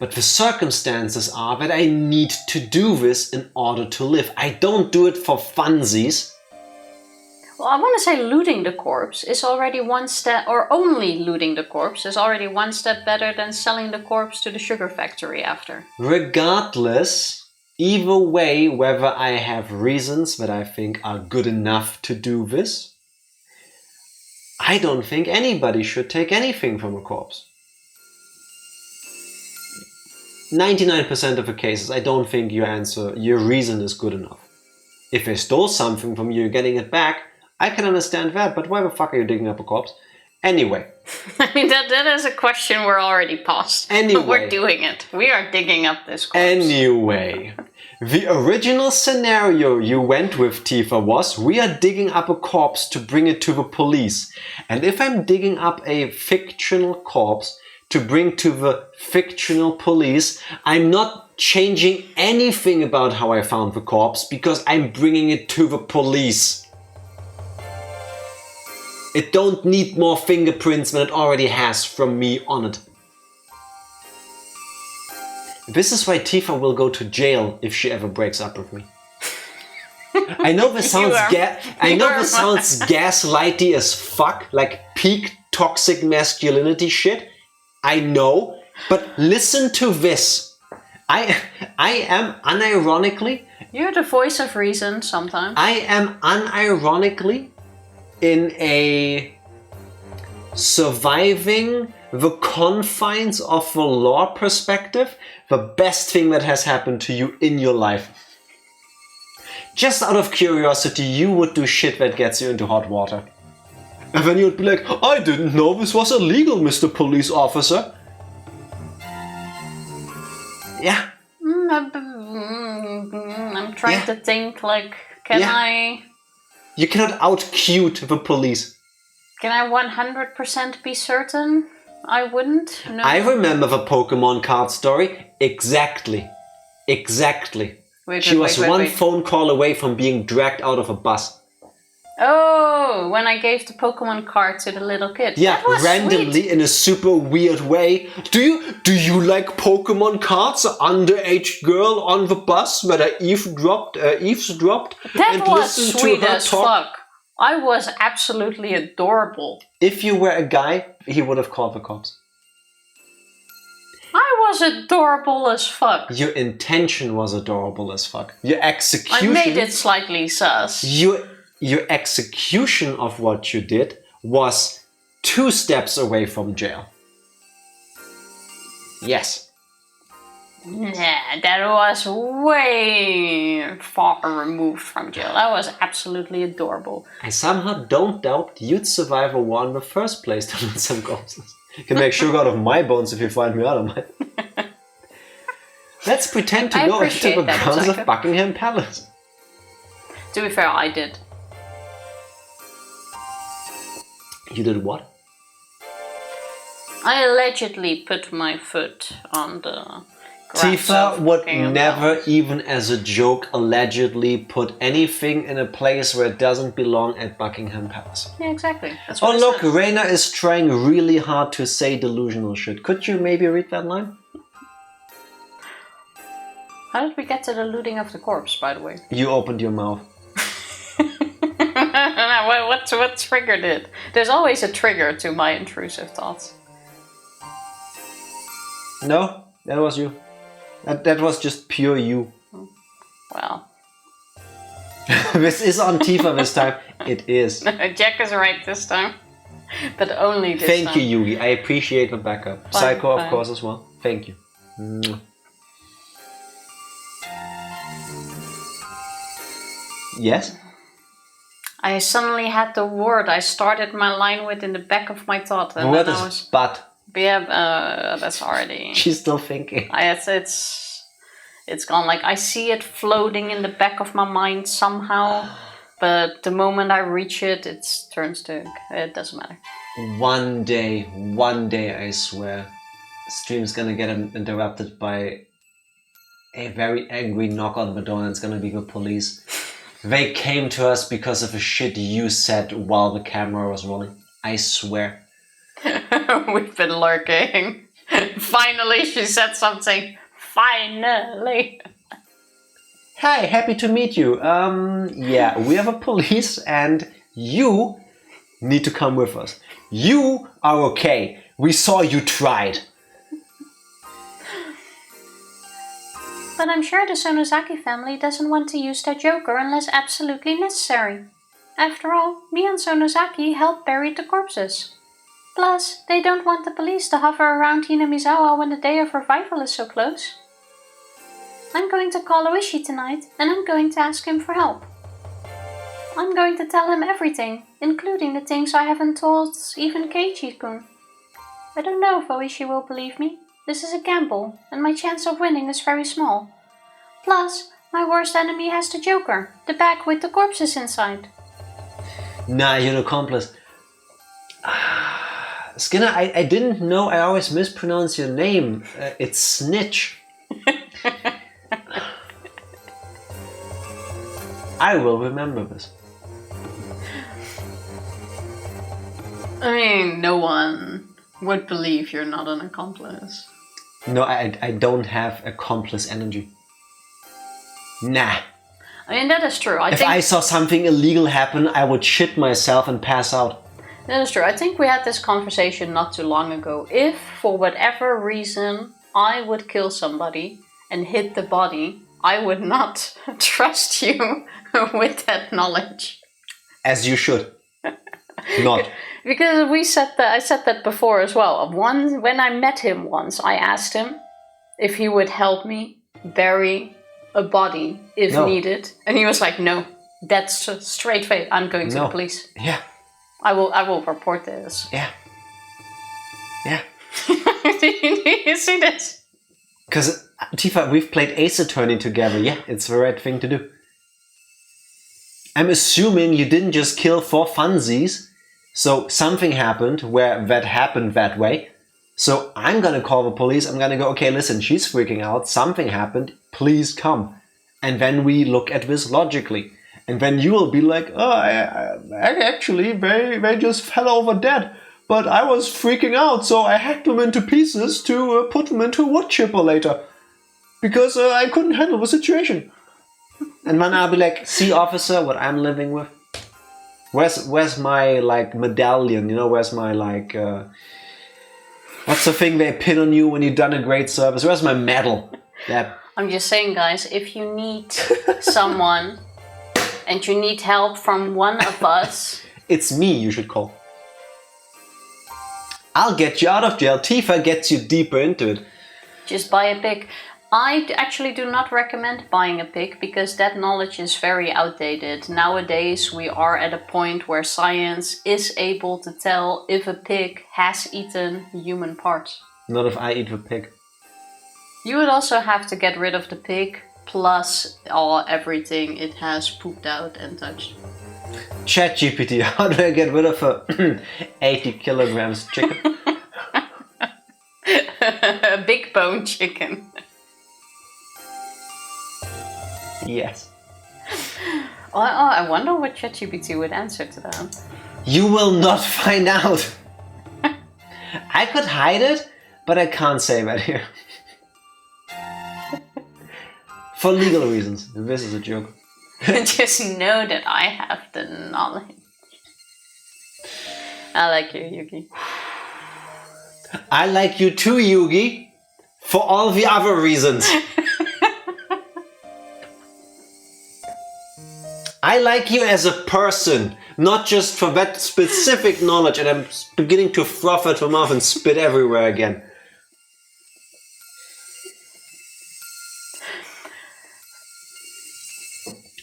But the circumstances are that I need to do this in order to live. I don't do it for funsies. Well, I want to say looting the corpse is already one step, or only looting the corpse is already one step better than selling the corpse to the sugar factory after. Regardless, either way, whether I have reasons that I think are good enough to do this, I don't think anybody should take anything from a corpse. 99% of the cases, I don't think your reason is good enough. If they stole something from you, getting it back, I can understand that, but why the fuck are you digging up a corpse? Anyway. I mean, that is a question we're already past. Anyway. We're doing it. We are digging up this corpse. Anyway. The original scenario you went with, Tifa, was we are digging up a corpse to bring it to the police. And if I'm digging up a fictional corpse to bring to the fictional police, I'm not changing anything about how I found the corpse because I'm bringing it to the police. It don't need more fingerprints than it already has from me on it. This is why Tifa will go to jail if she ever breaks up with me. I know this sounds gaslighty as fuck, like peak toxic masculinity shit. I know, but listen to this. I am unironically... You're the voice of reason sometimes. I am unironically in a surviving the confines of the law perspective, the best thing that has happened to you in your life. Just out of curiosity, you would do shit that gets you into hot water. And then you'd be like, I didn't know this was illegal, Mr. Police Officer. Yeah. I'm trying to think, like, can I... You cannot out-cute the police. Can I 100% be certain I wouldn't? No. I remember the Pokemon card story. Exactly. She was one phone call away from being dragged out of a bus. Oh, when I gave the Pokemon card to the little kid. Yeah, randomly sweet. In a super weird way. Do you like Pokemon cards? An underage girl on the bus that I eavesdropped that and was listened sweet to her as talk. fuck. I was absolutely adorable. If you were a guy, he would have called the cops. I was adorable as fuck. Your intention was adorable as fuck. Your execution... I made it slightly sus. Your execution of what you did was 2 steps away from jail. Yes. Nah, that was way far removed from jail. That was absolutely adorable. I somehow don't doubt you'd survive a war in the first place to win some corpses. You can make sugar out of my bones if you find me out of mine. Let's pretend to go into the grounds of Buckingham Palace. To be fair, I did. You did what? I allegedly put my foot on the... Tifa would never, even as a joke, allegedly put anything in a place where it doesn't belong at Buckingham Palace. Yeah, exactly. That's what look, Reina is trying really hard to say delusional shit. Could you maybe read that line? How did we get to the looting of the corpse, by the way? You opened your mouth. What triggered it? There's always a trigger to my intrusive thoughts. No, that was you. That was just pure you. Well. This is on Tifa this time. It is. Jack is right this time. But only this time. Thank you, Yugi. I appreciate the backup. Fine, Psycho, fine. of course, as well. Thank you. Mwah. Yes? I suddenly had the word I started my line with in the back of my thought. And What then is I was... but? Yeah, that's already... She's still thinking. It's gone. Like, I see it floating in the back of my mind somehow. But the moment I reach it, it turns to... It doesn't matter. One day, I swear, stream's gonna get interrupted by a very angry knock on the door and it's gonna be the police. They came to us because of a shit you said while the camera was rolling. I swear. We've been lurking. Finally, she said something. Finally. Hi, happy to meet you. Yeah, we have a police and you need to come with us. You are okay. We saw you tried. But I'm sure the Sonozaki family doesn't want to use their Joker unless absolutely necessary. After all, me and Sonozaki helped bury the corpses. Plus, they don't want the police to hover around Hinamizawa when the day of revival is so close. I'm going to call Ooishi tonight, and I'm going to ask him for help. I'm going to tell him everything, including the things I haven't told even Keiichi-kun. I don't know if Ooishi will believe me. This is a gamble, and my chance of winning is very small. Plus, my worst enemy has the Joker, the bag with the corpses inside. Nah, you're an accomplice. Skinner, I didn't know I always mispronounce your name. It's Snitch. I will remember this. I mean, no one would believe you're not an accomplice. No, I don't have accomplice energy. Nah. I mean, that is true. If I saw something illegal happen, I would shit myself and pass out. That is true. I think we had this conversation not too long ago. If, for whatever reason, I would kill somebody and hit the body, I would not trust you with that knowledge. As you should. Not. Because I said that before as well. When I met him once, I asked him if he would help me bury a body if needed. And he was like, no, that's a straight face. I'm going to the police. Yeah. I will report this. Yeah. Yeah. Do you see this? Because, Tifa, we've played Ace Attorney together. Yeah, it's the right thing to do. I'm assuming you didn't just kill for funsies. So something happened where that happened that way. So I'm gonna call the police. I'm gonna go, okay, listen, she's freaking out. Something happened. Please come. And then we look at this logically. And then you will be like, oh, actually, they just fell over dead. But I was freaking out, so I hacked them into pieces to put them into a wood chipper later. Because I couldn't handle the situation. And then I'll be like, see, officer, what I'm living with? Where's my like medallion? You know, where's my like what's the thing they pin on you when you've done a great service? Where's my medal? That I'm just saying, guys, if you need someone and you need help from one of us, it's me you should call. I'll get you out of jail. Tifa gets you deeper into it. just buy a pig. I actually do not recommend buying a pig because that knowledge is very outdated. Nowadays we are at a point where science is able to tell if a pig has eaten human parts. Not if I eat the pig. You would also have to get rid of the pig plus everything it has pooped out and touched. ChatGPT, how do I get rid of a 80 kilograms chicken? A big bone chicken. Yes. I wonder what ChatGPT would answer to that. You will not find out. I could hide it, but I can't say that here. For legal reasons. This is a joke. Just know that I have the knowledge. I like you, Yugi. I like you too, Yugi. For all the other reasons. I like you as a person, not just for that specific knowledge, and I'm beginning to froth at my mouth and spit everywhere again.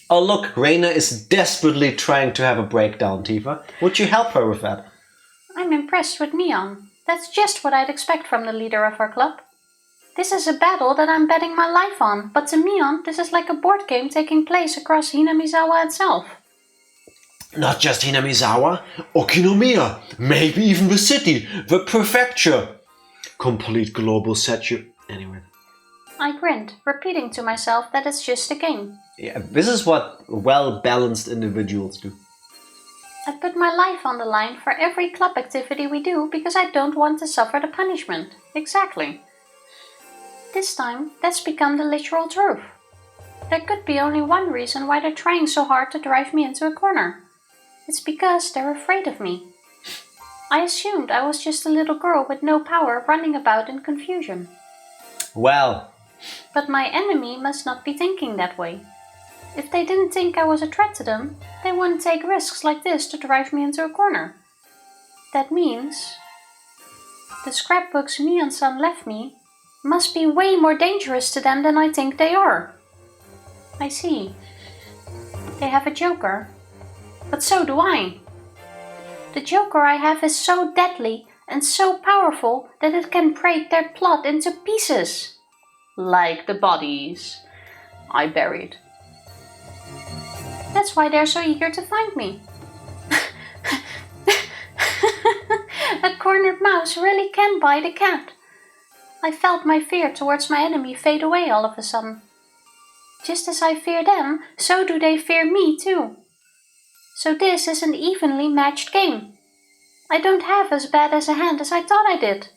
Oh look, Reina is desperately trying to have a breakdown, Tifa. Would you help her with that? I'm impressed with Mion. That's just what I'd expect from the leader of our club. This is a battle that I'm betting my life on, but to Mion, this is like a board game taking place across Hinamizawa itself. Not just Hinamizawa, Okinomiya, maybe even the city, the prefecture. Complete global statue. Anyway. I grinned, repeating to myself that it's just a game. Yeah, this is what well-balanced individuals do. I put my life on the line for every club activity we do because I don't want to suffer the punishment. Exactly. This time, that's become the literal truth. There could be only one reason why they're trying so hard to drive me into a corner. It's because they're afraid of me. I assumed I was just a little girl with no power running about in confusion. Well. But my enemy must not be thinking that way. If they didn't think I was a threat to them, they wouldn't take risks like this to drive me into a corner. That means the scrapbooks Mion-san left me must be way more dangerous to them than I think they are. I see. They have a joker. But so do I. The joker I have is so deadly and so powerful that it can break their plot into pieces. Like the bodies I buried. That's why they're so eager to find me. A cornered mouse really can bite a cat. I felt my fear towards my enemy fade away all of a sudden. Just as I fear them, so do they fear me too. So this is an evenly matched game. I don't have as bad as a hand as I thought I did.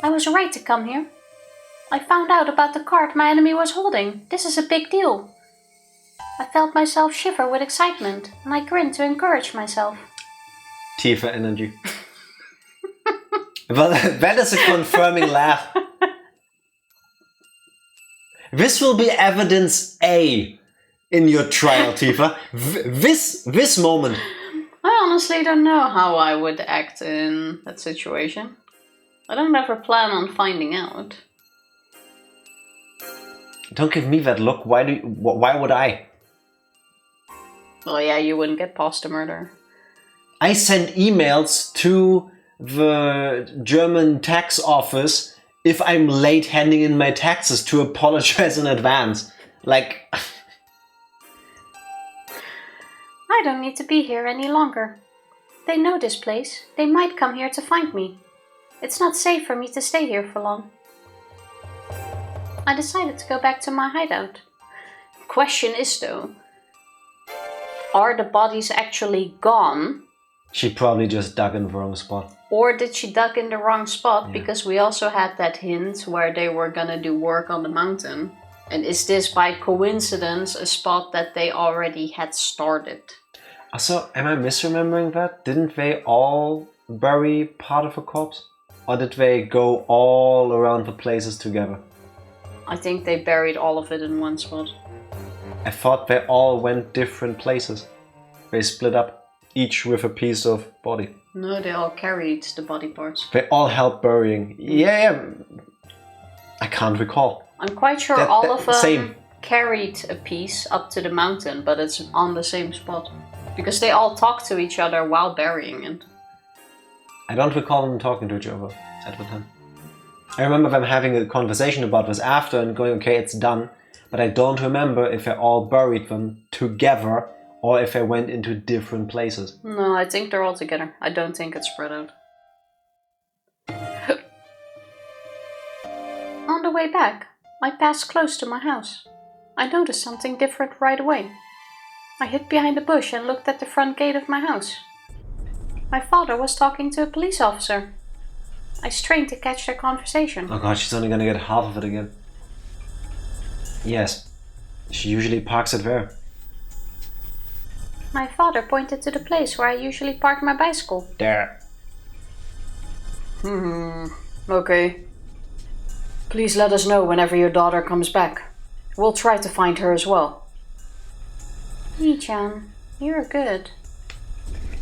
I was right to come here. I found out about the card my enemy was holding. This is a big deal. I felt myself shiver with excitement, and I grinned to encourage myself. Tifa energy. Well, that is a confirming laugh. This will be evidence A in your trial, Tifa. This moment. I honestly don't know how I would act in that situation. I don't ever plan on finding out. Don't give me that look. Why would I? Well, yeah, you wouldn't get past the murder. I send emails to the German tax office if I'm late handing in my taxes to apologize in advance. Like... I don't need to be here any longer. They know this place. They might come here to find me. It's not safe for me to stay here for long. I decided to go back to my hideout. Question is though, are the bodies actually gone? She probably just dug in the wrong spot. Or did she dug in the wrong spot? Yeah. Because we also had that hint where they were gonna do work on the mountain. And is this by coincidence a spot that they already had started? Also, am I misremembering that? Didn't they all bury part of a corpse? Or did they go all around the places together? I think they buried all of it in one spot. I thought they all went different places. They split up, each with a piece of body. No, they all carried the body parts. They all helped burying. Yeah. I can't recall. I'm quite sure all of them same. carried a piece up to the mountain, but it's on the same spot. Because they all talked to each other while burying it. I don't recall them talking to each other at the time. I remember them having a conversation about this after and going, okay, it's done. But I don't remember if they all buried them together or if they went into different places. No, I think they're all together. I don't think it's spread out. On the way back, I passed close to my house. I noticed something different right away. I hid behind a bush and looked at the front gate of my house. My father was talking to a police officer. I strained to catch their conversation. Oh god, she's only gonna get half of it again. Yes, she usually parks it there. My father pointed to the place where I usually park my bicycle. There. Okay. Please let us know whenever your daughter comes back. We'll try to find her as well. Ii-chan, you're good.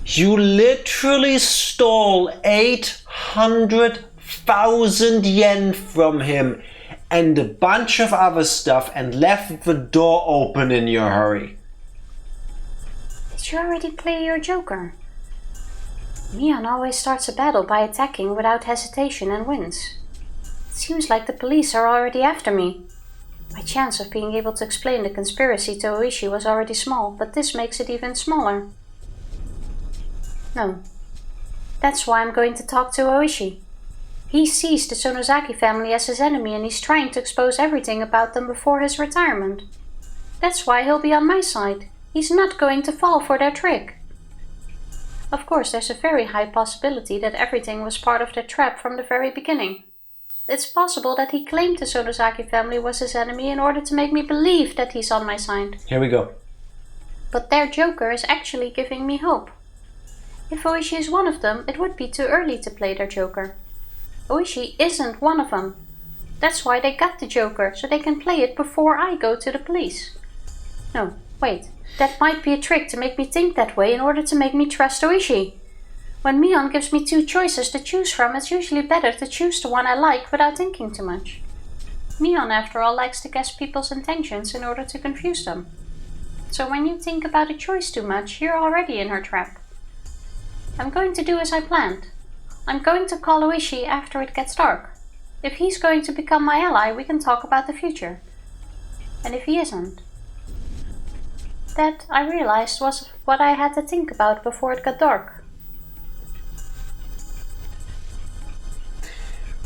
You literally stole 800,000 yen from him and a bunch of other stuff and left the door open in your hurry. Did you already play your joker? Mion always starts a battle by attacking without hesitation and wins. It seems like the police are already after me. My chance of being able to explain the conspiracy to Ooishi was already small, but this makes it even smaller. No. That's why I'm going to talk to Ooishi. He sees the Sonozaki family as his enemy and he's trying to expose everything about them before his retirement. That's why he'll be on my side. He's not going to fall for their trick. Of course, there's a very high possibility that everything was part of their trap from the very beginning. It's possible that he claimed the Sonozaki family was his enemy in order to make me believe that he's on my side. Here we go. But their joker is actually giving me hope. If Ooishi is one of them, it would be too early to play their joker. Ooishi isn't one of them. That's why they got the joker, so they can play it before I go to the police. No, wait. That might be a trick to make me think that way in order to make me trust Ooishi. When Mion gives me two choices to choose from, it's usually better to choose the one I like without thinking too much. Mion, after all, likes to guess people's intentions in order to confuse them. So when you think about a choice too much, you're already in her trap. I'm going to do as I planned. I'm going to call Ooishi after it gets dark. If he's going to become my ally, we can talk about the future. And if he isn't... That, I realized, was what I had to think about before it got dark.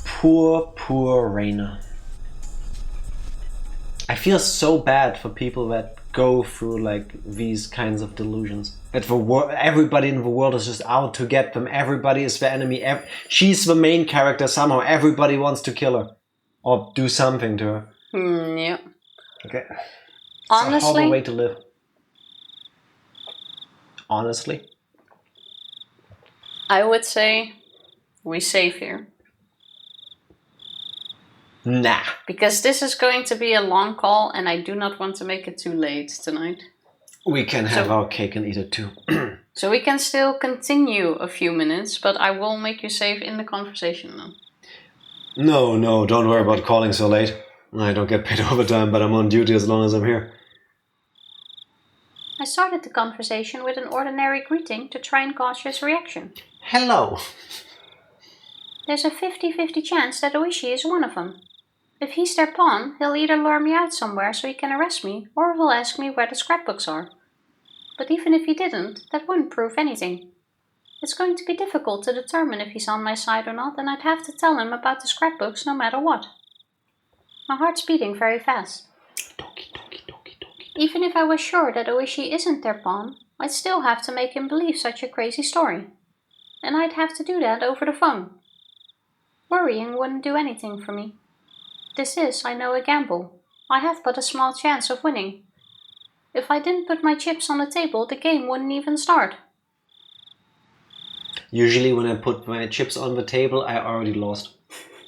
Poor Reina. I feel so bad for people that go through like these kinds of delusions. That everybody in the world is just out to get them. Everybody is the enemy. She's the main character somehow. Everybody wants to kill her or do something to her. Yeah. Okay. It's Honestly, a horrible way to live. Honestly, I would say we save here. Nah. Because this is going to be a long call and I do not want to make it too late tonight. We can have our cake and eat it too. So we can still continue a few minutes, but I will make you save in the conversation now. No, don't worry about calling so late. I don't get paid overtime, but I'm on duty as long as I'm here. I started the conversation with an ordinary greeting to try and cause his reaction. Hello. There's a 50-50 chance that Ooishi is one of them. If he's their pawn, he'll either lure me out somewhere so he can arrest me, or he'll ask me where the scrapbooks are. But even if he didn't, that wouldn't prove anything. It's going to be difficult to determine if he's on my side or not, and I'd have to tell him about the scrapbooks no matter what. My heart's beating very fast. Even if I was sure that Ooishi isn't their pawn, I'd still have to make him believe such a crazy story. And I'd have to do that over the phone. Worrying wouldn't do anything for me. This is, I know, a gamble. I have but a small chance of winning. If I didn't put my chips on the table, the game wouldn't even start. Usually when I put my chips on the table, I already lost.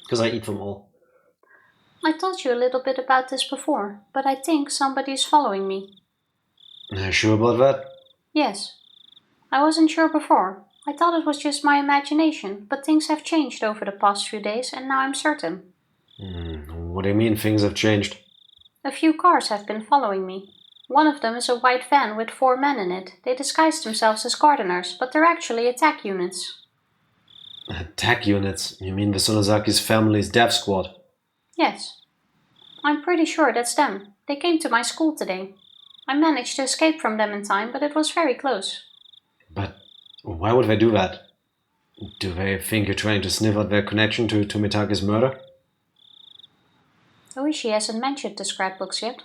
Because I eat them all. I told you a little bit about this before, but I think somebody is following me. Are you sure about that? Yes. I wasn't sure before. I thought it was just my imagination, but things have changed over the past few days and now I'm certain. What do you mean things have changed? A few cars have been following me. One of them is a white van with 4 men in it. They disguise themselves as gardeners, but they're actually attack units. Attack units? You mean the Sonozaki's family's death squad? Yes. I'm pretty sure that's them. They came to my school today. I managed to escape from them in time, but it was very close. But why would they do that? Do they think you're trying to sniff out their connection to Tomitake's murder? Ooishi hasn't mentioned the scrapbooks yet.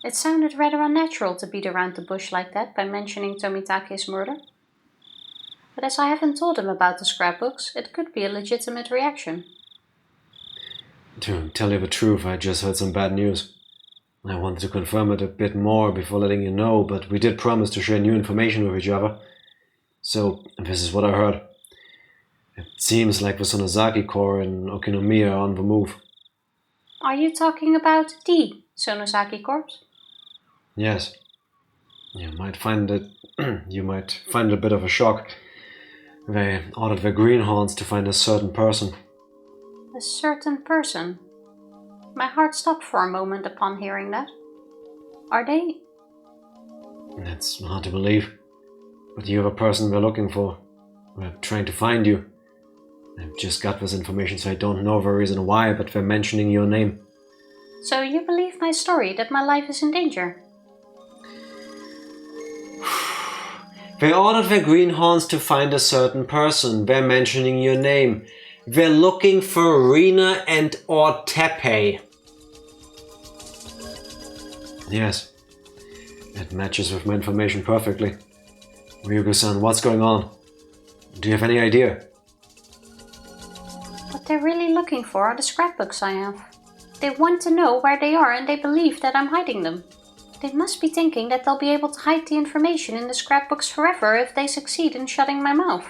It sounded rather unnatural to beat around the bush like that by mentioning Tomitake's murder. But as I haven't told him about the scrapbooks, it could be a legitimate reaction. To tell you the truth, I just heard some bad news. I wanted to confirm it a bit more before letting you know, but we did promise to share new information with each other. So, this is what I heard. It seems like the Sonozaki Corps in Okinomiya are on the move. Are you talking about the Sonosaki Corps? Yes. You might find it a bit of a shock. They ordered their greenhorns to find a certain person. A certain person? My heart stopped for a moment upon hearing that. Are they? It's hard to believe. But you're the person we're looking for. We're trying to find you. I've just got this information, so I don't know the reason why, but they're mentioning your name. So you believe my story that my life is in danger? They ordered their greenhorns to find a certain person. They're mentioning your name. They're looking for Rina and or Teppei. Yes. It matches with my information perfectly. Ryugu-san, what's going on? Do you have any idea? What they're really looking for are the scrapbooks I have. They want to know where they are and they believe that I'm hiding them. They must be thinking that they'll be able to hide the information in the scrapbooks forever if they succeed in shutting my mouth.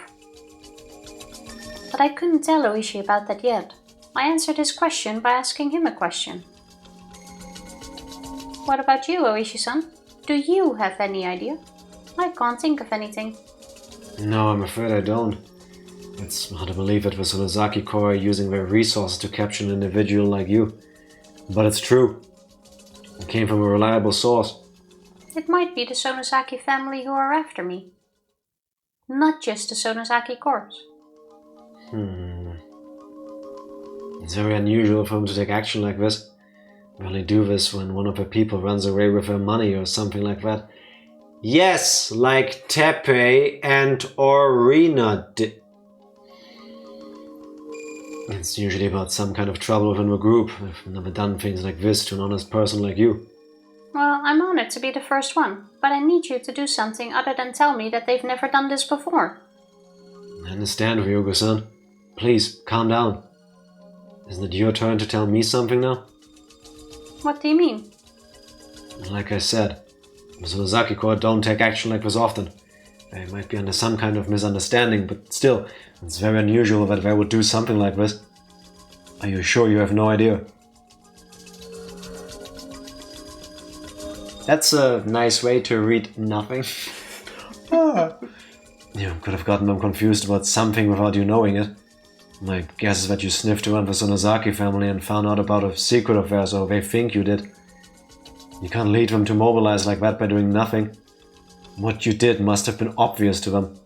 But I couldn't tell Ooishi about that yet. I answered his question by asking him a question. What about you, Ooishi-san? Do you have any idea? I can't think of anything. No, I'm afraid I don't. It's hard to believe that the Sonozaki Corps are using their resources to capture an individual like you. But it's true. It came from a reliable source. It might be the Sonosaki family who are after me. Not just the Sonosaki Corps. It's very unusual for them to take action like this. They only do this when one of their people runs away with their money or something like that. Yes, like Teppei and Rina did. It's usually about some kind of trouble within the group. I've never done things like this to an honest person like you. Well, I'm honored to be the first one, but I need you to do something other than tell me that they've never done this before. I understand, Ryugu-san. Please, calm down. Isn't it your turn to tell me something now? What do you mean? Like I said, the Sonozaki Corps don't take action like this often. They might be under some kind of misunderstanding, but still, it's very unusual that they would do something like this. Are you sure you have no idea? That's a nice way to read nothing. You could have gotten them confused about something without you knowing it. My guess is that you sniffed around the Sonozaki family and found out about a secret of theirs, or they think you did. You can't lead them to mobilize like that by doing nothing. What you did must have been obvious to them.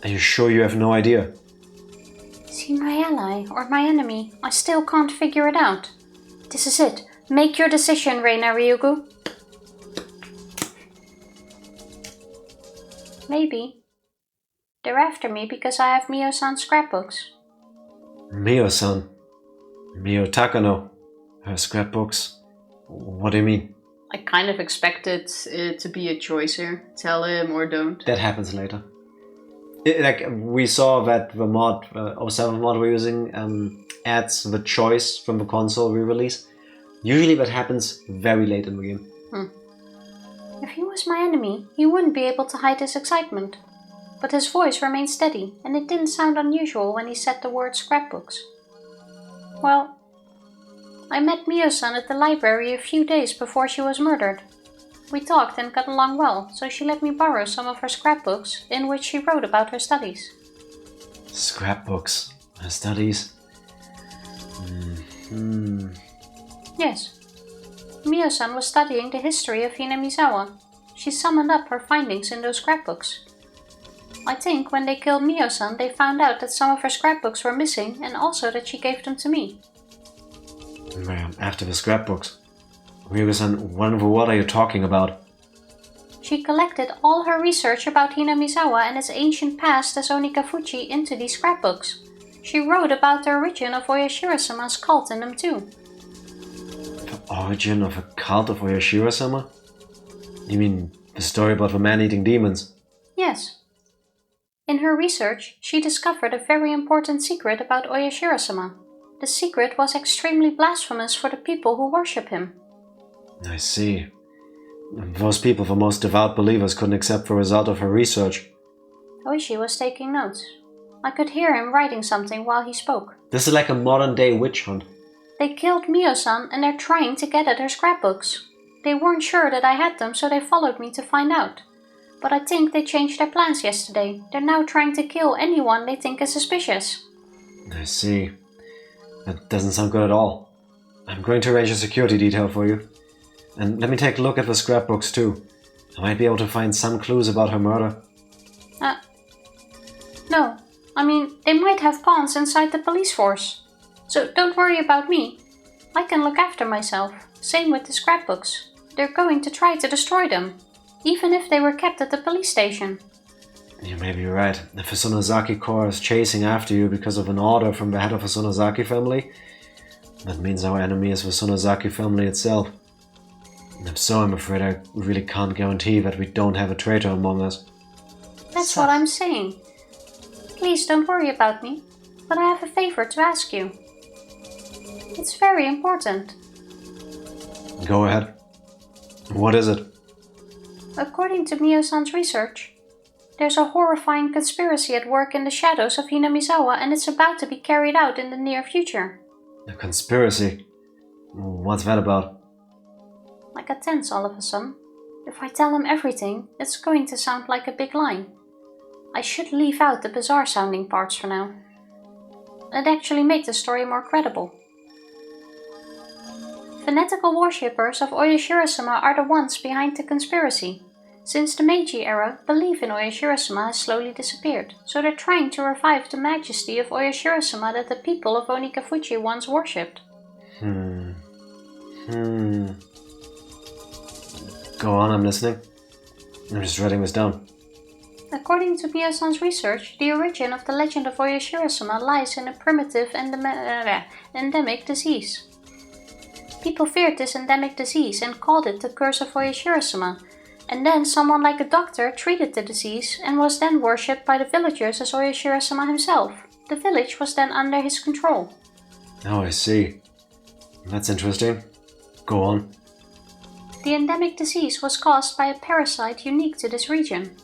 Are you sure you have no idea? Is he my ally or my enemy? I still can't figure it out. This is it. Make your decision, Reina Ryugu. Maybe. They're after me because I have Mio-san's scrapbooks. Mio-san? Mio Takano? Her scrapbooks? What do you mean? I kind of expected it to be a choice here. Tell him or don't. That happens later. We saw that the mod, 07 mod we're using, adds the choice from the console re-release. Usually that happens very late in the game. If he was my enemy, he wouldn't be able to hide his excitement. But his voice remained steady, and it didn't sound unusual when he said the word scrapbooks. Well, I met Mio-san at the library a few days before she was murdered. We talked and got along well, so she let me borrow some of her scrapbooks in which she wrote about her studies. Scrapbooks? Her studies? Yes. Mio-san was studying the history of Hinamizawa. She summoned up her findings in those scrapbooks. I think when they killed Mio-san, they found out that some of her scrapbooks were missing and also that she gave them to me. After the scrapbooks? Ryuga-san, what are you talking about? She collected all her research about Hinamizawa and its ancient past as Onikafuchi into these scrapbooks. She wrote about the origin of Oyashiro-sama's cult in them too. The origin of a cult of Oyashiro-sama? You mean the story about the man-eating demons? Yes. In her research, she discovered a very important secret about Oyashiro-sama. The secret was extremely blasphemous for the people who worship him. I see. Those people, the most devout believers, couldn't accept the result of her research. Oishi was taking notes. I could hear him writing something while he spoke. This is like a modern-day witch hunt. They killed Mio-san and they're trying to get at her scrapbooks. They weren't sure that I had them, so they followed me to find out. But I think they changed their plans yesterday. They're now trying to kill anyone they think is suspicious. I see. That doesn't sound good at all. I'm going to arrange a security detail for you. And let me take a look at the scrapbooks too. I might be able to find some clues about her murder. No. I mean, they might have pawns inside the police force. So don't worry about me. I can look after myself. Same with the scrapbooks. They're going to try to destroy them. Even if they were kept at the police station. You may be right. If the Sonozaki Corps is chasing after you because of an order from the head of the Sonozaki family, that means our enemy is the Sonozaki family itself. And if so, I'm afraid I really can't guarantee that we don't have a traitor among us. That's what I'm saying. Please don't worry about me, but I have a favor to ask you. It's very important. Go ahead. What is it? According to Mio-san's research, there's a horrifying conspiracy at work in the shadows of Hinamizawa, and it's about to be carried out in the near future. A conspiracy? What's that about? I got tense all of a sudden. If I tell him everything, it's going to sound like a big lie. I should leave out the bizarre sounding parts for now. It'd actually make the story more credible. Fanatical worshippers of Oyashiro-sama are the ones behind the conspiracy. Since the Meiji era, belief in Oyashiro-sama has slowly disappeared, so they're trying to revive the majesty of Oyashiro-sama that the people of Onikafuchi once worshipped. Go on, I'm listening. I'm just writing this down. According to Mio-san's research, the origin of the legend of Oyashiro-sama lies in a primitive endemic disease. People feared this endemic disease and called it the curse of Oyashiro-sama, and then someone like a doctor treated the disease and was then worshipped by the villagers as Oyashiro-sama himself. The village was then under his control. Oh, I see. That's interesting. Go on. The endemic disease was caused by a parasite unique to this region.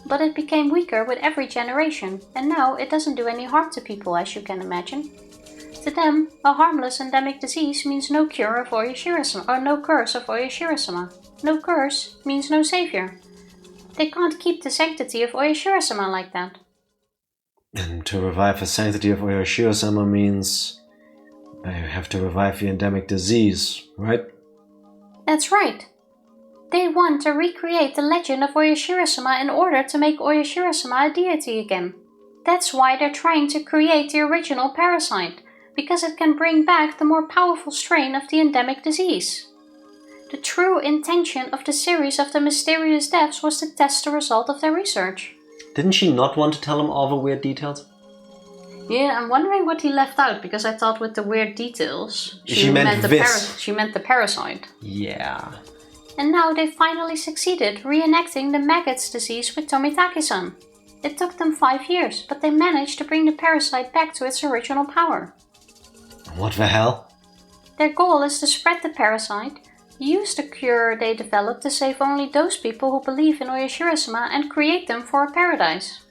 But it became weaker with every generation, and now it doesn't do any harm to people, as you can imagine. To them, a harmless endemic disease means no cure of Oyashiro-sama, or no curse of Oyashiro-sama. No curse means no savior. They can't keep the sanctity of Oyashiro-sama like that. And to revive the sanctity of Oyashiro-sama means they have to revive the endemic disease, right? That's right. They want to recreate the legend of Oyashiro-sama in order to make Oyashiro-sama a deity again. That's why they're trying to create the original parasite, because it can bring back the more powerful strain of the endemic disease. The true intention of the series of the mysterious deaths was to test the result of their research. Didn't she not want to tell him all the weird details? Yeah, I'm wondering what he left out, because I thought with the weird details she meant this. She meant the parasite. Yeah. And now they finally succeeded reenacting the maggot's disease with Tomitaki-san. It took them 5 years, but they managed to bring the parasite back to its original power. What the hell? Their goal is to spread the parasite, use the cure they developed to save only those people who believe in oyashiro-sama and create them for a paradise.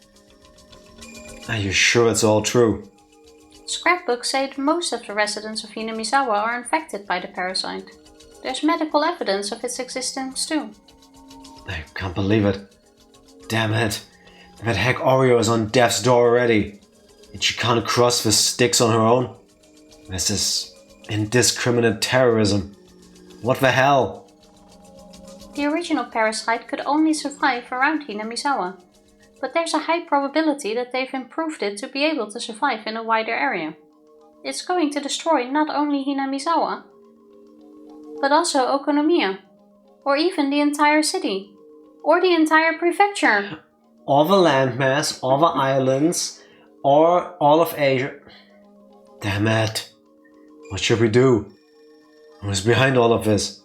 Are you sure it's all true? Scrapbooks say that most of the residents of Hinamizawa are infected by the parasite. There's medical evidence of its existence too. I can't believe it. Damn it. That heck Oreo is on death's door already. And she can't cross the sticks on her own. This is indiscriminate terrorism. What the hell? The original parasite could only survive around Hinamizawa, but there's a high probability that they've improved it to be able to survive in a wider area. It's going to destroy not only Hinamizawa, but also Okonomiya, or even the entire city, or the entire prefecture. All the landmass, all the islands, or all of Asia. Damn it. What should we do? Who's behind all of this?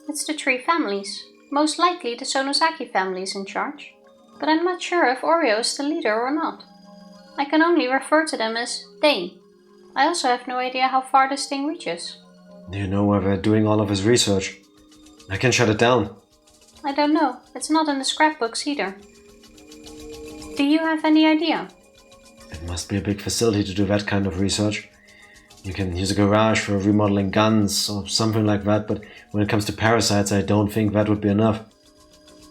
It's the three families. Most likely the Sonosaki family is in charge. But I'm not sure if Oreo is the leader or not. I can only refer to them as they. I also have no idea how far this thing reaches. Do you know where they're doing all of his research? I can shut it down. I don't know. It's not in the scrapbooks either. Do you have any idea? It must be a big facility to do that kind of research. You can use a garage for remodeling guns or something like that, but when it comes to parasites, I don't think that would be enough.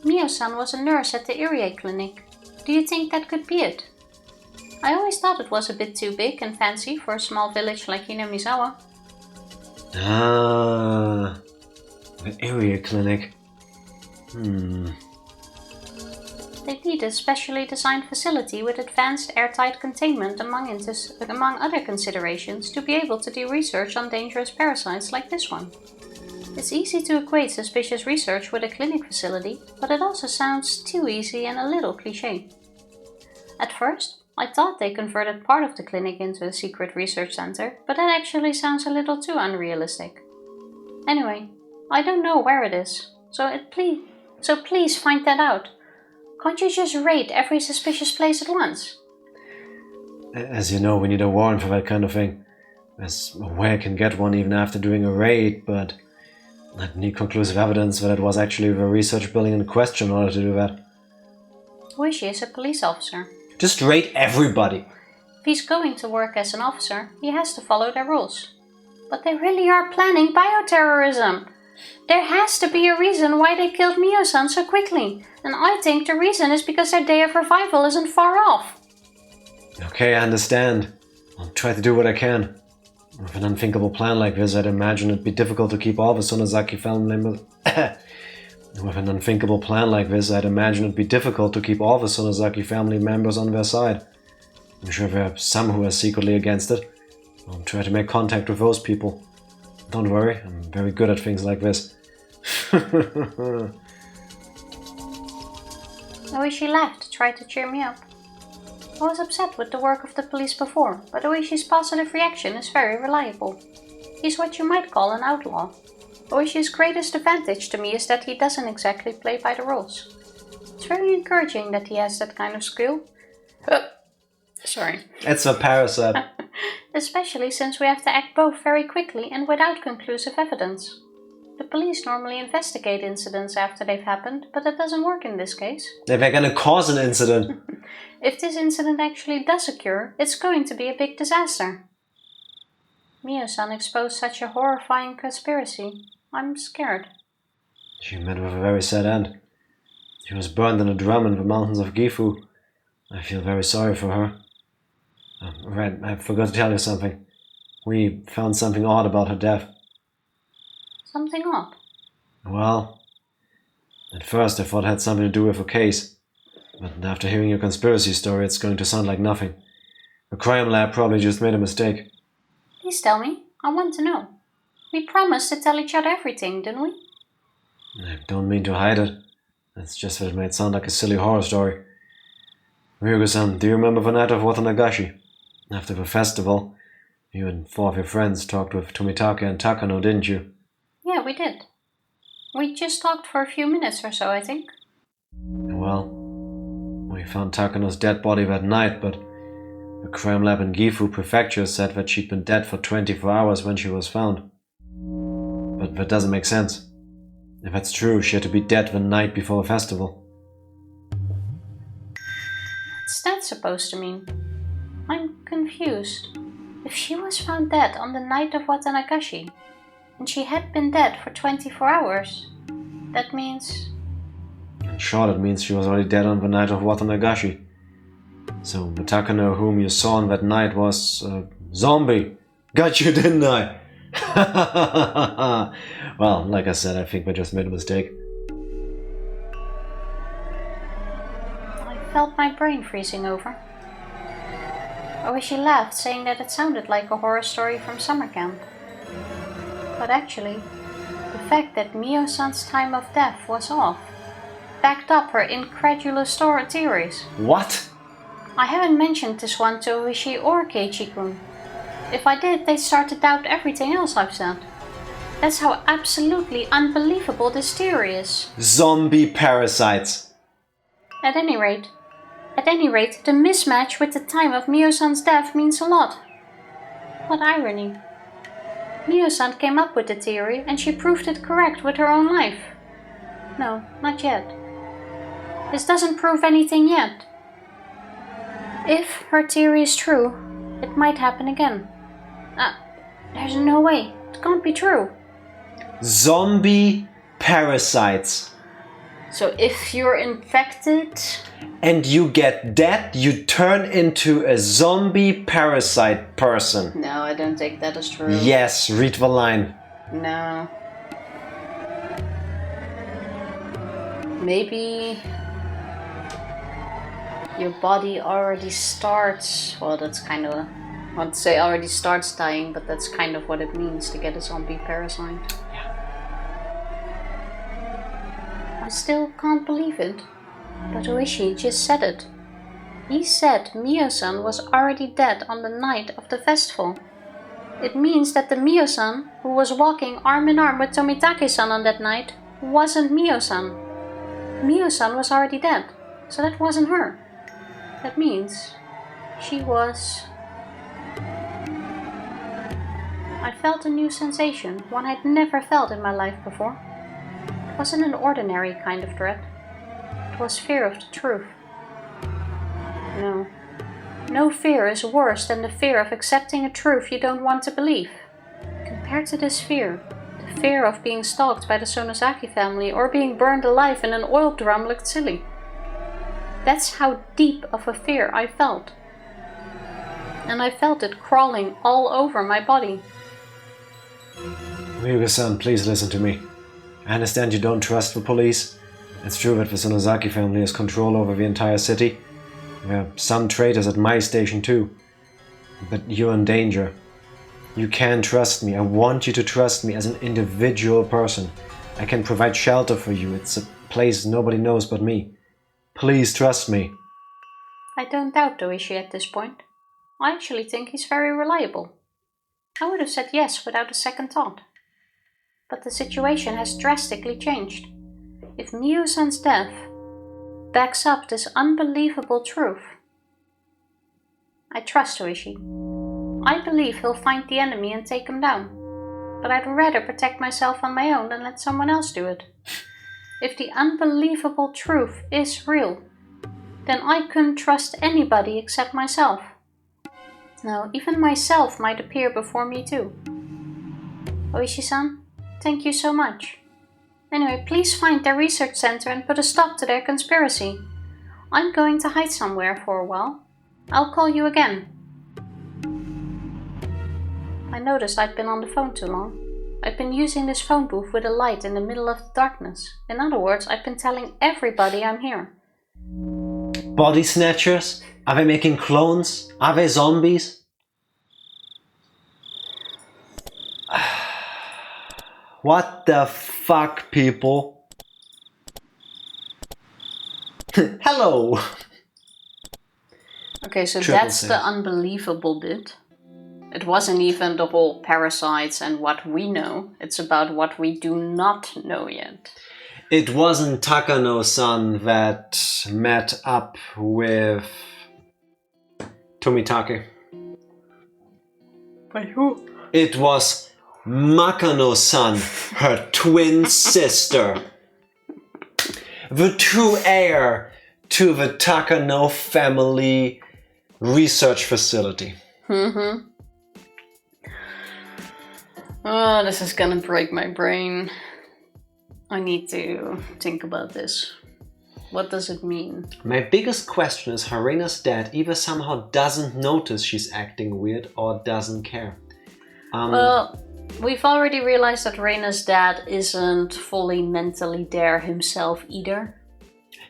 Mio-san was a nurse at the Irie clinic. Do you think that could be it? I always thought it was a bit too big and fancy for a small village like Hinamizawa. Ah, the area clinic. They need a specially designed facility with advanced airtight containment among other considerations to be able to do research on dangerous parasites like this one. It's easy to equate suspicious research with a clinic facility, but it also sounds too easy and a little cliché. At first, I thought they converted part of the clinic into a secret research center, but that actually sounds a little too unrealistic. Anyway, I don't know where it is, so please find that out. Can't you just raid every suspicious place at once? As you know, we need a warrant for that kind of thing. There's a way I can get one even after doing a raid, but I'd need conclusive evidence that it was actually the research building in question in order to do that. Ooishi is a police officer. Just raid everybody. If he's going to work as an officer, he has to follow their rules. But they really are planning bioterrorism. There has to be a reason why they killed Mio-san so quickly. And I think the reason is because their day of revival isn't far off. Okay, I understand. I'll try to do what I can. With an unthinkable plan like this, I'd imagine it'd be difficult to keep all the Sonosaki family members... With an unthinkable plan like this, I'd imagine it'd be difficult to keep all the Sonosaki family members on their side. I'm sure there are some who are secretly against it. I'll try to make contact with those people. Don't worry, I'm very good at things like this. Ooishi laughed to try to cheer me up. I was upset with the work of the police before, but Ooishi's positive reaction is very reliable. He's what you might call an outlaw. Ooishi's greatest advantage to me is that he doesn't exactly play by the rules. It's very encouraging that he has that kind of skill. Sorry. It's a parasite. Especially since we have to act both very quickly and without conclusive evidence. The police normally investigate incidents after they've happened, but that doesn't work in this case. They're gonna cause an incident. If this incident actually does occur, it's going to be a big disaster. Mio-san exposed such a horrifying conspiracy. I'm scared. She met with a very sad end. She was burned in a drum in the mountains of Gifu. I feel very sorry for her. Right, I forgot to tell you something. We found something odd about her death. Something odd? Well, at first I thought it had something to do with her case. But after hearing your conspiracy story, it's going to sound like nothing. The crime lab probably just made a mistake. Please tell me. I want to know. We promised to tell each other everything, didn't we? I don't mean to hide it. It's just that it might sound like a silly horror story. Ryuga-san, do you remember the night of Watanagashi? After the festival, you and 4 of your friends talked with Tomitaka and Takano, didn't you? Yeah, we did. We just talked for a few minutes or so, I think. Well, we found Takano's dead body that night, but the crime lab in Gifu Prefecture said that she'd been dead for 24 hours when she was found. But that doesn't make sense. If that's true, she had to be dead the night before the festival. What's that supposed to mean? I'm confused. If she was found dead on the night of Watanagashi, and she had been dead for 24 hours, that means... Sure, that means she was already dead on the night of Watanagashi. So the Takano whom you saw on that night was a zombie. Got you, didn't I? Well, like I said, I think we just made a mistake. I felt my brain freezing over. Ooishi laughed, saying that it sounded like a horror story from summer camp. But actually, the fact that Mio-san's time of death was off backed up her incredulous theories. What? I haven't mentioned this one to Ooishi or Keiichi-kun. If I did, they'd start to doubt everything else I've said. That's how absolutely unbelievable this theory is. Zombie parasites. At any rate, the mismatch with the time of Mio-san's death means a lot. What irony. Mio-san came up with the theory and she proved it correct with her own life. No, not yet. This doesn't prove anything yet. If her theory is true, it might happen again. There's no way. It can't be true. Zombie parasites. So if you're infected... and you get dead, you turn into a zombie parasite person. No, I don't take that as true. Yes, read the line. No. Maybe... your body already starts... well, that's kind of... I want to say already starts dying, but that's kind of what it means to get a zombie parasite. Yeah. I still can't believe it. But Ooishi just said it. He said Mio-san was already dead on the night of the festival. It means that the Mio-san, who was walking arm in arm with Tomitake-san on that night, wasn't Mio-san. Mio-san was already dead, so that wasn't her. That means she was... I felt a new sensation, one I'd never felt in my life before. It wasn't an ordinary kind of dread. It was fear of the truth. No fear is worse than the fear of accepting a truth you don't want to believe. Compared to this fear, the fear of being stalked by the Sonosaki family or being burned alive in an oil drum looked silly. That's how deep of a fear I felt. And I felt it crawling all over my body. Higurashi-san, please listen to me. I understand you don't trust the police. It's true that the Sonosaki family has control over the entire city. There are some traitors at my station too. But you're in danger. You can trust me. I want you to trust me as an individual person. I can provide shelter for you. It's a place nobody knows but me. Please trust me. I don't doubt Ooishi at this point. I actually think he's very reliable. I would have said yes without a second thought. But the situation has drastically changed. If Mio-san's death backs up this unbelievable truth, I trust Ooishi. I believe he'll find the enemy and take him down. But I'd rather protect myself on my own than let someone else do it. If the unbelievable truth is real, then I couldn't trust anybody except myself. No, even myself might appear before me too. Ooishi-san, thank you so much. Anyway, please find their research center and put a stop to their conspiracy. I'm going to hide somewhere for a while. I'll call you again. I noticed I'd been on the phone too long. I'd been using this phone booth with a light in the middle of the darkness. In other words, I've been telling everybody I'm here. Body snatchers? Are they making clones? Are they zombies? What the fuck, people? Hello! Okay, so Triple that's six. the unbelievable bit. It wasn't even the whole parasites and what we know. It's about what we do not know yet. It wasn't Takano-san that met up with Tomitake. By who? It was Makano-san, her twin sister. The true heir to the Takano family research facility. Mm-hmm. Oh, this is gonna break my brain. I need to think about this. What does it mean? My biggest question is how Reina's dad either somehow doesn't notice she's acting weird or doesn't care. Well, we've already realized that Reina's dad isn't fully mentally there himself either.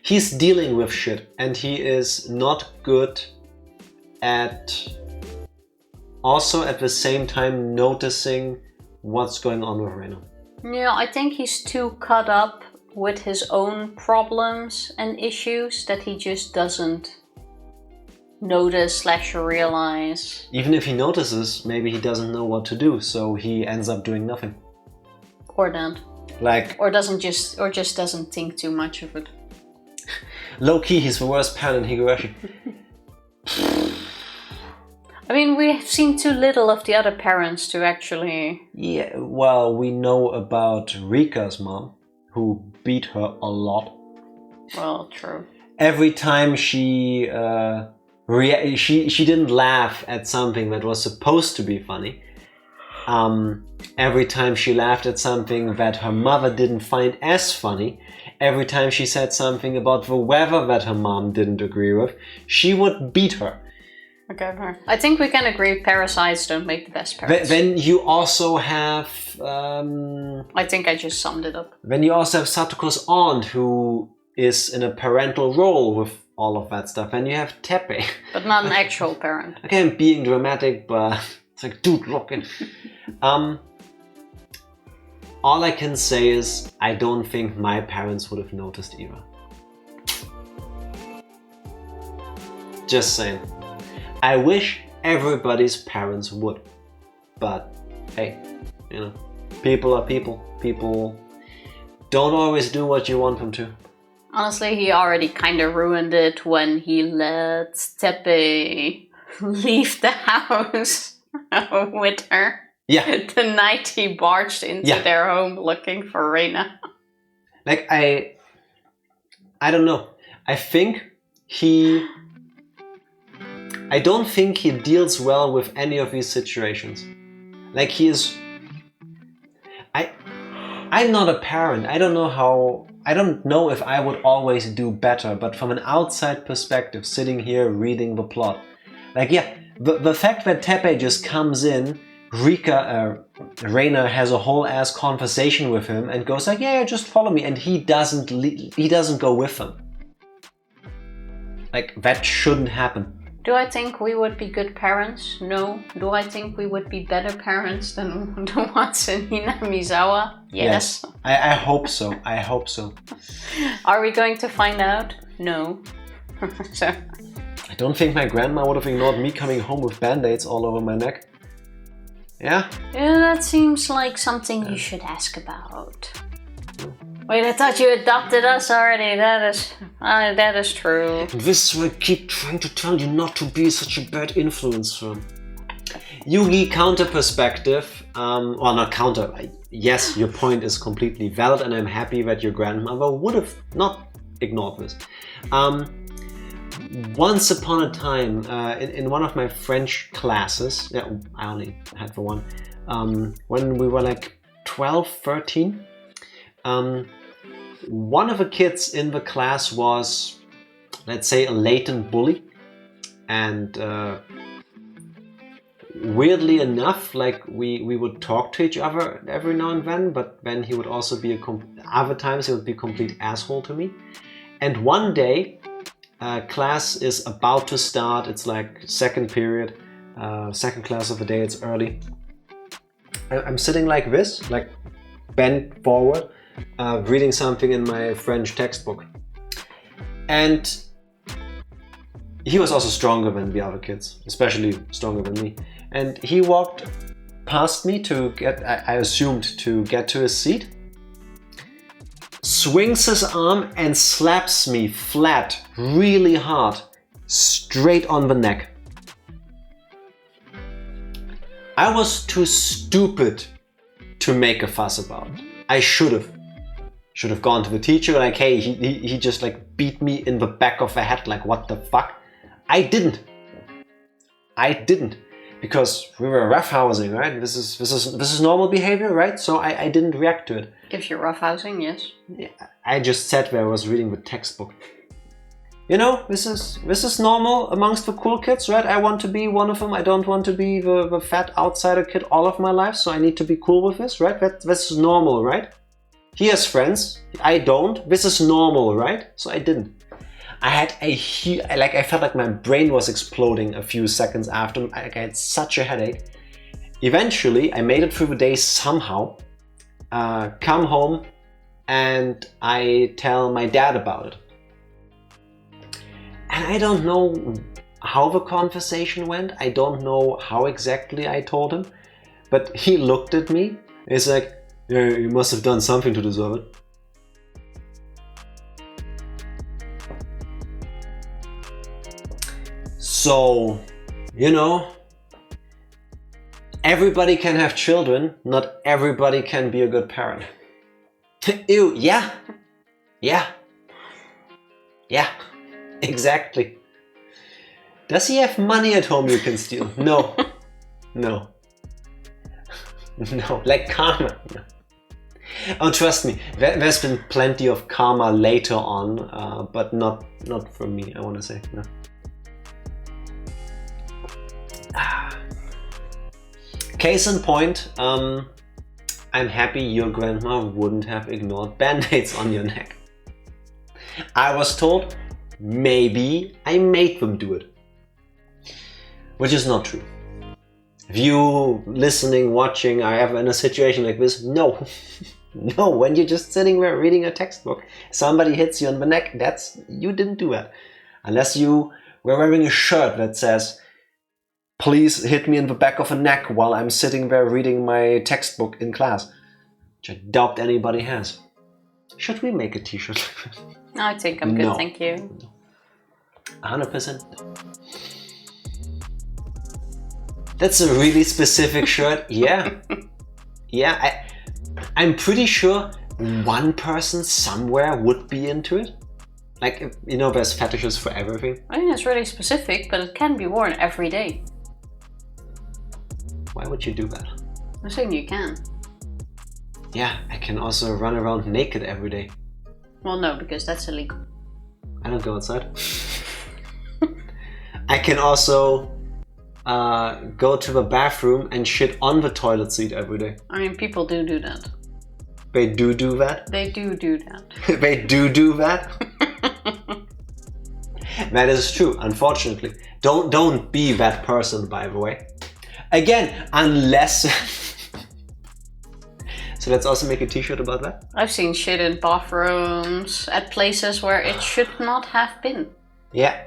He's dealing with shit and he is not good at also at the same time noticing what's going on with Reina. Yeah, I think he's too caught up with his own problems and issues that he just doesn't notice / realize. Even if he notices, maybe he doesn't know what to do, so he ends up doing nothing. Or that. Or just doesn't think too much of it. Low key, he's the worst parent in Higurashi. I mean, we've seen too little of the other parents to actually... Yeah, well, we know about Rika's mom, who beat her a lot. Well, true. Every time she didn't laugh at something that was supposed to be funny. Every time she laughed at something that her mother didn't find as funny. Every time she said something about the weather that her mom didn't agree with, she would beat her. Okay, I think we can agree parasites don't make the best parents. Then you also have... I think I just summed it up. Then you also have Satoko's aunt, who is in a parental role with all of that stuff. And you have Teppei. But not an actual parent. Okay, I'm being dramatic, but it's like, dude, look in. All I can say is, I don't think my parents would have noticed either. Just saying. I wish everybody's parents would. But, hey, you know, people are people. People don't always do what you want them to. Honestly, he already kind of ruined it when he let Teppei leave the house with her. Yeah. The night he barged into their home looking for Reina. Like, I don't know. I don't think he deals well with any of these situations. Like, he is... I'm not a parent. I don't know if I would always do better, but from an outside perspective, sitting here reading the plot. Like, yeah, the fact that Teppei just comes in, Reina has a whole ass conversation with him and goes like, yeah, just follow me, and he doesn't go with them. Like, that shouldn't happen. Do I think we would be good parents? No. Do I think we would be better parents than the ones in Hinamizawa? Yes. I hope so. I hope so. Are we going to find out? No. So. I don't think my grandma would have ignored me coming home with band-aids all over my neck. Yeah? Yeah, that seems like something you should ask about. Wait, I thought you adopted us already. That is true. This will keep trying to tell you not to be such a bad influencer. Yugi counter perspective. Well, not counter. Yes, your point is completely valid, and I'm happy that your grandmother would have not ignored this. Once upon a time, in one of my French classes, yeah, I only had the one, when we were like 12, 13, one of the kids in the class was, let's say, a latent bully. And weirdly enough, like we would talk to each other every now and then, but then he would also be other times he would be a complete asshole to me. And one day, class is about to start. It's like second period, second class of the day. It's early. I'm sitting like this, like bent forward, reading something in my French textbook. And he was also stronger than the other kids, especially stronger than me. And he walked past me to get, I assumed, to get to his seat, swings his arm and slaps me flat, really hard, straight on the neck. I was too stupid to make a fuss about it. I should have gone to the teacher like, hey, he just like beat me in the back of the head, like what the fuck? I didn't, because we were roughhousing, right? This is normal behavior, right? So I didn't react to it. If you're roughhousing, yes. Yeah, I just sat where I was reading the textbook. You know, this is normal amongst the cool kids, right? I want to be one of them. I don't want to be the fat outsider kid all of my life, so I need to be cool with this, right? That's normal, right? He has friends. I don't. This is normal, right? So I didn't. I had I felt like my brain was exploding a few seconds after. I had such a headache. Eventually, I made it through the day somehow. Come home, and I tell my dad about it. And I don't know how the conversation went. I don't know how exactly I told him. But he looked at me and he's like, yeah, you must have done something to deserve it. So, you know, everybody can have children. Not everybody can be a good parent. Ew, yeah. Exactly. Does he have money at home you can steal? No. No. Like karma. No. Oh, trust me, there's been plenty of karma later on, but not from me, I want to say. No. Case in point, I'm happy your grandma wouldn't have ignored band-aids on your neck. I was told maybe I made them do it. Which is not true. If you listening, watching are ever in a situation like this, no. No, when you're just sitting there reading a textbook, somebody hits you on the neck, you didn't do that. Unless you were wearing a shirt that says, please hit me in the back of the neck while I'm sitting there reading my textbook in class. Which I doubt anybody has. Should we make a t-shirt like that? I think I'm good, thank you. 100%. That's a really specific shirt. Yeah. I'm pretty sure one person somewhere would be into it. Like, you know, there's fetishes for everything. I think it's really specific, but it can be worn every day. Why would you do that? I'm saying you can. Yeah, I can also run around naked every day. Well, no, because that's illegal. I don't go outside. I can also go to the bathroom and shit on the toilet seat every day. I mean, people do that. They do that? They do that. They do that? That is true, unfortunately. Don't be that person, by the way. Again, unless... So let's also make a t-shirt about that. I've seen shit in bathrooms at places where it should not have been. Yeah.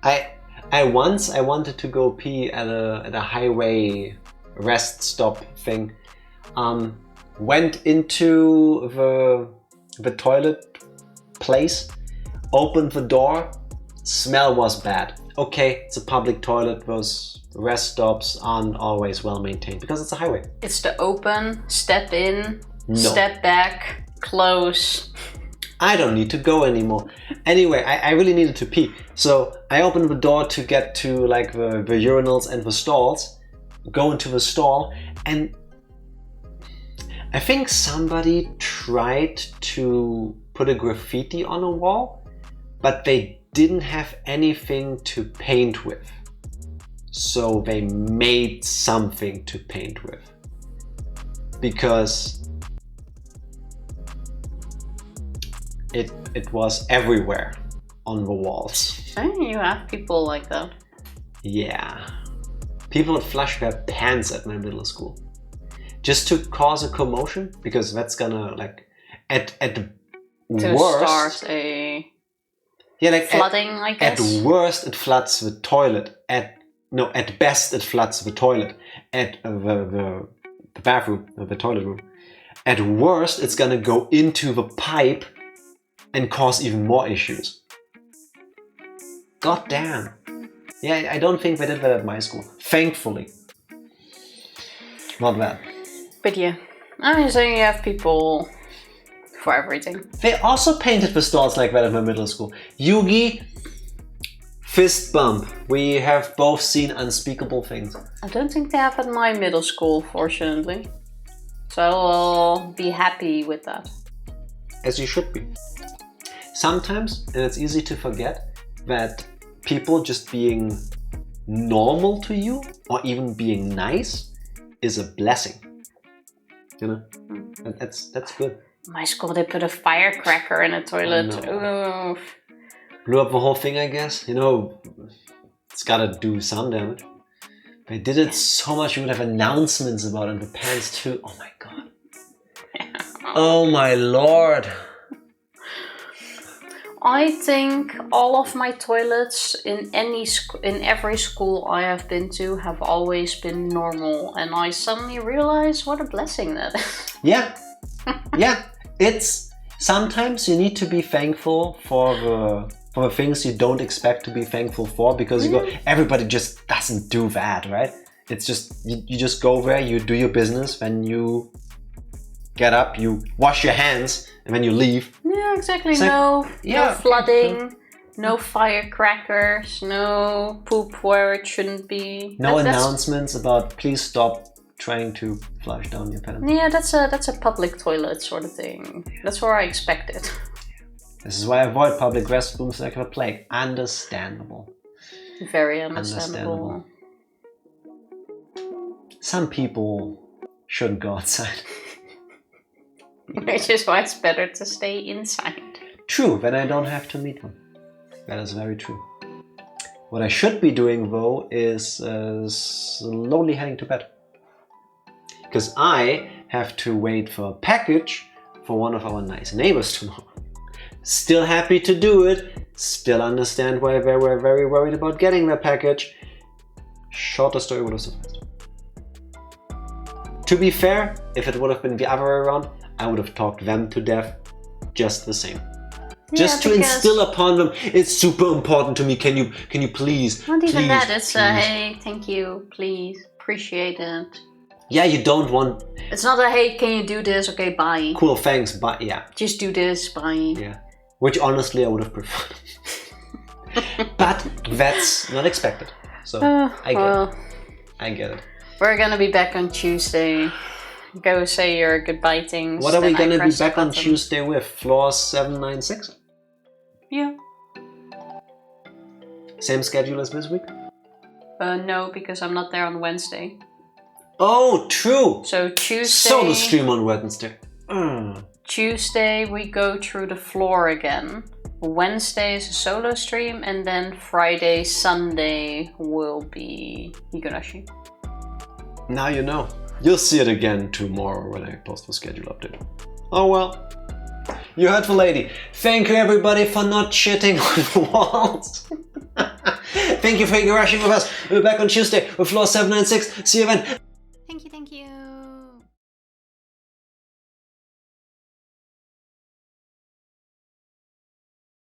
I wanted to go pee at a highway rest stop thing. Went into the toilet place, opened the door, smell was bad. Okay, it's a public toilet, those rest stops aren't always well maintained because it's a highway. It's the open, step in, No. step back, close. I don't need to go anymore. Anyway, I really needed to pee. So I opened the door to get to like the urinals and the stalls, go into the stall, and I think somebody tried to put a graffiti on a wall, but they didn't have anything to paint with. So they made something to paint with. Because it was everywhere on the walls. Hey, you have people like that. Yeah. People would flush their pants at my middle school. Just to cause a commotion, because that's gonna like at To worst start a flooding, I guess. At worst it floods the toilet. At best it floods the toilet. At the bathroom, the toilet room. At worst it's gonna go into the pipe and cause even more issues. God damn. Yeah, I don't think they did that at my school. Thankfully. Not that. But yeah, I mean, so you have people for everything. They also painted the stalls like that at my middle school. Yugi, fist bump. We have both seen unspeakable things. I don't think they have at my middle school, fortunately. So I'll be happy with that. As you should be. Sometimes, and it's easy to forget, that people just being normal to you or even being nice is a blessing. You know? That's good. My school, they put a firecracker in a toilet. Oh, no. Oof. Blew up the whole thing, I guess. You know, it's gotta do some damage. They did it so much, you would have announcements about it in the pants too. Oh my god. Oh my lord. I think all of my toilets in every school I have been to have always been normal, and I suddenly realized what a blessing that is. Yeah. Yeah. It's sometimes you need to be thankful for the things you don't expect to be thankful for, because you go, everybody just doesn't do that, right? It's just you just go there, you do your business, when you get up, you wash your hands, and then you leave. Yeah, exactly. It's no flooding, okay. no firecrackers, no poop where it shouldn't be. No announcements about please stop trying to flush down your pants. Yeah, that's a public toilet sort of thing. That's where I expect it. This is why I avoid public restrooms like the plague. Understandable. Very understandable. Some people shouldn't go outside. Which is why it's better to stay inside. True, then I don't have to meet them. That is very true. What I should be doing though is slowly heading to bed. Because I have to wait for a package for one of our nice neighbors tomorrow. Still happy to do it. Still understand why they were very worried about getting the package. Shorter story would have sufficed. To be fair, if it would have been the other way around, I would have talked them to death just the same. Just to instill upon them, it's super important to me. Can you please? Not even please, that. It's please. hey, thank you, please, appreciate it. Yeah, you don't want. It's not a hey, can you do this? Okay, bye. Cool, thanks, but yeah. Just do this, bye. Yeah, which honestly I would have preferred. But that's not expected, so I get it. We're gonna be back on Tuesday. Go say your goodbye things. What are we gonna be back on Tuesday with? Floor 796? Yeah. Same schedule as this week? No, because I'm not there on Wednesday. Oh, true! So Tuesday... So the stream on Wednesday. Tuesday we go through the floor again. Wednesday is a solo stream, and then Friday, Sunday will be Higurashi. Now you know. You'll see it again tomorrow when I post the schedule update. Oh well. You heard the lady. Thank you everybody for not shitting on the walls. Thank you for Higurashi with us. We'll be back on Tuesday with floor 796. See you then. Thank you.